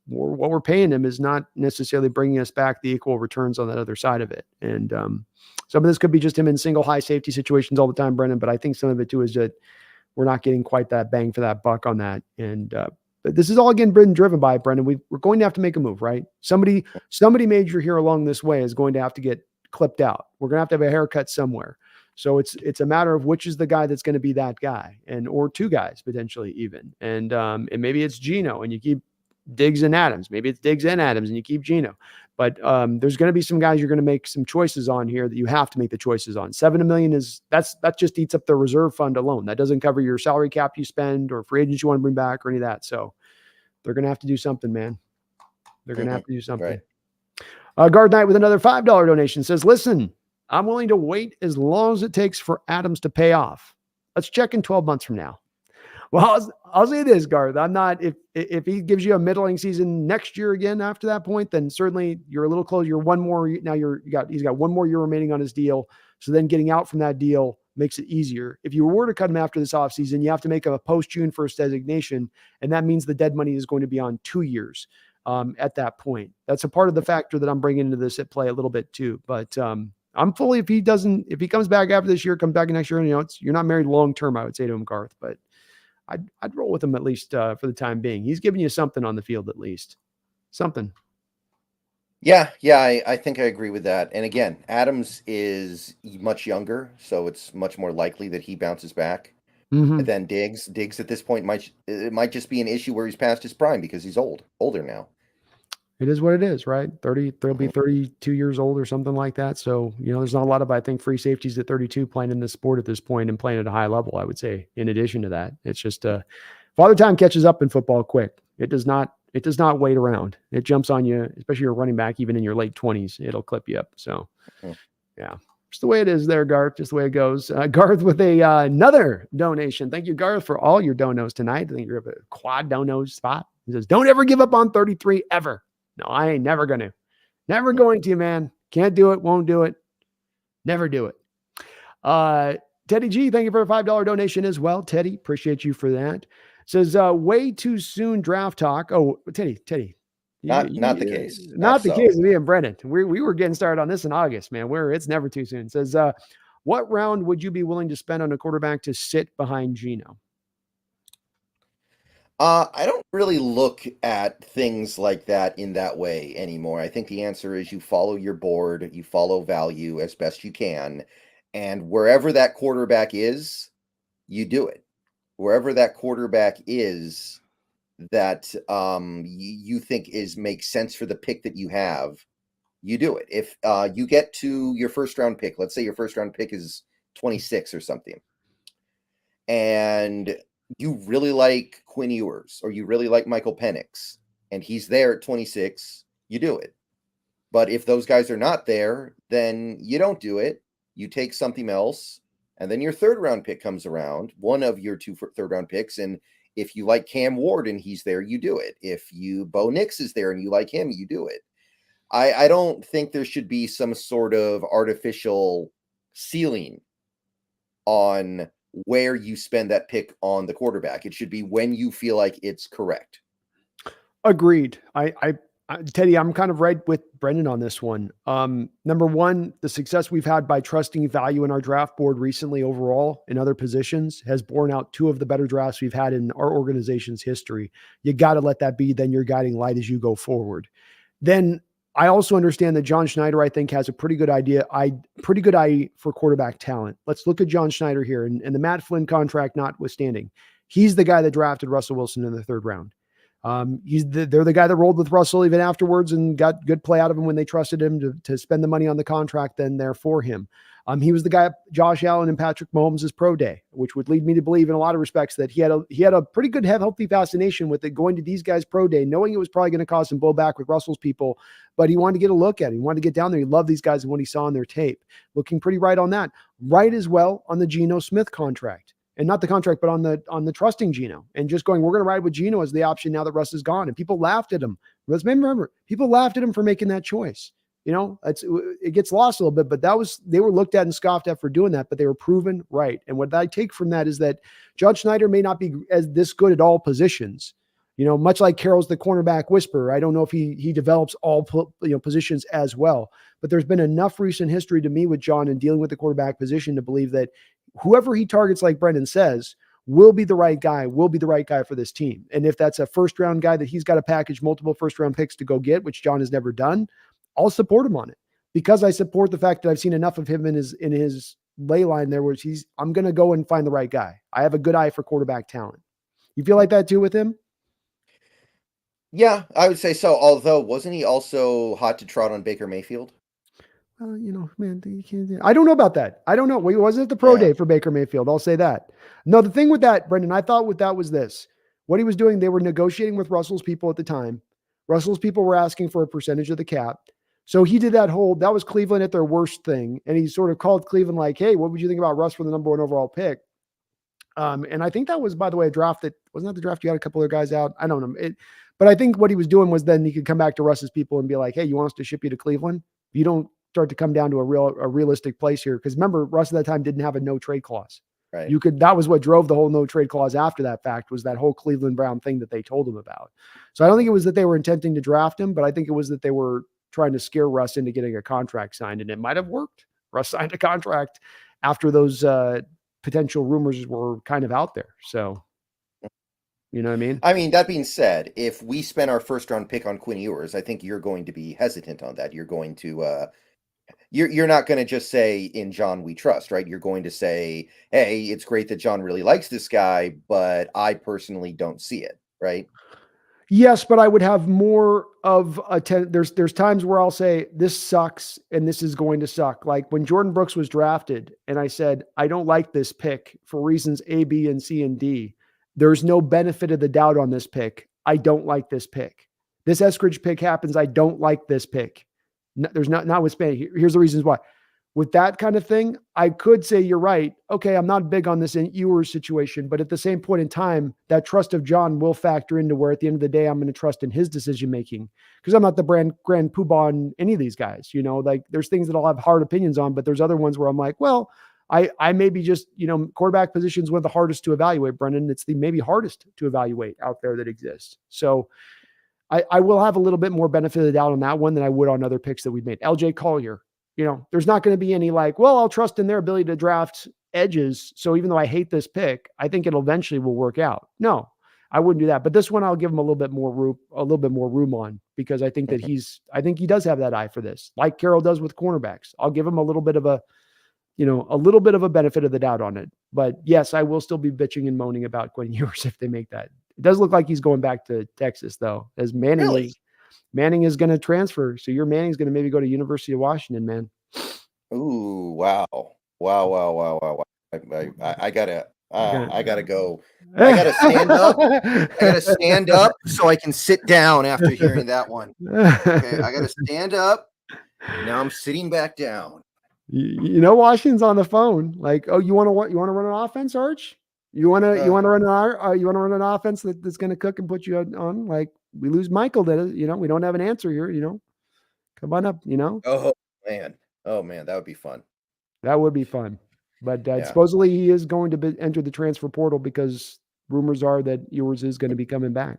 what we're paying him is not necessarily bringing us back the equal returns on that other side of it. And some of this could be just him in single high safety situations all the time, Brendan. But I think some of it too is that we're not getting quite that bang for that buck on that. And but this is all again been driven by Brendan. We're going to have to make a move, right? Somebody major here along this way is going to have to get clipped out. We're going to have a haircut somewhere. So it's a matter of which is the guy that's going to be that guy, or two guys potentially even. And maybe it's Geno and you keep Diggs and Adams. Maybe it's Diggs and Adams and you keep Geno. But there's going to be some guys you're going to make some choices on here that you have to make the choices on. $7 million that just eats up the reserve fund alone. That doesn't cover your salary cap you spend or free agents you want to bring back or any of that. So they're going to have to do something, man. They're going to have to do something. Right. Guard Knight with another $5 donation says, listen, I'm willing to wait as long as it takes for Adams to pay off. Let's check in 12 months from now. Well, I'll say this, Garth. I'm not, if he gives you a middling season next year again after that point, then certainly you're a little close. You're one more. Now he's got one more year remaining on his deal. So then getting out from that deal makes it easier. If you were to cut him after this offseason, you have to make a post-June 1st designation. And that means the dead money is going to be on 2 years at that point. That's a part of the factor that I'm bringing into this at play a little bit too. But I'm fully, if he comes back after this year, comes back next year, and you're not married long-term, I would say to him, Garth, but I'd roll with him at least for the time being. He's giving you something on the field, at least something. Yeah, I think I agree with that. And again, Adams is much younger, so it's much more likely that he bounces back than Diggs. Diggs at this point might just be an issue where he's past his prime because he's older now. It is what it is, right? They'll be 32 years old or something like that. So, there's not a lot of, I think, free safeties at 32 playing in this sport at this point and playing at a high level, I would say, in addition to that. It's just father time catches up in football quick. It does not wait around. It jumps on you, especially your running back, even in your late 20s. It'll clip you up. So, yeah. Just the way it is there, Garth. Just the way it goes. Garth with another donation. Thank you, Garth, for all your donos tonight. I think you're a quad dono spot. He says, don't ever give up on 33 ever. No, I ain't never going to, man. Can't do it. Won't do it. Never do it. Teddy G, thank you for a $5 donation as well. Teddy, appreciate you for that. Says, way too soon draft talk. Oh, Teddy. Not the case. Not the case with me and Brennan. We were getting started on this in August, man. It's never too soon. Says, what round would you be willing to spend on a quarterback to sit behind Geno? I don't really look at things like that in that way anymore. I think the answer is you follow your board, you follow value as best you can, and wherever that quarterback is, you do it. Wherever that quarterback is, that you think makes sense for the pick that you have, you do it. If you get to your first round pick, let's say your first round pick is 26 or something, and you really like Quinn Ewers or you really like Michael Penix, and he's there at 26, you do it. But if those guys are not there, then you don't do it. You take something else, and then your third round pick comes around, one of your two third round picks, and if you like Cam Ward and he's there, you do it. If Bo Nix is there and you like him, you do it. I don't think there should be some sort of artificial ceiling on where you spend that pick on the quarterback. It should be when you feel like it's correct. Agreed. Teddy, I'm kind of right with Brendan on this one. Number one, the success we've had by trusting value in our draft board recently overall in other positions has borne out two of the better drafts we've had in our organization's history. You got to let that be then your guiding light as you go forward. Then I also understand that John Schneider, I think, has a pretty good eye for quarterback talent. Let's look at John Schneider here and the Matt Flynn contract notwithstanding. He's the guy that drafted Russell Wilson in the third round. They're the guy that rolled with Russell even afterwards and got good play out of him when they trusted him to spend the money on the contract then there for him. He was the guy, Josh Allen and Patrick Mahomes' pro day, which would lead me to believe in a lot of respects that he had a pretty good healthy fascination with it going to these guys' pro day, knowing it was probably going to cause some blowback with Russell's people, but he wanted to get a look at it. He wanted to get down there. He loved these guys and what he saw on their tape. Looking pretty right on that. Right as well on the Geno Smith contract. And not the contract, but on the trusting Geno and just going, we're going to ride with Geno as the option now that Russ is gone. And people laughed at him. Let's remember, people laughed at him for making that choice. You know, it gets lost a little bit, but they were looked at and scoffed at for doing that, but they were proven right. And what I take from that is that John Schneider may not be as this good at all positions. You know, much like Carroll's the cornerback whisperer. I don't know if he develops all positions as well, but there's been enough recent history to me with John in dealing with the quarterback position to believe that whoever he targets, like Brendan says, will be the right guy for this team. And if that's a first round guy that he's got to package multiple first round picks to go get, which John has never done, I'll support him on it because I support the fact that I've seen enough of him in his lay line there where I'm going to go and find the right guy. I have a good eye for quarterback talent. You feel like that too with him? Yeah, I would say so. Although, wasn't he also hot to trot on Baker Mayfield? Man, I don't know about that. I don't know. He wasn't at the pro day for Baker Mayfield. I'll say that. No, the thing with that, Brendan, I thought with that was this. What he was doing, they were negotiating with Russell's people at the time. Russell's people were asking for a percentage of the cap. So he did that was Cleveland at their worst thing. And he sort of called Cleveland like, hey, what would you think about Russ for the number one overall pick? And I think that was, by the way, a draft that wasn't that the draft. You got a couple other guys out. I don't know. But I think what he was doing was then he could come back to Russ's people and be like, hey, you want us to ship you to Cleveland? You don't start to come down to a realistic place here. Because remember, Russ at that time didn't have a no trade clause. Right. That was what drove the whole no trade clause after that fact was that whole Cleveland Brown thing that they told him about. So I don't think it was that they were intending to draft him, but I think it was that they were trying to scare Russ into getting a contract signed, and it might have worked. Russ signed a contract after those potential rumors were kind of out there. So, you know what I mean? I mean, that being said, if we spend our first round pick on Quinn Ewers, I think you're going to be hesitant on that. You're going to, you're not going to just say in John we trust, right? You're going to say, hey, it's great that John really likes this guy, but I personally don't see it, right? Yes, but I would have more of there's times where I'll say this sucks and this is going to suck. Like when Jordan Brooks was drafted and I said, I don't like this pick for reasons A, B, and C, and D. There's no benefit of the doubt on this pick. I don't like this pick. This Eskridge pick happens. I don't like this pick. There's notwithstanding. Here's the reasons why. With that kind of thing, I could say you're right. Okay, I'm not big on this Ewers situation, but at the same point in time, that trust of John will factor into where at the end of the day, I'm going to trust in his decision-making because I'm not the grand poobah on any of these guys. You know, like there's things that I'll have hard opinions on, but there's other ones where I'm like, well, I maybe just, quarterback position is one of the hardest to evaluate, Brendan. It's the maybe hardest to evaluate out there that exists. So I will have a little bit more benefit of the doubt on that one than I would on other picks that we've made. LJ Collier. There's not going to be any like, well, I'll trust in their ability to draft edges. So even though I hate this pick, I think it eventually will work out. No, I wouldn't do that. But this one, I'll give him a little bit more room on because I think that he does have that eye for this, like Carroll does with cornerbacks. I'll give him a little bit of a benefit of the doubt on it. But yes, I will still be bitching and moaning about Quinn Ewers if they make that It does look like he's going back to Texas, though, as Really? Manning is going to transfer. So your Manning's going to maybe go to University of Washington, man. Ooh, wow. Wow, wow, wow, wow, wow. I gotta I gotta go. I gotta stand up. I gotta stand up so I can sit down after hearing that one. Okay, I gotta stand up. Now I'm sitting back down. You know, Washington's on the phone. Like, oh, you want to run an offense, Arch? You want to run an offense that's going to cook and put you on? Like, we lose Michael. We don't have an answer here. Come on up. Oh man. Oh man, that would be fun. That would be fun. But Yeah. supposedly he is going to enter the transfer portal because rumors are that yours is going to be coming back.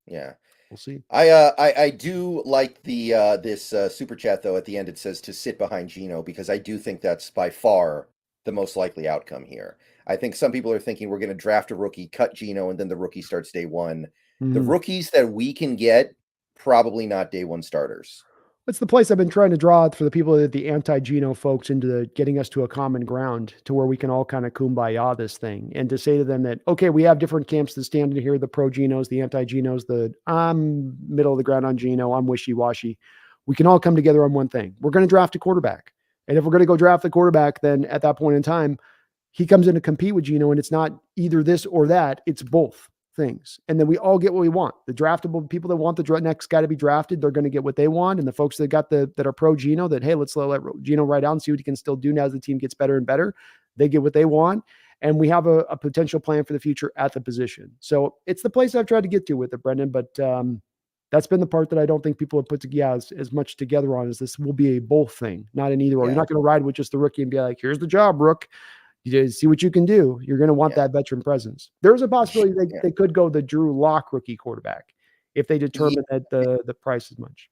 Yeah. We'll see. I do like the this super chat though. At the end, it says to sit behind Geno because I do think that's by far the most likely outcome here. I think some people are thinking we're going to draft a rookie, cut Geno, and then the rookie starts day one. The Mhm. rookies that we can get probably not day one starters. It's the place I've been trying to draw for the people that the anti-Geno folks into getting us to a common ground to where we can all kind of kumbaya this thing and to say to them that, okay, we have different camps that stand in here, the pro Genos, the anti-Genos, I'm middle of the ground on Geno, I'm wishy-washy. We can all come together on one thing. We're going to draft a quarterback. And if we're going to go draft the quarterback, then at that point in time, he comes in to compete with Geno, and it's not either this or that, it's both things. And then we all get what we want. The draftable people that want the next guy to be drafted, they're going to get what they want. And the folks that that are pro Geno, that, hey, let's let Geno ride out and see what he can still do now as the team gets better and better, they get what they want. And we have a potential plan for the future at the position. So it's the place I've tried to get to with it, Brendan. But that's been the part that I don't think people have put as much together on, is this will be a both thing, not an either or. Yeah. You're not going to ride with just the rookie and be like, here's the job, Rook. You see what you can do. You're going to want that veteran presence. There's a possibility they could go the Drew Lock rookie quarterback if they determine that the price is much.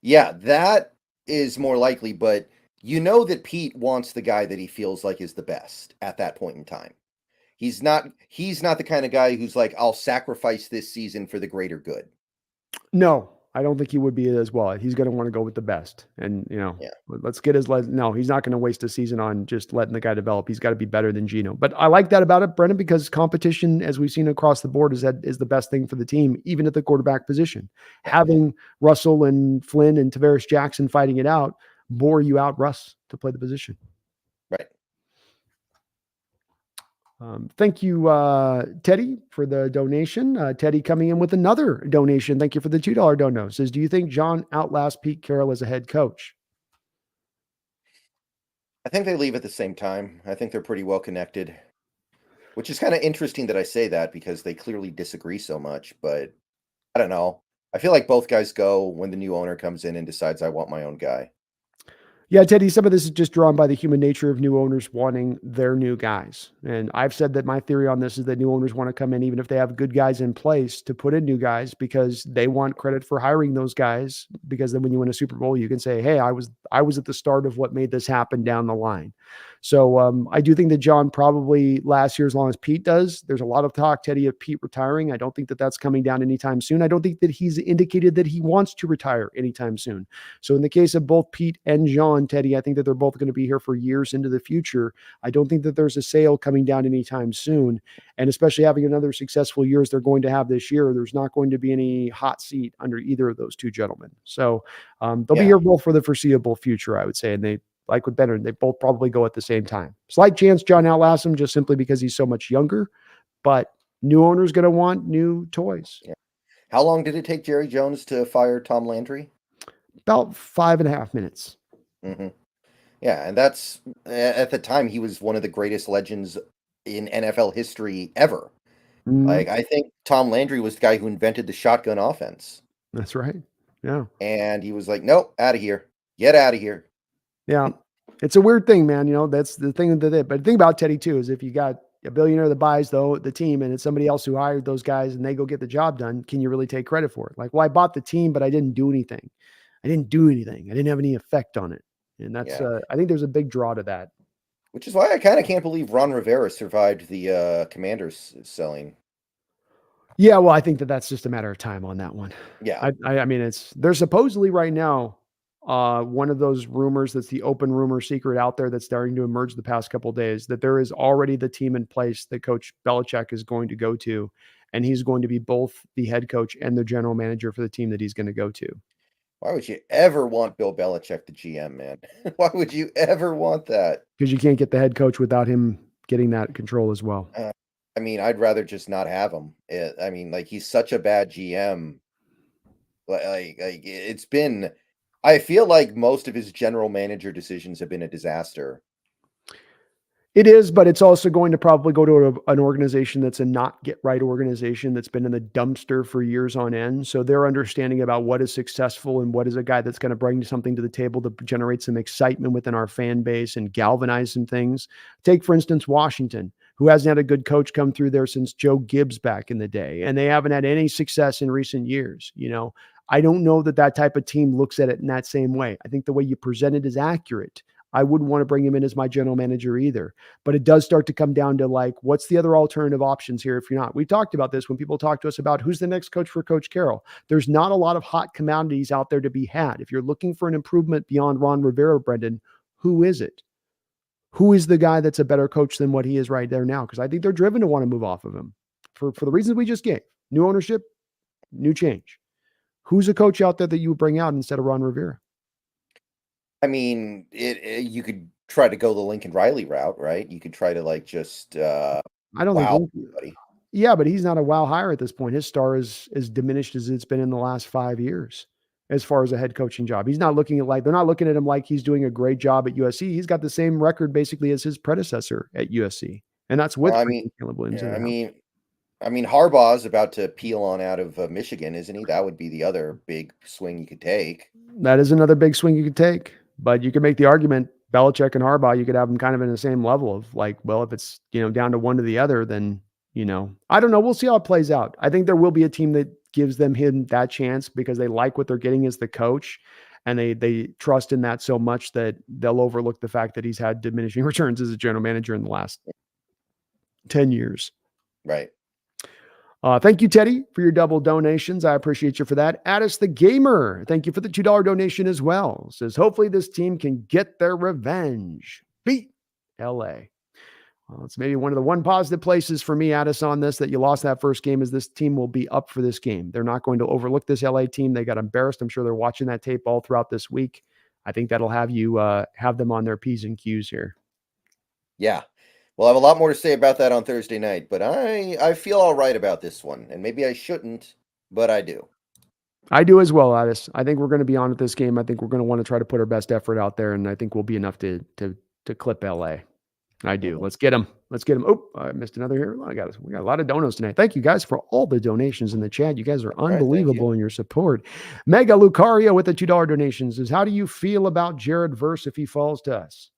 Yeah, that is more likely, but you know that Pete wants the guy that he feels like is the best at that point in time. He's not the kind of guy who's like, I'll sacrifice this season for the greater good. No, I don't think he would be as well. He's going to want to go with the best. And, let's get no, he's not going to waste a season on just letting the guy develop. He's got to be better than Geno. But I like that about it, Brendan, because competition, as we've seen across the board, is the best thing for the team, even at the quarterback position. Having Russell and Flynn and Tavares Jackson fighting it out bore you out Russ to play the position. Right. Thank you, Teddy, for the donation. Teddy coming in with another donation. Thank you for the $2 dono. Says, do you think John outlasts Pete Carroll as a head coach? I think they leave at the same time. I think they're pretty well connected, which is kind of interesting that I say that because they clearly disagree so much. But I don't know. I feel like both guys go when the new owner comes in and decides I want my own guy. Yeah, Teddy, some of this is just drawn by the human nature of new owners wanting their new guys. And I've said that my theory on this is that new owners want to come in, even if they have good guys in place, to put in new guys because they want credit for hiring those guys. Because then when you win a Super Bowl, you can say, hey, I was at the start of what made this happen down the line. So I do think that John probably last year, as long as Pete does. There's a lot of talk, Teddy, of Pete retiring. I don't think that that's coming down anytime soon. I don't think that he's indicated that he wants to retire anytime soon. So in the case of both Pete and John, Teddy, I think that they're both going to be here for years into the future. I don't think that there's a sale coming down anytime soon. And especially having another successful year as they're going to have this year, there's not going to be any hot seat under either of those two gentlemen. So they'll be here both for the foreseeable future, I would say. And they, like with Bennett, they both probably go at the same time. Slight chance John outlasts him just simply because he's so much younger, but new owner's going to want new toys. Yeah. How long did it take Jerry Jones to fire Tom Landry? About 5.5 minutes. Mm-hmm. Yeah, and that's, at the time, he was one of the greatest legends in NFL history ever. Mm-hmm. Like, I think Tom Landry was the guy who invented the shotgun offense. That's right. Yeah. And he was like, nope, out of here. Get out of here. Yeah. It's a weird thing, man. That's the thing that but the thing about Teddy too, is if you got a billionaire that buys the team and it's somebody else who hired those guys and they go get the job done, can you really take credit for it? Like, well, I bought the team, but I didn't do anything. I didn't have any effect on it. And that's, I think there's a big draw to that. Which is why I kind of can't believe Ron Rivera survived the Commanders selling. Yeah, well, I think that that's just a matter of time on that one. Yeah. I mean, there's supposedly right now one of those rumors that's the open rumor secret out there that's starting to emerge the past couple of days, that there is already the team in place that Coach Belichick is going to go to and he's going to be both the head coach and the general manager for the team that he's going to go to. Why would you ever want Bill Belichick the GM, man? Why would you ever want that? Because you can't get the head coach without him getting that control as well. I mean, I'd rather just not have him. I mean, like, he's such a bad GM. Like it's been, I feel like most of his general manager decisions have been a disaster. It is, but it's also going to probably go to an organization that's a not get right organization that's been in the dumpster for years on end. So their understanding about what is successful and what is a guy that's going to bring something to the table to generate some excitement within our fan base and galvanize some things. Take, for instance, Washington, who hasn't had a good coach come through there since Joe Gibbs back in the day, and they haven't had any success in recent years. I don't know that type of team looks at it in that same way. I think the way you present it is accurate. I wouldn't want to bring him in as my general manager either. But it does start to come down to, like, what's the other alternative options here if you're not? We've talked about this when people talk to us about who's the next coach for Coach Carroll. There's not a lot of hot commodities out there to be had. If you're looking for an improvement beyond Ron Rivera, Brendan, who is it? Who is the guy that's a better coach than what he is right there now? Because I think they're driven to want to move off of him for the reasons we just gave. New ownership, new change. Who's a coach out there that you would bring out instead of Ron Rivera? I mean, you could try to go the Lincoln Riley route, right? You could try to just I don't wow think everybody. Yeah, but he's not a wow hire at this point. His star is as diminished as it's been in the last 5 years as far as a head coaching job. They're not looking at him like he's doing a great job at USC. He's got the same record basically as his predecessor at USC. And that's with Caleb Williams. Yeah, I mean, Harbaugh's about to peel on out of Michigan, isn't he? That would be the other big swing you could take. That is another big swing you could take. But you could make the argument, Belichick and Harbaugh, you could have them kind of in the same level of, like, well, if it's, down to one to the other, then, I don't know. We'll see how it plays out. I think there will be a team that gives him that chance because they like what they're getting as the coach, and they trust in that so much that they'll overlook the fact that he's had diminishing returns as a general manager in the last 10 years. Right. Thank you, Teddy, for your double donations. I appreciate you for that. Addis the Gamer, thank you for the $2 donation as well. Says, hopefully this team can get their revenge. Beat LA. Well, it's maybe one of the one positive places for me, Addis, on this, that you lost that first game, is this team will be up for this game. They're not going to overlook this LA team. They got embarrassed. I'm sure they're watching that tape all throughout this week. I think that'll have you have them on their P's and Q's here. Yeah. We'll have a lot more to say about that on Thursday night, but I feel all right about this one, and maybe I shouldn't, but I do. I do as well, Addis. I think we're going to be on at this game. I think we're going to want to try to put our best effort out there, and I think we'll be enough to clip LA. I do. Let's get them. Oh, I missed another here. We got a lot of donos tonight. Thank you guys for all the donations in the chat. You guys are unbelievable in your support. Mega Lucario with the $2 donations says, how do you feel about Jared Verse if he falls to us?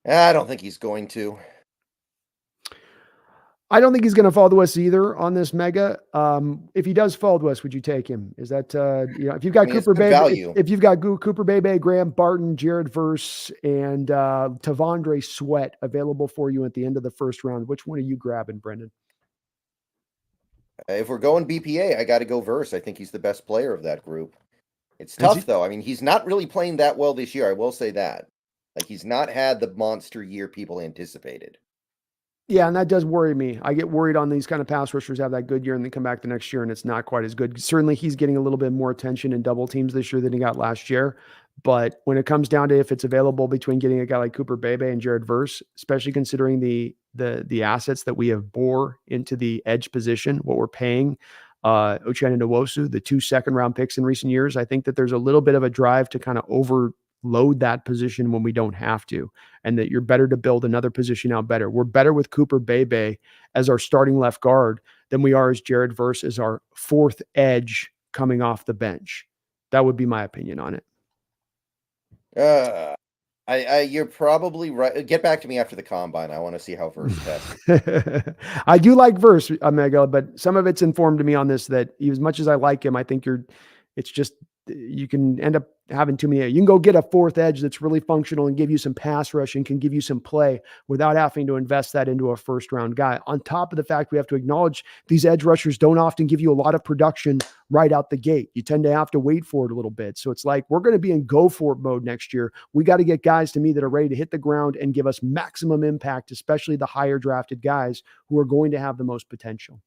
I don't think he's going to. I don't think he's going to fall to us either on this, Mega. If he does fall to us, would you take him? Is that, if you've got Cooper Bebe, if you've got Cooper Bebe, Graham Barton, Jared Verse, and Tavondre Sweat available for you at the end of the first round, which one are you grabbing, Brendan? If we're going BPA, I got to go Verse. I think he's the best player of that group. It's tough, though. I mean, he's not really playing that well this year. I will say that. Like, he's not had the monster year people anticipated. Yeah, and that does worry me. I get worried on these kind of pass rushers have that good year and then come back the next year and it's not quite as good. Certainly, he's getting a little bit more attention in double teams this year than he got last year. But when it comes down to if it's available between getting a guy like Cooper Bebe and Jared Verse, especially considering the assets that we have bore into the edge position, what we're paying Uchenna Nwosu, the 2 second-round picks in recent years, I think that there's a little bit of a drive to kind of overload that position when we don't have to, and that you're better to build another position out better. We're better with Cooper Bebe as our starting left guard than we are as Jared Verse as our 4th edge coming off the bench. That would be my opinion on it. You're probably right. Get back to me after the combine. I want to see how Verse tests. I do like Verse, Mega, but some of it's informed to me on this that as much as I like him, I think it's just, you can end up having too many. You can go get a 4th edge that's really functional and give you some pass rush and can give you some play without having to invest that into a first-round guy. On top of the fact we have to acknowledge these edge rushers don't often give you a lot of production right out the gate. You tend to have to wait for it a little bit. So it's like, we're going to be in go for it mode next year. We got to get guys to me that are ready to hit the ground and give us maximum impact, especially the higher drafted guys who are going to have the most potential.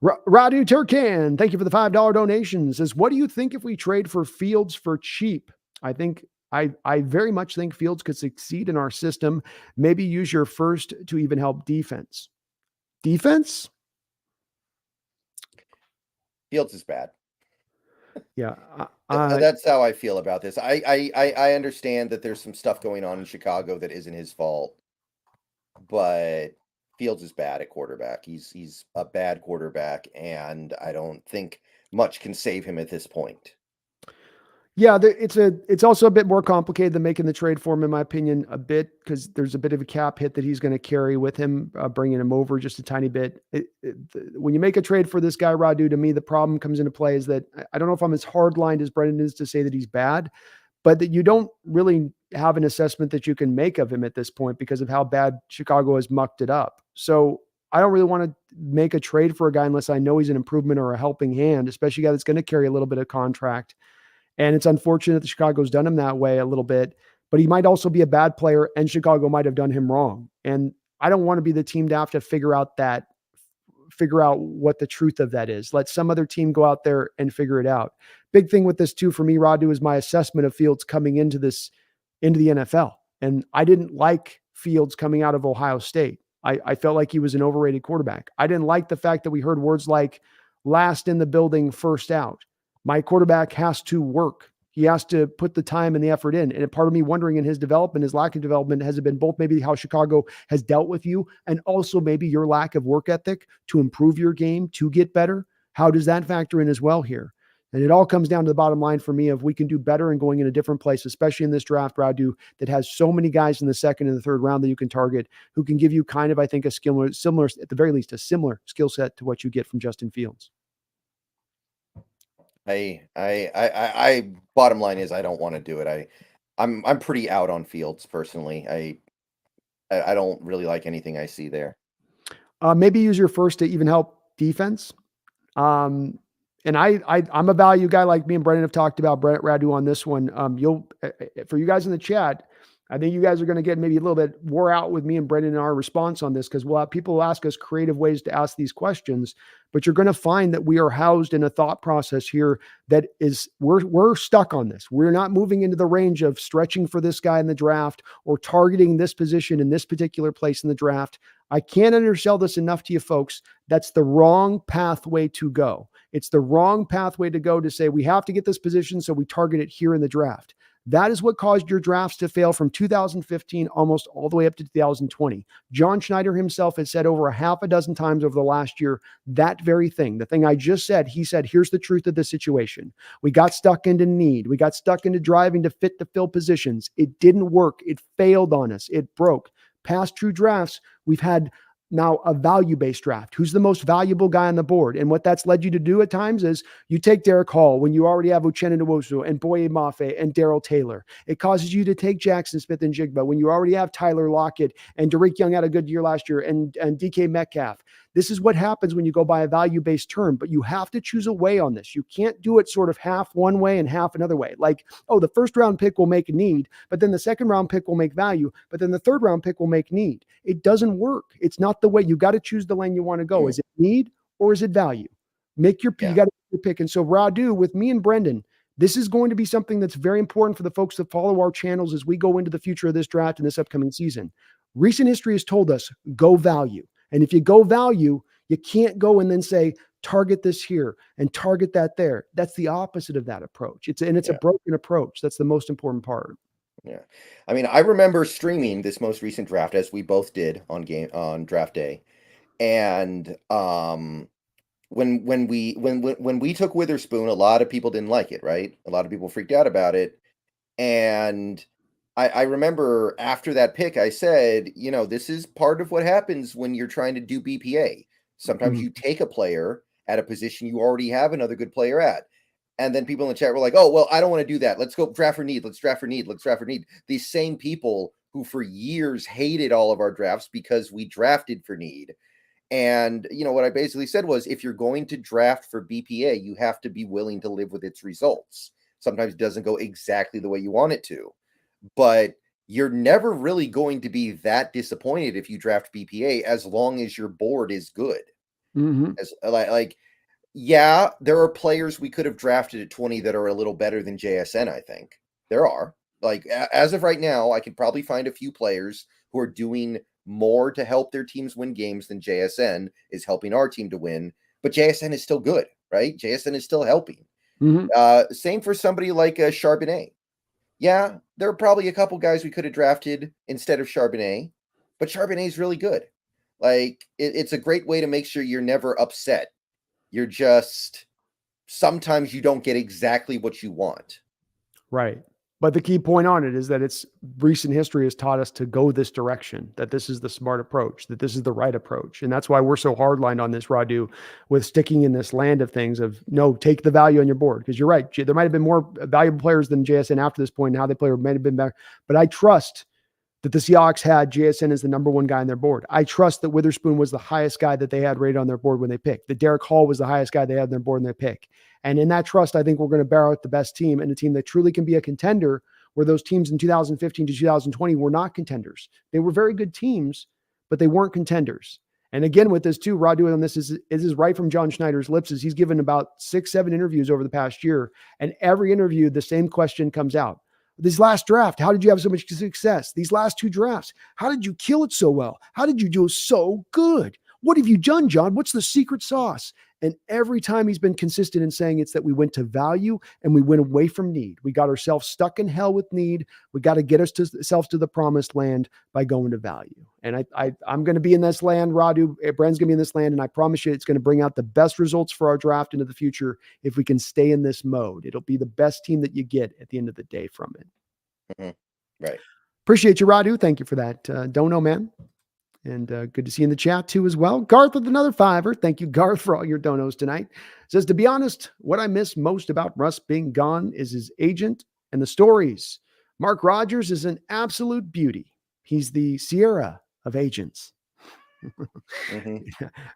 Radu Turkan, thank you for the $5 donation. Says, what do you think if we trade for Fields for cheap? I very much think Fields could succeed in our system. Maybe use your first to even help defense. Defense? Fields is bad. Yeah. That's how I feel about this. I understand that there's some stuff going on in Chicago that isn't his fault, but Fields is bad at quarterback. He's a bad quarterback, and I don't think much can save him at this point. Yeah, it's also a bit more complicated than making the trade for him, in my opinion, a bit, because there's a bit of a cap hit that he's going to carry with him, bringing him over just a tiny bit. When you make a trade for this guy, Radu, to me, the problem comes into play is that I don't know if I'm as hard-lined as Brendan is to say that he's bad, but that you don't really have an assessment that you can make of him at this point because of how bad Chicago has mucked it up. So I don't really want to make a trade for a guy unless I know he's an improvement or a helping hand, especially a guy that's going to carry a little bit of contract. And it's unfortunate that Chicago's done him that way a little bit, but he might also be a bad player and Chicago might have done him wrong. And I don't want to be the team to have to figure out what the truth of that is. Let some other team go out there and figure it out. Big thing with this too, for me, Radu, is my assessment of Fields coming into the NFL. And I didn't like Fields coming out of Ohio State. I felt like he was an overrated quarterback. I didn't like the fact that we heard words like last in the building, first out. My quarterback has to work. He has to put the time and the effort in. And part of me wondering in his development, his lack of development, has it been both maybe how Chicago has dealt with you and also maybe your lack of work ethic to improve your game, to get better? How does that factor in as well here? And it all comes down to the bottom line for me of we can do better and going in a different place, especially in this draft, Radu, that has so many guys in the second and the third round that you can target who can give you kind of, I think, similar, at the very least, a similar skill set to what you get from Justin Fields. I bottom line is I don't want to do it. I'm pretty out on Fields personally. I don't really like anything I see there. Maybe use your first to even help defense. And I'm a value guy, like me and Brendan have talked about, Radu, on this one. For you guys in the chat, I think you guys are going to get maybe a little bit wore out with me and Brendan in our response on this, because we'll have people ask us creative ways to ask these questions, but you're going to find that we are housed in a thought process here that is, we're stuck on this. We're not moving into the range of stretching for this guy in the draft or targeting this position in this particular place in the draft. I can't undersell this enough to you folks. That's the wrong pathway to go. It's the wrong pathway to go to say we have to get this position, so we target it here in the draft. That is what caused your drafts to fail from 2015 almost all the way up to 2020. John Schneider himself has said over a half a dozen times over the last year that very thing. The thing I just said, he said, here's the truth of the situation. We got stuck into need. We got stuck into driving to fit to fill positions. It didn't work. It failed on us. It broke. Past true drafts, we've had now a value-based draft. Who's the most valuable guy on the board? And what that's led you to do at times is you take Derek Hall when you already have Uchenna Nwosu and Boye Mafe and Darrell Taylor. It causes you to take Jackson Smith and Jigba when you already have Tyler Lockett and Derek Young had a good year last year and DK Metcalf. This is what happens when you go by a value-based term, but you have to choose a way on this. You can't do it sort of half one way and half another way. Like, oh, the first round pick will make need, but then the second round pick will make value, but then the third round pick will make need. It doesn't work. It's not the way. You got to choose the lane you want to go. Is it need or is it value? You got to make your pick. And so Radu, with me and Brendan, this is going to be something that's very important for the folks that follow our channels as we go into the future of this draft and this upcoming season. Recent history has told us, go value. And if you go value, you can't go and then say, target this here and target that there. That's the opposite of that approach. It's a broken approach. That's the most important part. Yeah. I mean, I remember streaming this most recent draft, as we both did on draft day. And when we took Witherspoon, a lot of people didn't like it, right? A lot of people freaked out about it. And I remember after that pick, I said, this is part of what happens when you're trying to do BPA. Sometimes you take a player at a position you already have another good player at. And then people in the chat were like, oh, well, I don't want to do that. Let's go draft for need. Let's draft for need. Let's draft for need. These same people who for years hated all of our drafts because we drafted for need. And, what I basically said was, if you're going to draft for BPA, you have to be willing to live with its results. Sometimes it doesn't go exactly the way you want it to, but you're never really going to be that disappointed if you draft BPA, as long as your board is good. As yeah, there are players we could have drafted at 20 that are a little better than JSN, I think. There are. As of right now, I can probably find a few players who are doing more to help their teams win games than JSN is helping our team to win. But JSN is still good, right? JSN is still helping. Same for somebody like Charbonnet. Yeah, there are probably a couple guys we could have drafted instead of Charbonnet, but Charbonnet is really good. It's a great way to make sure you're never upset. You're just, sometimes you don't get exactly what you want. Right. But the key point on it is that it's recent history has taught us to go this direction, that this is the smart approach, that this is the right approach. And that's why we're so hardlined on this, Radu, with sticking in this land of things of, no, take the value on your board. Because you're right. There might have been more valuable players than JSN after this point, and how they play might have been better. But I trust that the Seahawks had JSN as the number one guy on their board. I trust that Witherspoon was the highest guy that they had rated on their board when they picked. That Derek Hall was the highest guy they had on their board when they pick. And in that trust, I think we're going to bear out the best team, and a team that truly can be a contender, where those teams in 2015 to 2020 were not contenders. They were very good teams, but they weren't contenders. And again, with this too, Rod doing on this is right from John Schneider's lips, is he's given about 6-7 interviews over the past year. And every interview, the same question comes out. This last draft, how did you have so much success? These last two drafts, how did you kill it so well? How did you do so good? What have you done, John? What's the secret sauce? And every time he's been consistent in saying it's that we went to value and we went away from need. We got ourselves stuck in hell with need. We got to get ourselves to the promised land by going to value. And I'm going to be in this land, Radu. Brand's going to be in this land, and I promise you it's going to bring out the best results for our draft into the future if we can stay in this mode. It'll be the best team that you get at the end of the day from it. Right. Appreciate you, Radu. Thank you for that. Don't know, man. And good to see you in the chat too as well. Garth with another $5. Thank you, Garth, for all your donos tonight. Says, to be honest, what I miss most about Russ being gone is his agent and the stories. Mark Rogers is an absolute beauty. He's the Sierra of agents. Never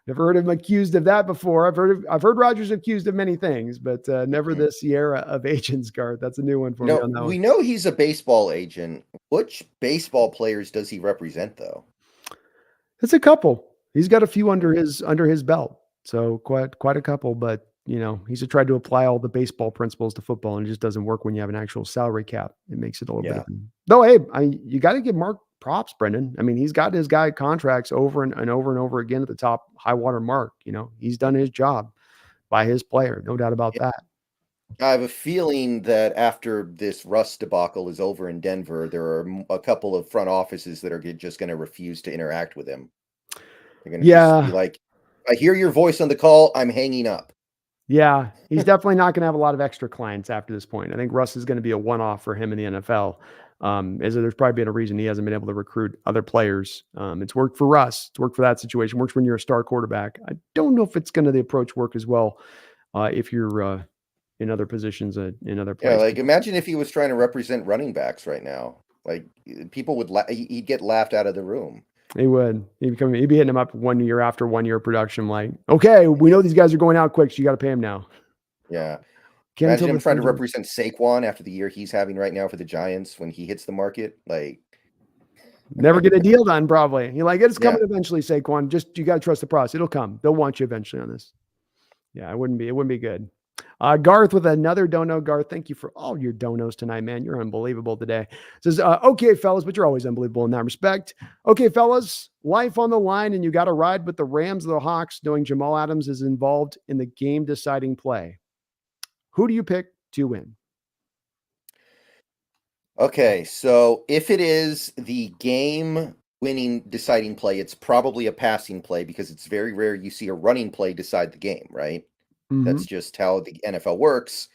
heard him accused of that before. I've heard Rogers accused of many things, but never the Sierra of agents, Garth. That's a new one for me on that one. We know he's a baseball agent. Which baseball players does he represent, though? It's a couple. He's got a few under his belt. So quite a couple, but he's tried to apply all the baseball principles to football, and it just doesn't work when you have an actual salary cap. It makes it a little bit. Though, hey, you got to give Mark props, Brendan. I mean, he's got his guy contracts over and over and over again at the top high water mark. He's done his job by his player. No doubt about that. I have a feeling that after this Russ debacle is over in Denver, there are a couple of front offices that are just going to refuse to interact with him. They're going to just be like, I hear your voice on the call, I'm hanging up. Yeah, he's definitely not going to have a lot of extra clients after this point. I think Russ is going to be a one-off for him in the NFL. As there's probably been a reason he hasn't been able to recruit other players. It's worked for Russ. It's worked for that situation. Works when you're a star quarterback. I don't know if it's going to the approach work as well if you're in other positions in other places. Yeah, imagine if he was trying to represent running backs right now. People would he'd get laughed out of the room. He would. He'd be hitting him up 1 year after 1 year of production. Okay, we know these guys are going out quick, so you got to pay him now. Yeah. Imagine him trying to represent Saquon after the year he's having right now for the Giants when he hits the market. Never get a deal done, probably. It's coming eventually, Saquon. Just you got to trust the process. It'll come. They'll want you eventually on this. Yeah, it wouldn't be good. Garth with another dono. Garth, thank you for all your donos tonight, man. You're unbelievable today. Says, okay, fellas, but you're always unbelievable in that respect. Okay, fellas, life on the line, and you got to ride with the Rams of the Hawks, knowing Jamal Adams is involved in the game-deciding play. Who do you pick to win? Okay, so if it is the game-winning deciding play, it's probably a passing play because it's very rare you see a running play decide the game, right? Mm-hmm. That's just how the NFL works.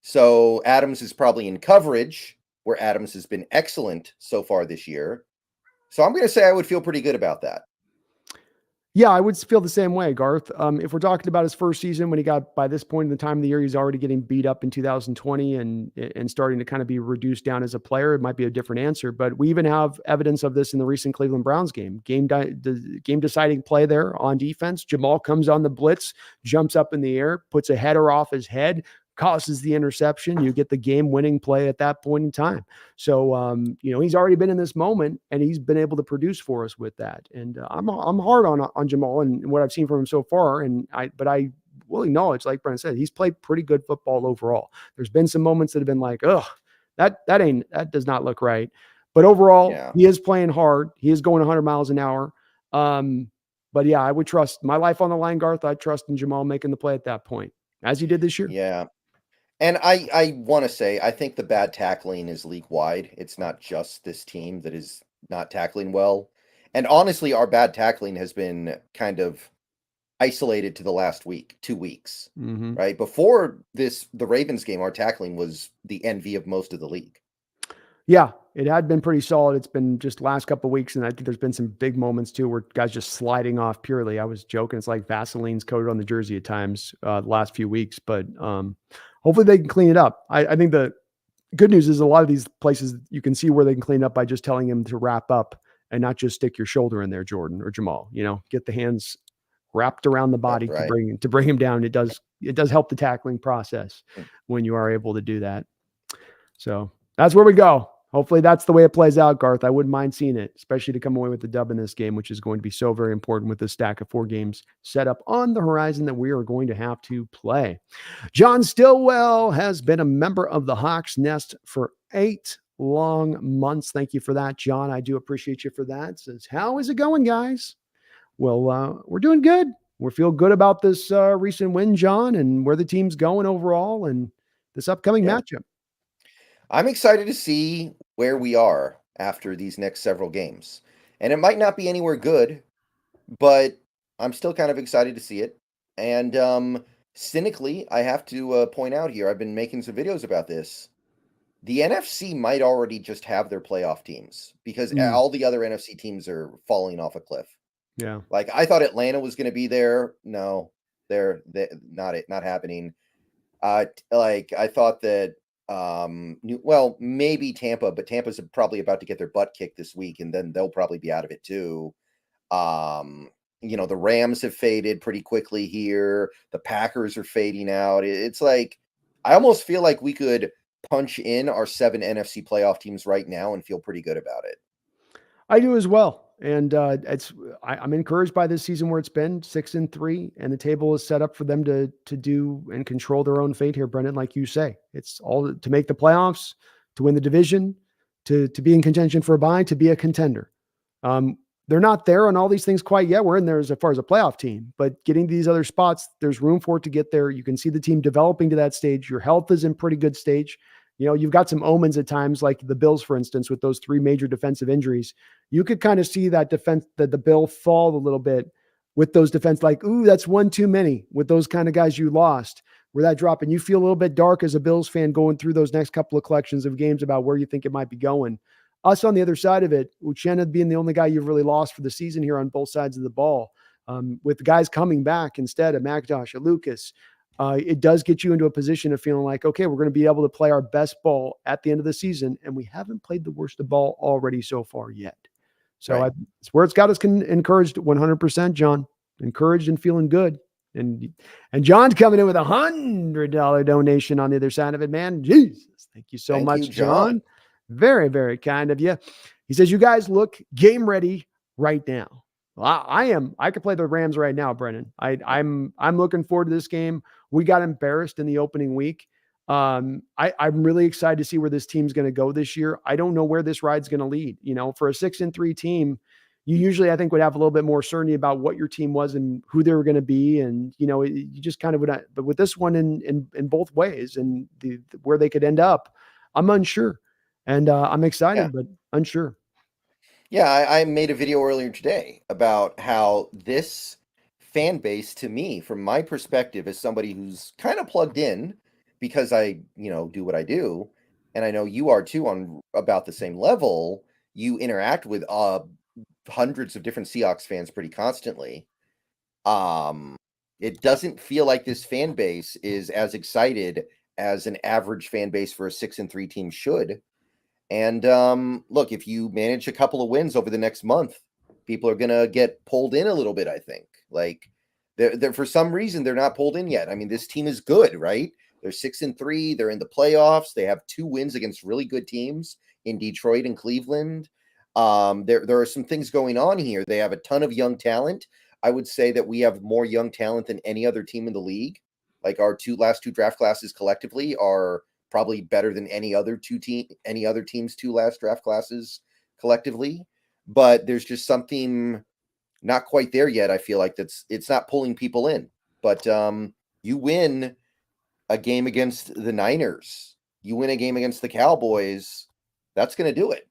So Adams is probably in coverage, where Adams has been excellent so far this year. So I'm going to say I would feel pretty good about that. Yeah, I would feel the same way, Garth. If we're talking about his first season, when he got by this point in the time of the year, he's already getting beat up in 2020 and starting to kind of be reduced down as a player, it might be a different answer. But we even have evidence of this in the recent Cleveland Browns game. The game deciding play there on defense. Jamal comes on the blitz, jumps up in the air, puts a header off his head, causes the interception. You get the game-winning play at that point in time. So, he's already been in this moment, and he's been able to produce for us with that. And I'm hard on Jamal and what I've seen from him so far. But I will acknowledge, like Brent said, he's played pretty good football overall. There's been some moments that have been like, oh, that does not look right. But overall, he is playing hard. He is going 100 miles an hour. But yeah, I would trust my life on the line, Garth. I trust in Jamal making the play at that point, as he did this year. Yeah. And I want to say, I think the bad tackling is league-wide. It's not just this team that is not tackling well. And honestly, our bad tackling has been kind of isolated to the last 2 weeks, right? Before the Ravens game, our tackling was the envy of most of the league. Yeah, it had been pretty solid. It's been just last couple of weeks, and I think there's been some big moments too where guys just sliding off purely. I was joking. It's like Vaseline's coated on the jersey at times the last few weeks, but hopefully they can clean it up. I think the good news is a lot of these places you can see where they can clean up by just telling him to wrap up and not just stick your shoulder in there, Jordan or Jamal. Get the hands wrapped around the body to bring him down. It does help the tackling process when you are able to do that. So that's where we go. Hopefully that's the way it plays out, Garth. I wouldn't mind seeing it, especially to come away with the dub in this game, which is going to be so very important with this stack of 4 games set up on the horizon that we are going to have to play. John Stillwell has been a member of the Hawks Nest for 8 long months. Thank you for that, John. I do appreciate you for that. Says, how is it going, guys? Well, we're doing good. We feel good about this recent win, John, and where the team's going overall and this upcoming matchup. I'm excited to see where we are after these next several games. And it might not be anywhere good, but I'm still kind of excited to see it. And cynically, I have to point out here, I've been making some videos about this. The NFC might already just have their playoff teams because all the other NFC teams are falling off a cliff. Yeah. Like I thought Atlanta was going to be there. No, they're not happening. Like I thought that maybe Tampa, but Tampa's probably about to get their butt kicked this week, and then they'll probably be out of it too. The Rams have faded pretty quickly here. The Packers are fading out. It's like I almost feel like we could punch in our 7 NFC playoff teams right now and feel pretty good about it. I do as well. And I'm encouraged by this season where it's been 6-3, and the table is set up for them to do and control their own fate here, Brendan. Like you say, it's all to make the playoffs, to win the division, to be in contention for a bye, to be a contender. They're not there on all these things quite yet. We're in there as far as a playoff team, but getting to these other spots, there's room for it to get there. You can see the team developing to that stage. Your health is in pretty good stage. You've got some omens at times, like the Bills, for instance, with those 3 major defensive injuries. You could kind of see that the Bill fall a little bit with those defense, like, ooh, that's one too many with those kind of guys you lost, where that drop. And you feel a little bit dark as a Bills fan going through those next couple of collections of games about where you think it might be going. Us on the other side of it, Uchenna being the only guy you've really lost for the season here on both sides of the ball, with guys coming back instead of McIntosh or Lucas. It does get you into a position of feeling like, okay, we're going to be able to play our best ball at the end of the season, and we haven't played the worst of ball already so far yet. So it's where it's got us encouraged 100%, John. Encouraged and feeling good. And John's coming in with $100 donation on the other side of it, man. Jesus, thank you so much, John. Very, very kind of you. He says, you guys look game ready right now. Well, I am. I could play the Rams right now, Brennan. I'm looking forward to this game. We got embarrassed in the opening week. I'm really excited to see where this team's going to go this year. I don't know where this ride's going to lead. For a 6-3 team, you usually, I think, would have a little bit more certainty about what your team was and who they were going to be. And, you just kind of would, but with this one in both ways and where they could end up, I'm unsure. And I'm excited, but unsure. Yeah, I made a video earlier today about how this fan base, to me, from my perspective, as somebody who's kind of plugged in because I, do what I do, and I know you are too on about the same level. You interact with hundreds of different Seahawks fans pretty constantly. It doesn't feel like this fan base is as excited as an average fan base for a 6-3 team should. And look, if you manage a couple of wins over the next month, people are gonna get pulled in a little bit. I think, like, they're for some reason they're not pulled in yet. I mean, this team is good, right? They're 6-3. They're in the playoffs. They have 2 wins against really good teams in Detroit and Cleveland. There are some things going on here. They have a ton of young talent. I would say that we have more young talent than any other team in the league. Like, our last two draft classes collectively are probably better than any other team's 2 last draft classes collectively. But there's just something not quite there yet. I feel like it's not pulling people in. But you win a game against the Niners, you win a game against the Cowboys, that's going to do it.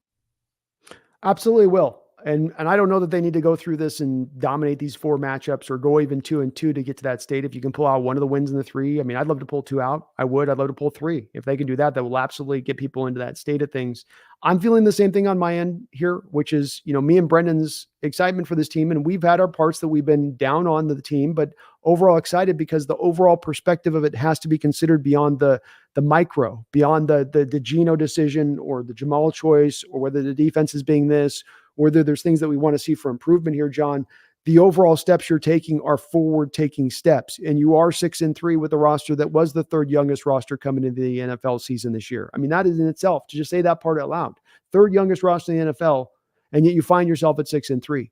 Absolutely will. And I don't know that they need to go through this and dominate these 4 matchups or go even 2-2 to get to that state. If you can pull out one of the wins in the 3, I mean, I'd love to pull 2 out. I would. I'd love to pull 3. If they can do that, that will absolutely get people into that state of things. I'm feeling the same thing on my end here, which is, me and Brendan's excitement for this team. And we've had our parts that we've been down on the team, but overall excited because the overall perspective of it has to be considered beyond the micro, beyond the Geno decision or the Jamal choice, or whether the defense is being this, or whether there's things that we want to see for improvement here, John. The overall steps you're taking are forward-taking steps, and you are 6-3 with a roster that was the 3rd youngest roster coming into the NFL season this year. I mean, that is in itself, to just say that part out loud, 3rd youngest roster in the NFL, and yet you find yourself at 6-3.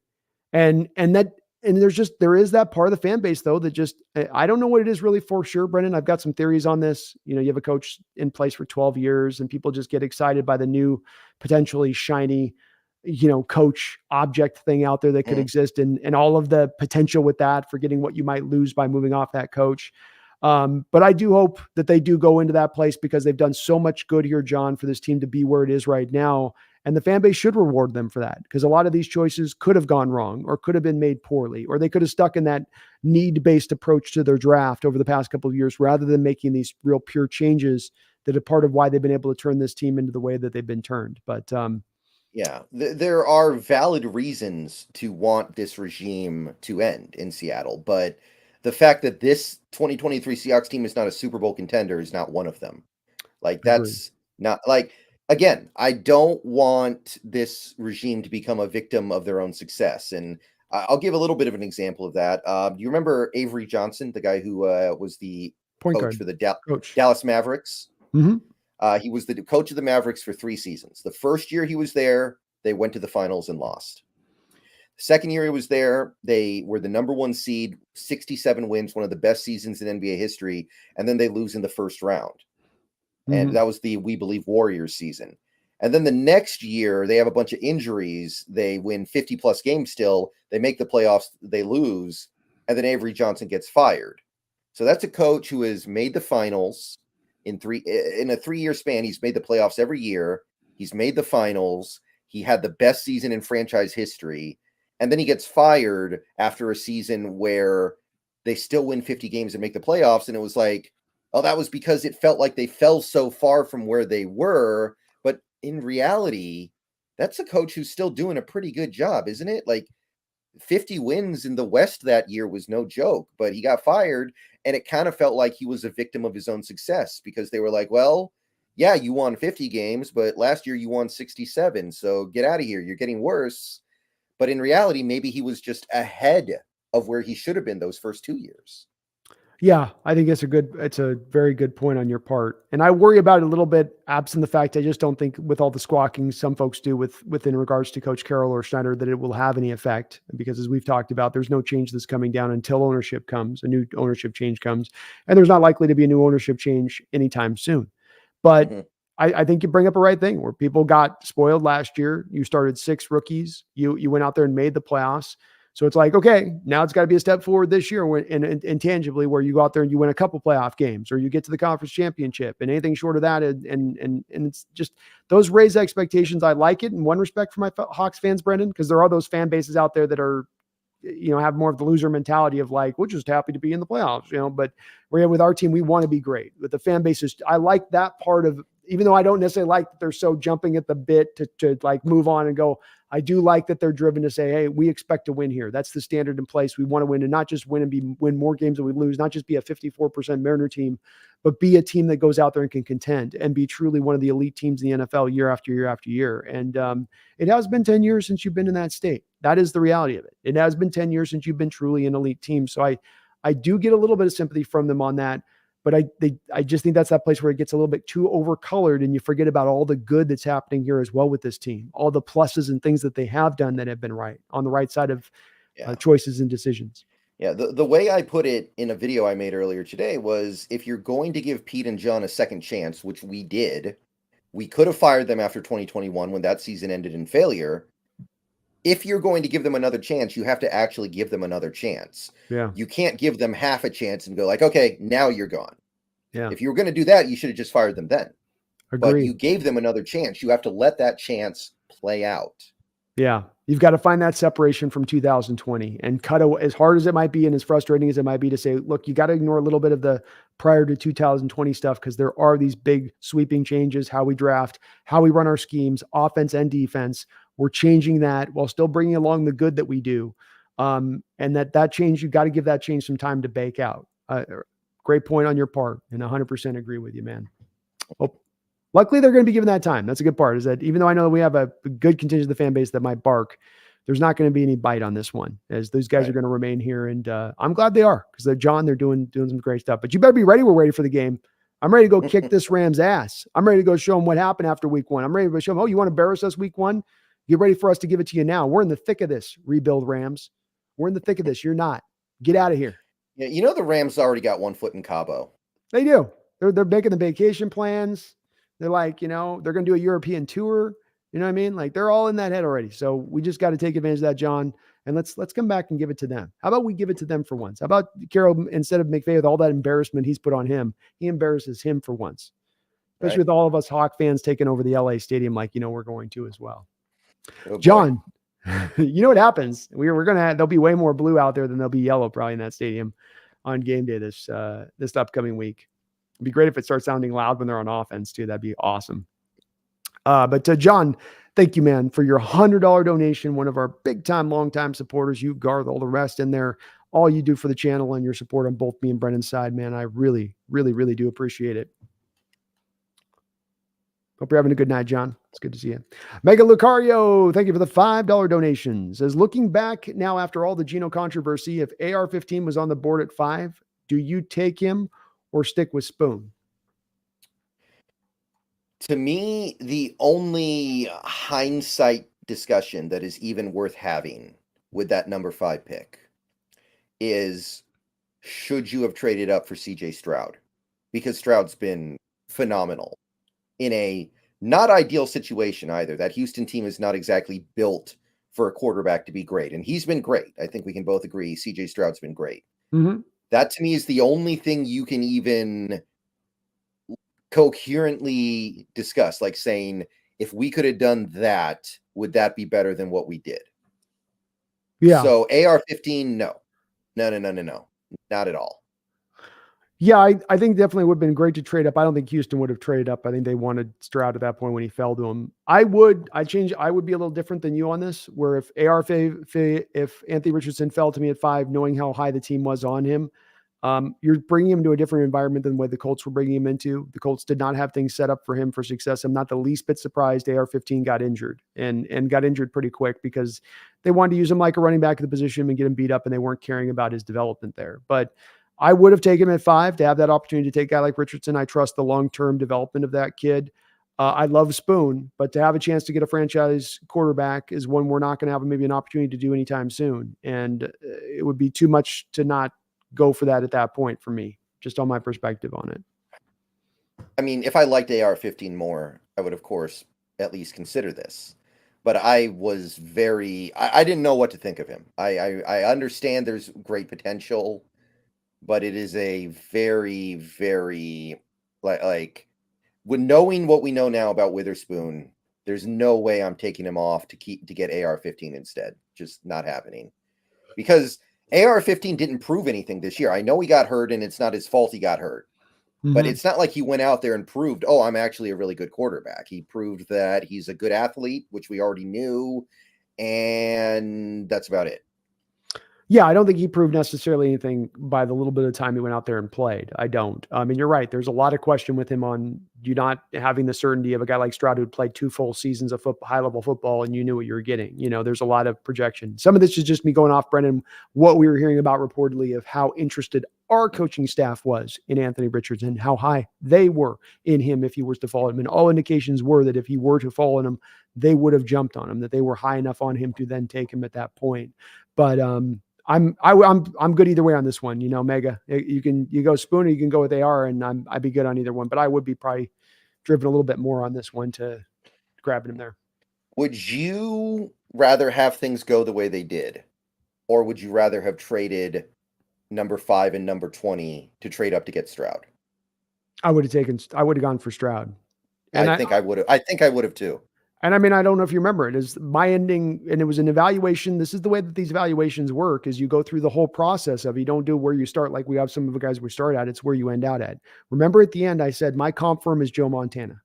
And there is that part of the fan base, though, that just, I don't know what it is really for sure, Brendan. I've got some theories on this. You have a coach in place for 12 years and people just get excited by the new, potentially shiny, coach object thing out there that could exist, and all of the potential with that, forgetting what you might lose by moving off that coach. But I do hope that they do go into that place, because they've done so much good here, John, for this team to be where it is right now. And the fan base should reward them for that, because a lot of these choices could have gone wrong or could have been made poorly, or they could have stuck in that need-based approach to their draft over the past couple of years, rather than making these real pure changes that are part of why they've been able to turn this team into the way that they've been turned. But yeah, there are valid reasons to want this regime to end in Seattle, but the fact that this 2023 Seahawks team is not a Super Bowl contender is not one of them. Like, that's not, like, again, I don't want this regime to become a victim of their own success. And I'll give a little bit of an example of that. Do you remember Avery Johnson, the guy who was the point coach guard for the Dallas Mavericks? Mm-hmm. He was the coach of the Mavericks for 3 seasons. The first year he was there, they went to the finals and lost. The second year he was there, they were the number 1 seed, 67 wins, one of the best seasons in NBA history, and then they lose in the first round. And that was the We Believe Warriors season. And then the next year, they have a bunch of injuries. They win 50-plus games still. They make the playoffs. They lose. And then Avery Johnson gets fired. So that's a coach who has made the finals in a 3-year span. He's made the playoffs every year. He's made the finals. He had the best season in franchise history. And then he gets fired after a season where they still win 50 games and make the playoffs. And it was like, oh, that was because it felt like they fell so far from where they were. But in reality, that's a coach who's still doing a pretty good job, isn't it? Like, 50 wins in the West that year was no joke, but he got fired, and it kind of felt like he was a victim of his own success, because they were like, well, yeah, you won 50 games, but last year you won 67, so get out of here. You're getting worse. But in reality, maybe he was just ahead of where he should have been those first 2 years. Yeah, I think it's a very good point on your part. And I worry about it a little bit, absent the fact I just don't think, with all the squawking some folks do within regards to Coach Carroll or Schneider, that it will have any effect. Because as we've talked about, there's no change that's coming down until ownership comes, a new ownership change comes. And there's not likely to be a new ownership change anytime soon. But I think you bring up a right thing, where people got spoiled last year. You started 6 rookies. You went out there and made the playoffs. So it's like, okay, now it's got to be a step forward this year, and intangibly, where you go out there and you win a couple playoff games, or you get to the conference championship, and anything short of that. And it's just those raised expectations. I like it in one respect for my Hawks fans, Brendan, because there are those fan bases out there that are, have more of the loser mentality of like, we're just happy to be in the playoffs, but with our team, we want to be great. But the fan bases, I like that part of even though I don't necessarily like that they're so jumping at the bit to like move on and go, I do like that they're driven to say, hey, we expect to win here. That's the standard in place. We want to win, and not just win and win more games than we lose, not just be a 54% Mariner team, but be a team that goes out there and can contend and be truly one of the elite teams in the NFL year after year after year. And it has been 10 years since you've been in that state. That is the reality of it. It has been 10 years since you've been truly an elite team. So I do get a little bit of sympathy from them on that. But I just think that's that place where it gets a little bit too overcolored, and you forget about all the good that's happening here as well with this team, all the pluses and things that they have done that have been right on the right side of choices and decisions. Yeah, the way I put it in a video I made earlier today was, if you're going to give Pete and John a second chance, which we did, we could have fired them after 2021 when that season ended in failure. If you're going to give them another chance, you have to actually give them another chance. Yeah. You can't give them half a chance and go like, okay, now you're gone. Yeah. If you were going to do that, you should have just fired them then. Agree. But you gave them another chance. You have to let that chance play out. Yeah. You've got to find that separation from 2020 and cut away, as hard as it might be and as frustrating as it might be, to say, look, you got to ignore a little bit of the prior to 2020 stuff, because there are these big sweeping changes, how we draft, how we run our schemes, offense and defense. We're changing that while still bringing along the good that we do. And that change, you've got to give that change some time to bake out. Great point on your part, and 100% agree with you, man. Well, luckily, they're going to be given that time. That's a good part, is that even though I know that we have a good contingent of the fan base that might bark, there's not going to be any bite on this one, as those guys are going to remain here. And I'm glad they are, because they're doing some great stuff. But you better be ready. We're ready for the game. I'm ready to go kick this Rams ass. I'm ready to go show them what happened after week one. I'm ready to go show them, oh, you want to embarrass us week one? Get ready for us to give it to you now. We're in the thick of this rebuild, Rams. We're in the thick of this. You're not. Get out of here. Yeah, you know the Rams already got one foot in Cabo. They do. They're making the vacation plans. They're like, they're going to do a European tour. You know what I mean? Like, they're all in that head already. So we just got to take advantage of that, John. And let's come back and give it to them. How about we give it to them for once? How about Carroll, instead of McVay with all that embarrassment he's put on him, he embarrasses him for once. Especially with all of us Hawk fans taking over the LA stadium, like, we're going to as well. Oh, John, you know what happens? There'll be way more blue out there than there'll be yellow probably in that stadium on game day this upcoming week. It'd be great if it starts sounding loud when they're on offense too. That'd be awesome. But John, thank you, man, for your $100 donation. One of our big time, long time supporters. You, Garth, all the rest in there. All you do for the channel and your support on both me and Brendan's side, man. I really, really, really do appreciate it. Hope you're having a good night, John. It's good to see you. Mega Lucario, thank you for the $5 donation. Says, looking back now after all the Geno controversy, if AR-15 was on the board at 5, do you take him or stick with Spoon? To me, the only hindsight discussion that is even worth having with that number 5 pick is, should you have traded up for CJ Stroud? Because Stroud's been phenomenal in a not ideal situation either. That Houston team is not exactly built for a quarterback to be great. And he's been great. I think we can both agree CJ Stroud's been great. Mm-hmm. That to me is the only thing you can even coherently discuss, like saying, if we could have done that, would that be better than what we did? Yeah. So AR-15, no, not at all. Yeah, I think definitely would have been great to trade up. I don't think Houston would have traded up. I think they wanted Stroud at that point when he fell to him. I would be a little different than you on this, where if if Anthony Richardson fell to me at 5, knowing how high the team was on him, you're bringing him to a different environment than the way the Colts were bringing him into. The Colts did not have things set up for him for success. I'm not the least bit surprised AR-15 got injured and got injured pretty quick, because they wanted to use him like a running back at the position and get him beat up, and they weren't caring about his development there. But I would have taken him at 5 to have that opportunity to take a guy like Richardson. I trust the long-term development of that kid. I love Spoon, but to have a chance to get a franchise quarterback is one we're not going to have maybe an opportunity to do anytime soon. And it would be too much to not go for that at that point for me, just on my perspective on it. I mean, if I liked AR-15 more, I would, of course, at least consider this. But I was I didn't know what to think of him. I understand there's great potential, but it is a very, very, like when knowing what we know now about Witherspoon, there's no way I'm taking him off to get AR-15 instead. Just not happening. Because AR-15 didn't prove anything this year. I know he got hurt, and it's not his fault he got hurt. But it's not like he went out there and proved, oh, I'm actually a really good quarterback. He proved that he's a good athlete, which we already knew, and that's about it. Yeah, I don't think he proved necessarily anything by the little bit of time he went out there and played. I don't. I mean, you're right. There's a lot of question with him on you not having the certainty of a guy like Stroud who'd played 2 full seasons of high-level football and you knew what you were getting. There's a lot of projection. Some of this is just me going off, Brendan, what we were hearing about reportedly of how interested our coaching staff was in Anthony Richardson and how high they were in him if he was to fall him. And all indications were that if he were to fall in him, they would have jumped on him, that they were high enough on him to then take him at that point. But I'm good either way on this one. Mega. You go Spoon or you can go with AR, and I'd be good on either one. But I would be probably driven a little bit more on this one to grabbing him there. Would you rather have things go the way they did, or would you rather have traded number 5 and number 20 to trade up to get Stroud? I would have gone for Stroud. And I think I would have. I think I would have too. And I mean, I don't know if you remember, it is my ending, and it was an evaluation. This is the way that these evaluations work, is you go through the whole process of, you don't do where you start. Like we have some of the guys we start at, it's where you end out at. Remember at the end, I said, my comp firm is Joe Montana.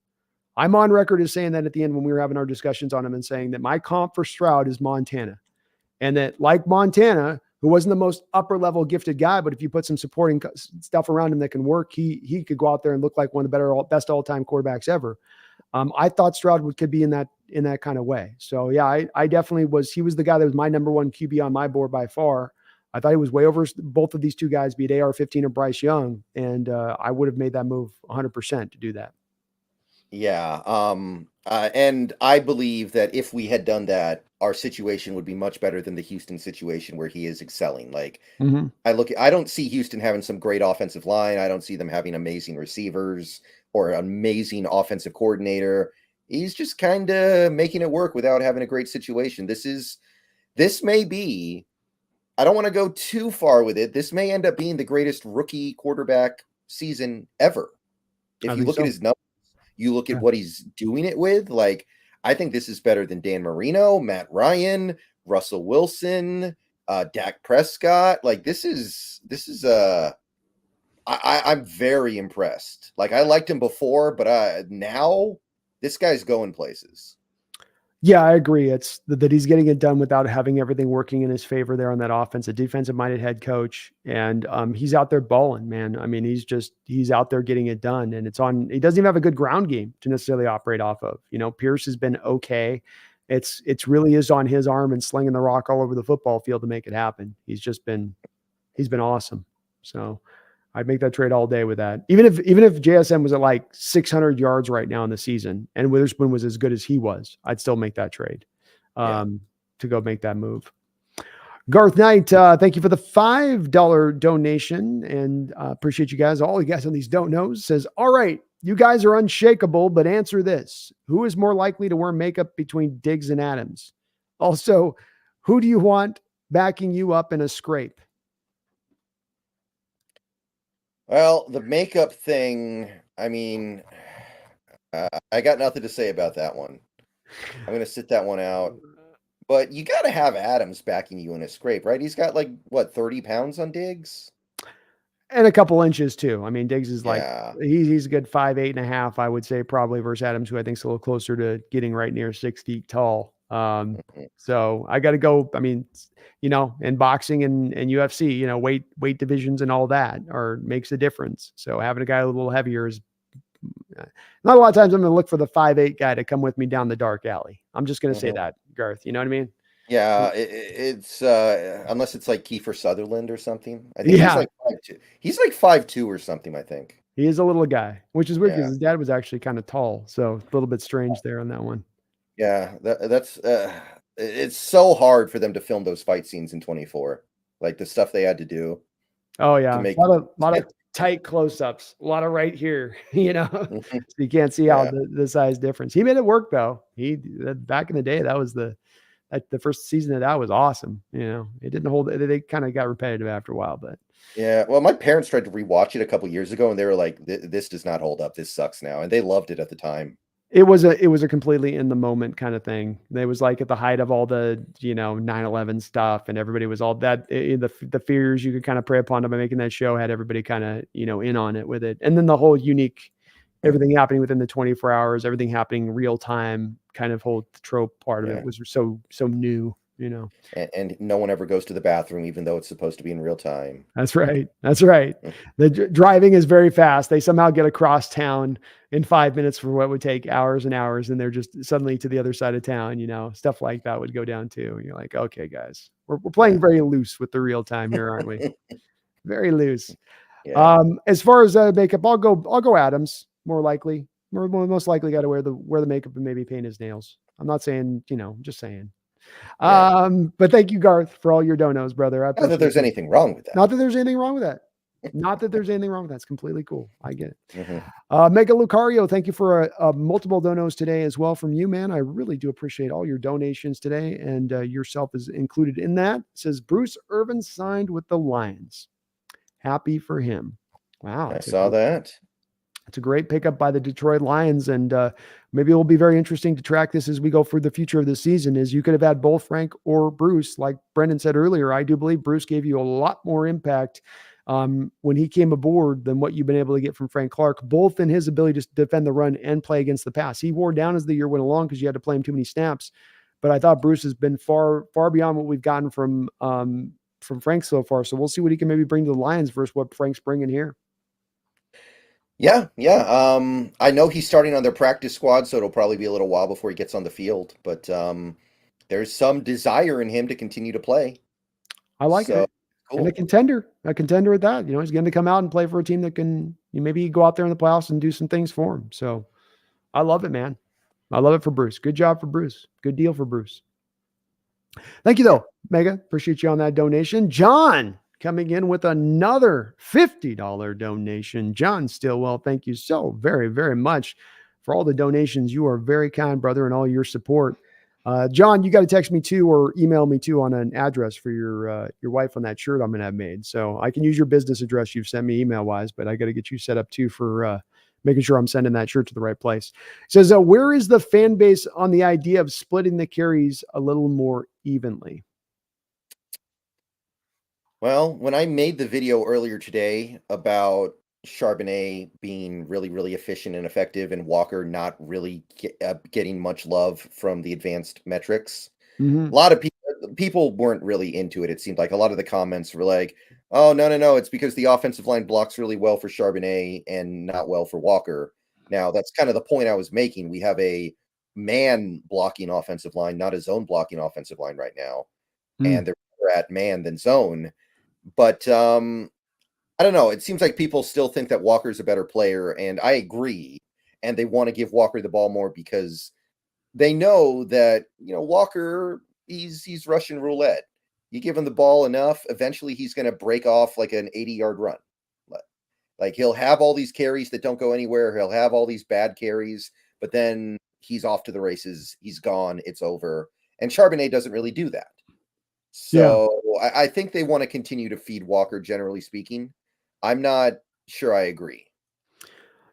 I'm on record as saying that at the end when we were having our discussions on him, and saying that my comp for Stroud is Montana. And that, like Montana, who wasn't the most upper level gifted guy, but if you put some supporting stuff around him that can work, he could go out there and look like one of the best all-time quarterbacks ever. I thought Stroud could be in that kind of way. So yeah, I definitely was. He was the guy that was my number 1 QB on my board by far. I thought he was way over both of these two guys, be it AR-15 or Bryce Young, and I would have made that move 100% to do that. Yeah, and I believe that if we had done that, our situation would be much better than the Houston situation where he is excelling. Like I don't see Houston having some great offensive line. I don't see them having amazing receivers or an amazing offensive coordinator. He's just kind of making it work without having a great situation. This may be, I don't want to go too far with it. This may end up being the greatest rookie quarterback season ever. If you look at his numbers, you look at what he's doing it with, like, I think this is better than Dan Marino, Matt Ryan, Russell Wilson, Dak Prescott. Like, I'm very impressed. Like, I liked him before, but now this guy's going places. Yeah, I agree. It's that he's getting it done without having everything working in his favor there on that offense, a defensive-minded head coach. And he's out there balling, man. I mean, he's out there getting it done. And he doesn't even have a good ground game to necessarily operate off of. Pierce has been okay. It's really is on his arm and slinging the rock all over the football field to make it happen. He's been awesome. So I'd make that trade all day with that. Even if JSN was at like 600 yards right now in the season and Witherspoon was as good as he was, I'd still make that trade to go make that move. Garth Knight, thank you for the $5 donation, and appreciate you guys. All you guys on these don't knows says, all right, you guys are unshakable, but answer this. Who is more likely to wear makeup between Diggs and Adams? Also, who do you want backing you up in a scrape? Well, the makeup thing, I mean, I got nothing to say about that one. I'm going to sit that one out. But you got to have Adams backing you in a scrape, right? He's got 30 pounds on Diggs? And a couple inches too. I mean, Diggs is he's a good 5'8.5", I would say, probably, versus Adams, who I think is a little closer to getting right near 6 feet tall. So I got to go. I mean, in boxing and UFC, weight divisions and all that makes a difference. So having a guy a little heavier is not a lot of times. I'm going to look for the 5'8" guy to come with me down the dark alley. I'm just going to say that, Garth. You know what I mean? Yeah, it's unless it's like Kiefer Sutherland or something. I think he's like 5'2". He's like 5'2" or something, I think. He is a little guy, which is weird because his dad was actually kind of tall. So a little bit strange there on that one. Yeah, that's it's so hard for them to film those fight scenes in 24. Like the stuff they had to do. Oh yeah, a lot of tight close-ups, a lot of right here, so you can't see how the size difference. He made it work though. Back in the day, that was the first season of that was awesome. It didn't hold. They kind of got repetitive after a while, but yeah. Well, my parents tried to rewatch it a couple years ago, and they were like, "This does not hold up. This sucks now," and they loved it at the time. It was a completely in the moment kind of thing. It was like at the height of all the, 9/11 stuff, and everybody was all that, the fears you could kind of prey upon by making that show had everybody kind of, in on it with it. And then the whole unique, everything happening within the 24 hours, everything happening real time kind of whole trope part of it was so new, And no one ever goes to the bathroom, even though it's supposed to be in real time. That's right. That's right. The driving is very fast. They somehow get across town in 5 minutes for what would take hours and hours, and they're just suddenly to the other side of town. Stuff like that would go down too. And you're like, okay, guys, we're playing very loose with the real time here, aren't we? Very loose. Yeah. As far as makeup, I'll go Adams more likely. Most likely got to wear the makeup and maybe paint his nails. I'm not saying, just saying. Yeah. But thank you, Garth, for all your donos, brother. Not that there's anything wrong with that. Not that there's anything wrong with that. Not that there's anything wrong with that. It's completely cool. I get it. Mega Lucario, thank you for multiple donos today as well from you, man. I really do appreciate all your donations today, and yourself is included in that. It says Bruce Irvin signed with the Lions. Happy for him. Wow. I saw that. It's a great pickup by the Detroit Lions, and maybe it will be very interesting to track this as we go through the future of the season. Is you could have had both Frank or Bruce, like Brendan said earlier. I do believe Bruce gave you a lot more impact when he came aboard than what you've been able to get from Frank Clark, both in his ability to defend the run and play against the pass. He wore down as the year went along because you had to play him too many snaps. But I thought Bruce has been far beyond what we've gotten from Frank so far. So we'll see what he can maybe bring to the Lions versus what Frank's bringing here. Yeah. I know he's starting on their practice squad, so it'll probably be a little while before he gets on the field. But there's some desire in him to continue to play. I like it. Cool. And a contender at that. He's going to come out and play for a team that can maybe go out there in the playoffs and do some things for him. So I love it, man. I love it for Bruce. Good job for Bruce. Good deal for Bruce. Thank you, though, Mega. Appreciate you on that donation. John coming in with another $50 donation. John Stillwell, thank you so very, very much for all the donations. You are very kind, brother, and all your support. John, you got to text me too or email me too on an address for your wife on that shirt I'm going to have made. So I can use your business address you've sent me email wise, but I got to get you set up too for making sure I'm sending that shirt to the right place. It says, where is the fan base on the idea of splitting the carries a little more evenly? Well, when I made the video earlier today about Charbonnet being really, really efficient and effective and Walker not really getting much love from the advanced metrics, a lot of people weren't really into it. It seemed like a lot of the comments were like, oh, no, it's because the offensive line blocks really well for Charbonnet and not well for Walker. Now, that's kind of the point I was making. We have a man blocking offensive line, not a zone blocking offensive line right now. And they're better at man than zone. But I don't know. It seems like people still think that Walker's a better player, and I agree. And they want to give Walker the ball more because they know that, Walker, he's Russian roulette. You give him the ball enough, eventually he's going to break off like an 80-yard run. Like he'll have all these carries that don't go anywhere. He'll have all these bad carries, but then he's off to the races. He's gone. It's over. And Charbonnet doesn't really do that. So I think they want to continue to feed Walker, generally speaking. I'm not sure I agree.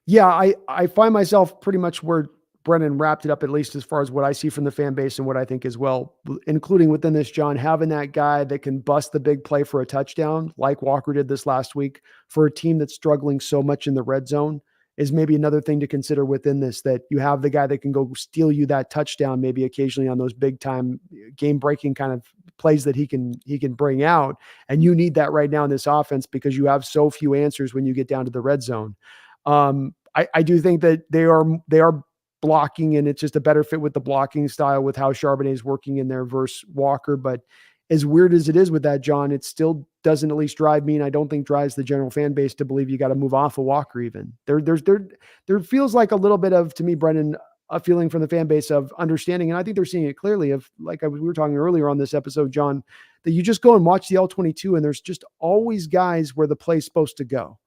Yeah, I find myself pretty much where Brennan wrapped it up, at least as far as what I see from the fan base and what I think as well, including within this, John, having that guy that can bust the big play for a touchdown like Walker did this last week for a team that's struggling so much in the red zone is maybe another thing to consider within this, that you have the guy that can go steal you that touchdown, maybe occasionally on those big time game breaking kind of plays that he can bring out. And you need that right now in this offense because you have so few answers when you get down to the red zone. I do think that they are blocking, and it's just a better fit with the blocking style with how Charbonnet is working in there versus Walker. But as weird as it is with that, John, it still doesn't at least drive me, and I don't think drives the general fan base to believe you got to move off of Walker even. There feels like a little bit of, to me, Brendan, a feeling from the fan base of understanding, and I think they're seeing it clearly, of like we were talking earlier on this episode, John, that you just go and watch the L22 and there's just always guys where the play's supposed to go.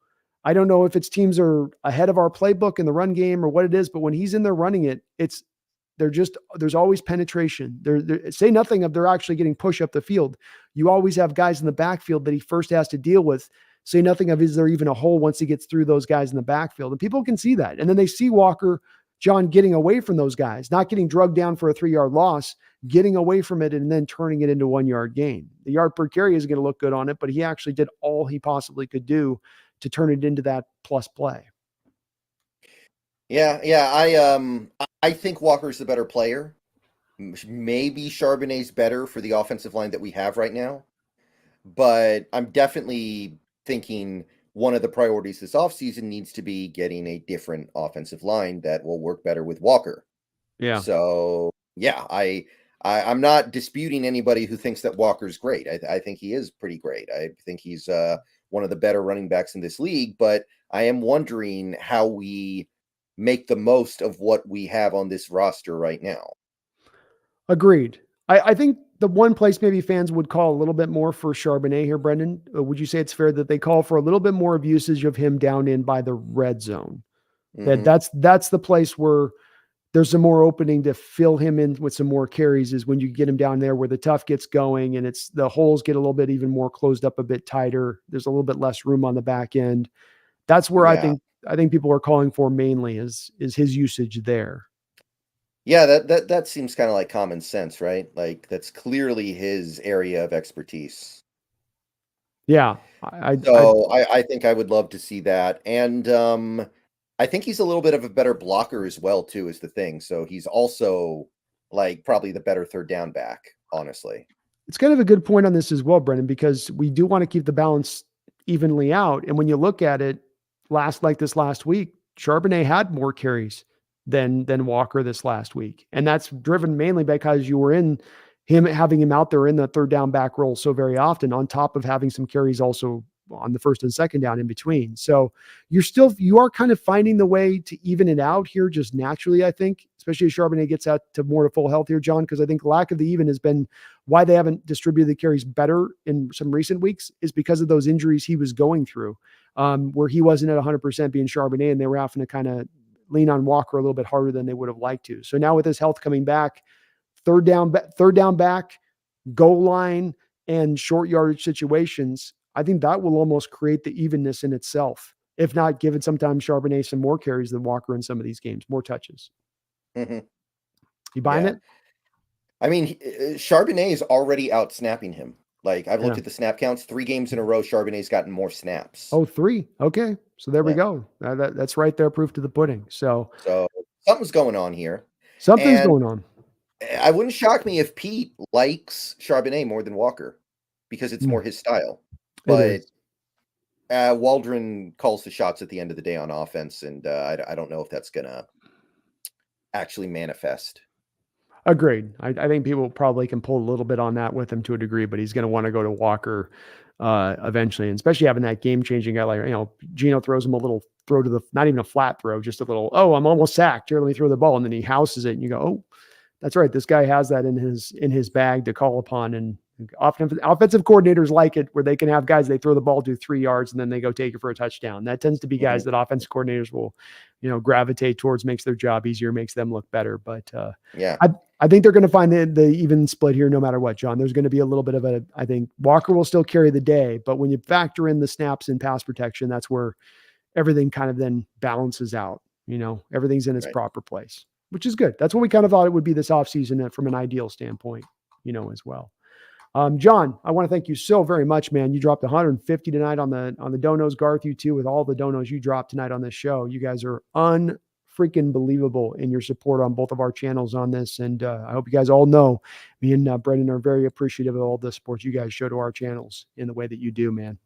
I don't know if it's teams are ahead of our playbook in the run game or what it is, but when he's in there running it, there's always penetration. Say nothing of they're actually getting push up the field. You always have guys in the backfield that he first has to deal with. Say nothing of, is there even a hole once he gets through those guys in the backfield? And people can see that. And then they see Walker John, getting away from those guys, not getting drugged down for a 3-yard loss, getting away from it and then turning it into 1-yard gain. The yard per carry is going to look good on it, but he actually did all he possibly could do to turn it into that plus play. Yeah. I think Walker's the better player. Maybe Charbonnet's better for the offensive line that we have right now. But I'm definitely thinking one of the priorities this offseason needs to be getting a different offensive line that will work better with Walker. Yeah. So yeah, I'm not disputing anybody who thinks that Walker's great. I think he is pretty great. I think he's one of the better running backs in this league, but I am wondering how we make the most of what we have on this roster right now. Agreed. I think the one place maybe fans would call a little bit more for Charbonnet here, Brendan, would you say it's fair that they call for a little bit more of usage of him down in by the red zone? Mm-hmm. That's the place where there's some more opening to fill him in with some more carries, is when you get him down there where the tough gets going and it's the holes get a little bit even more closed up, a bit tighter. There's a little bit less room on the back end. That's where I think people are calling for mainly is his usage there. Yeah, that seems kind of like common sense, right? Like that's clearly his area of expertise. Yeah. I think I would love to see that. And I think he's a little bit of a better blocker as well, too, is the thing. So he's also like probably the better third down back, honestly. It's kind of a good point on this as well, Brendan, because we do want to keep the balance evenly out. And when you look at it this last week, Charbonnet had more carries than Walker this last week. And that's driven mainly because you were having him out there in the third down back role so very often, on top of having some carries also on the first and second down in between. So you are kind of finding the way to even it out here just naturally, I think, especially as Charbonnet gets out to more full health here, John, because I think lack of the even has been why they haven't distributed the carries better in some recent weeks, is because of those injuries he was going through, where he wasn't at 100% being Charbonnet, and they were having to kind of lean on Walker a little bit harder than they would have liked to. So now with his health coming back, third down back, goal line, and short yardage situations, I think that will almost create the evenness in itself, if not giving sometimes Charbonnet some more carries than Walker in some of these games, more touches. Mm-hmm. You buying it? I mean, Charbonnet is already out snapping him. Like I've looked at the snap counts, 3 games in a row, Charbonnet's gotten more snaps. Oh, 3. Okay. So there we go. That's right there. Proof to the pudding. So something's going on here. Something's going on. I wouldn't shock me if Pete likes Charbonnet more than Walker because it's more his style. But Waldron calls the shots at the end of the day on offense, and I don't know if that's going to actually manifest. Agreed. I think people probably can pull a little bit on that with him to a degree, but he's going to want to go to Walker eventually, and especially having that game-changing guy like, Geno throws him a little throw to not even a flat throw, just a little, I'm almost sacked. Here, let me throw the ball. And then he houses it, and you go, oh, that's right. This guy has that in his bag to call upon. And offensive coordinators like it, where they can have guys, they throw the ball to 3 yards and then they go take it for a touchdown. That tends to be guys that offensive coordinators will, gravitate towards, makes their job easier, makes them look better. But I think they're going to find the even split here no matter what, John. There's going to be a little bit of I think Walker will still carry the day, but when you factor in the snaps and pass protection, that's where everything kind of then balances out. Everything's in its proper place, which is good. That's what we kind of thought it would be this offseason from an ideal standpoint, as well. John, I want to thank you so very much, man. You dropped 150 tonight on the donos. Garth, you too, with all the donos you dropped tonight on this show. You guys are unfreaking believable in your support on both of our channels on this. And I hope you guys all know me and Brendan are very appreciative of all the support you guys show to our channels in the way that you do, man.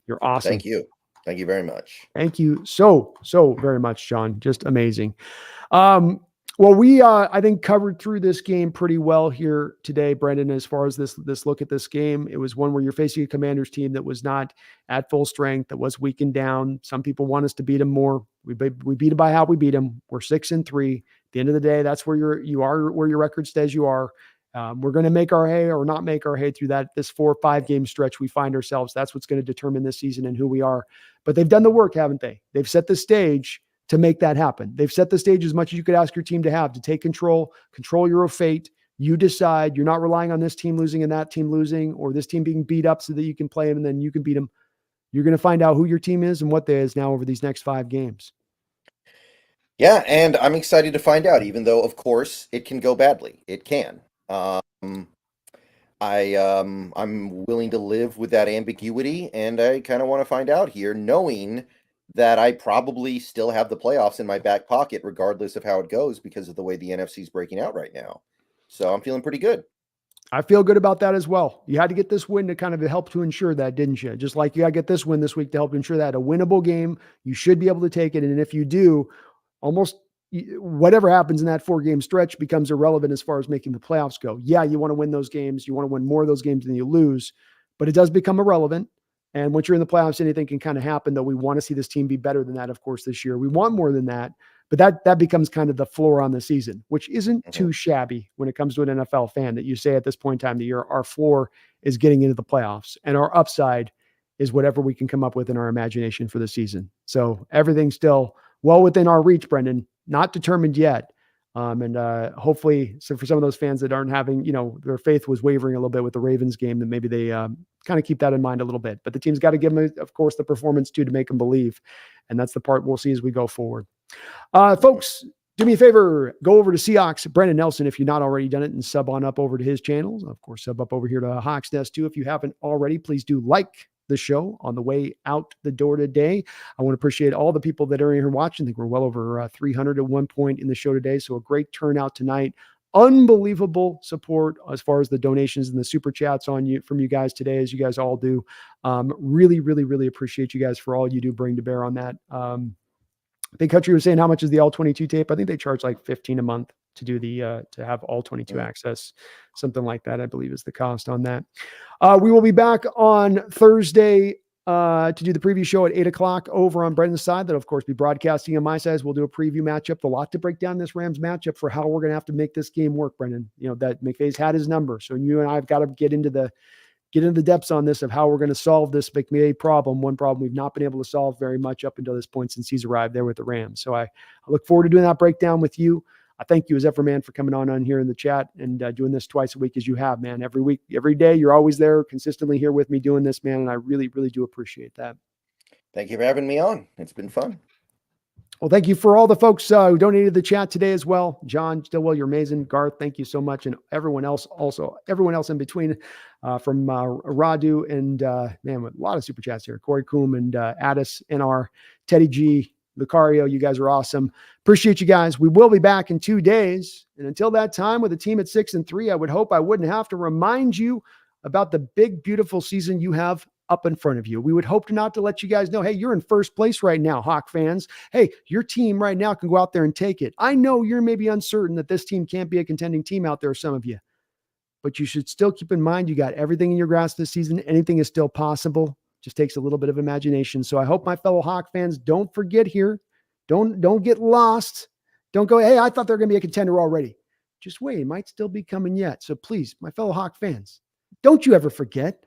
You're awesome. Thank you. Thank you very much. Thank you so very much, John. Just amazing. Well, we, I think, covered through this game pretty well here today, Brendan, as far as this look at this game. It was one where you're facing a Commanders team that was not at full strength, that was weakened down. Some people want us to beat them more. We beat them by how we beat them. We're 6-3. At the end of the day, that's where you are where your record says you are. We're going to make our hay or not make our hay through this 4 or 5 game stretch we find ourselves. That's what's going to determine this season and who we are. But they've done the work, haven't they? They've set the stage to make that happen. They've set the stage as much as you could ask your team to have, to take control your own fate. You decide. You're not relying on this team losing and that team losing, or this team being beat up so that you can play them and then you can beat them. You're going to find out who your team is and what they is now over these next 5 games. Yeah, and I'm excited to find out, even though, of course, it can go badly. It can. I'm willing to live with that ambiguity, and I kind of want to find out here, knowing that I probably still have the playoffs in my back pocket, regardless of how it goes, because of the way the NFC is breaking out right now. So I'm feeling pretty good. I feel good about that as well. You had to get this win to kind of help to ensure that, didn't you? Just like you got to get this win this week to help ensure that a winnable game, you should be able to take it. And if you do, almost whatever happens in that 4-game stretch becomes irrelevant as far as making the playoffs go. Yeah, you want to win those games. You want to win more of those games than you lose, but it does become irrelevant. And once you're in the playoffs, anything can kind of happen, though. We want to see this team be better than that, of course, this year. We want more than that. But that becomes kind of the floor on the season, which isn't too shabby when it comes to an NFL fan, that you say at this point in time of the year, our floor is getting into the playoffs and our upside is whatever we can come up with in our imagination for the season. So everything's still well within our reach, Brendan, not determined yet. And hopefully, so for some of those fans that aren't having, their faith was wavering a little bit with the Ravens game, then maybe they kind of keep that in mind a little bit. But the team's got to give them, of course, the performance too, to make them believe. And that's the part we'll see as we go forward. Folks, do me a favor, go over to Seahawks, Brendan Nelson, if you've not already done it, and sub on up over to his channels. Of course, sub up over here to Hawks Nest too. If you haven't already, please do like the show on the way out the door today. I want to appreciate all the people that are in here watching. I think we're well over 300 at one point in the show today. So a great turnout tonight. Unbelievable support as far as the donations and the super chats from you guys today, as you guys all do. Really, really, really appreciate you guys for all you do bring to bear on that. Big Country was saying, how much is the all 22 tape? I think they charge like $15 a month to do to have all 22 access, something like that, I believe is the cost on that. We will be back on Thursday to do the preview show at 8:00 over on Brendan's side. That'll of course be broadcasting on my side. We'll do a preview matchup. A lot to break down this Rams matchup for how we're going to have to make this game work, Brendan. That McVay's had his number. So you and I have got to get into the depths on this of how we're going to solve this McVay problem. One problem we've not been able to solve very much up until this point since he's arrived there with the Rams. So I look forward to doing that breakdown with you. I thank you as ever, man, for coming on here in the chat and doing this twice a week as you have, man. Every week, every day, you're always there consistently here with me doing this, man. And I really, really do appreciate that. Thank you for having me on. It's been fun. Well, thank you for all the folks who donated the chat today as well. John Stillwell, you're amazing. Garth, thank you so much. And everyone else in between from Radu and man, with a lot of super chats here. Corey Coom and Addis, NR, Teddy G, Lucario, you guys are awesome. Appreciate you guys. We will be back in 2 days. And until that time with a team at 6-3, I would hope I wouldn't have to remind you about the big, beautiful season you have up in front of you. We would hope to not to let you guys know, hey, you're in first place right now, Hawk fans. Hey, your team right now can go out there and take it. I know you're maybe uncertain that this team can't be a contending team out there, some of you, but you should still keep in mind you got everything in your grasp this season. Anything is still possible. Just takes a little bit of imagination. So I hope my fellow Hawk fans don't forget here. Don't get lost. Don't go, hey, I thought they're going to be a contender already. Just wait, it might still be coming yet. So please, my fellow Hawk fans, don't you ever forget.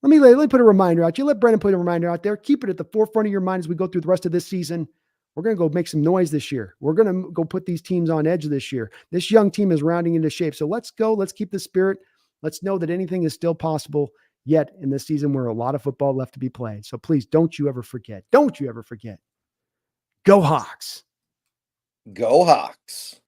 Let me put a reminder out. You let Brendan put a reminder out there. Keep it at the forefront of your mind as we go through the rest of this season. We're going to go make some noise this year. We're going to go put these teams on edge this year. This young team is rounding into shape. So let's go. Let's keep the spirit. Let's know that anything is still possible yet in this season where a lot of football left to be played. So please don't you ever forget. Don't you ever forget. Go Hawks. Go Hawks.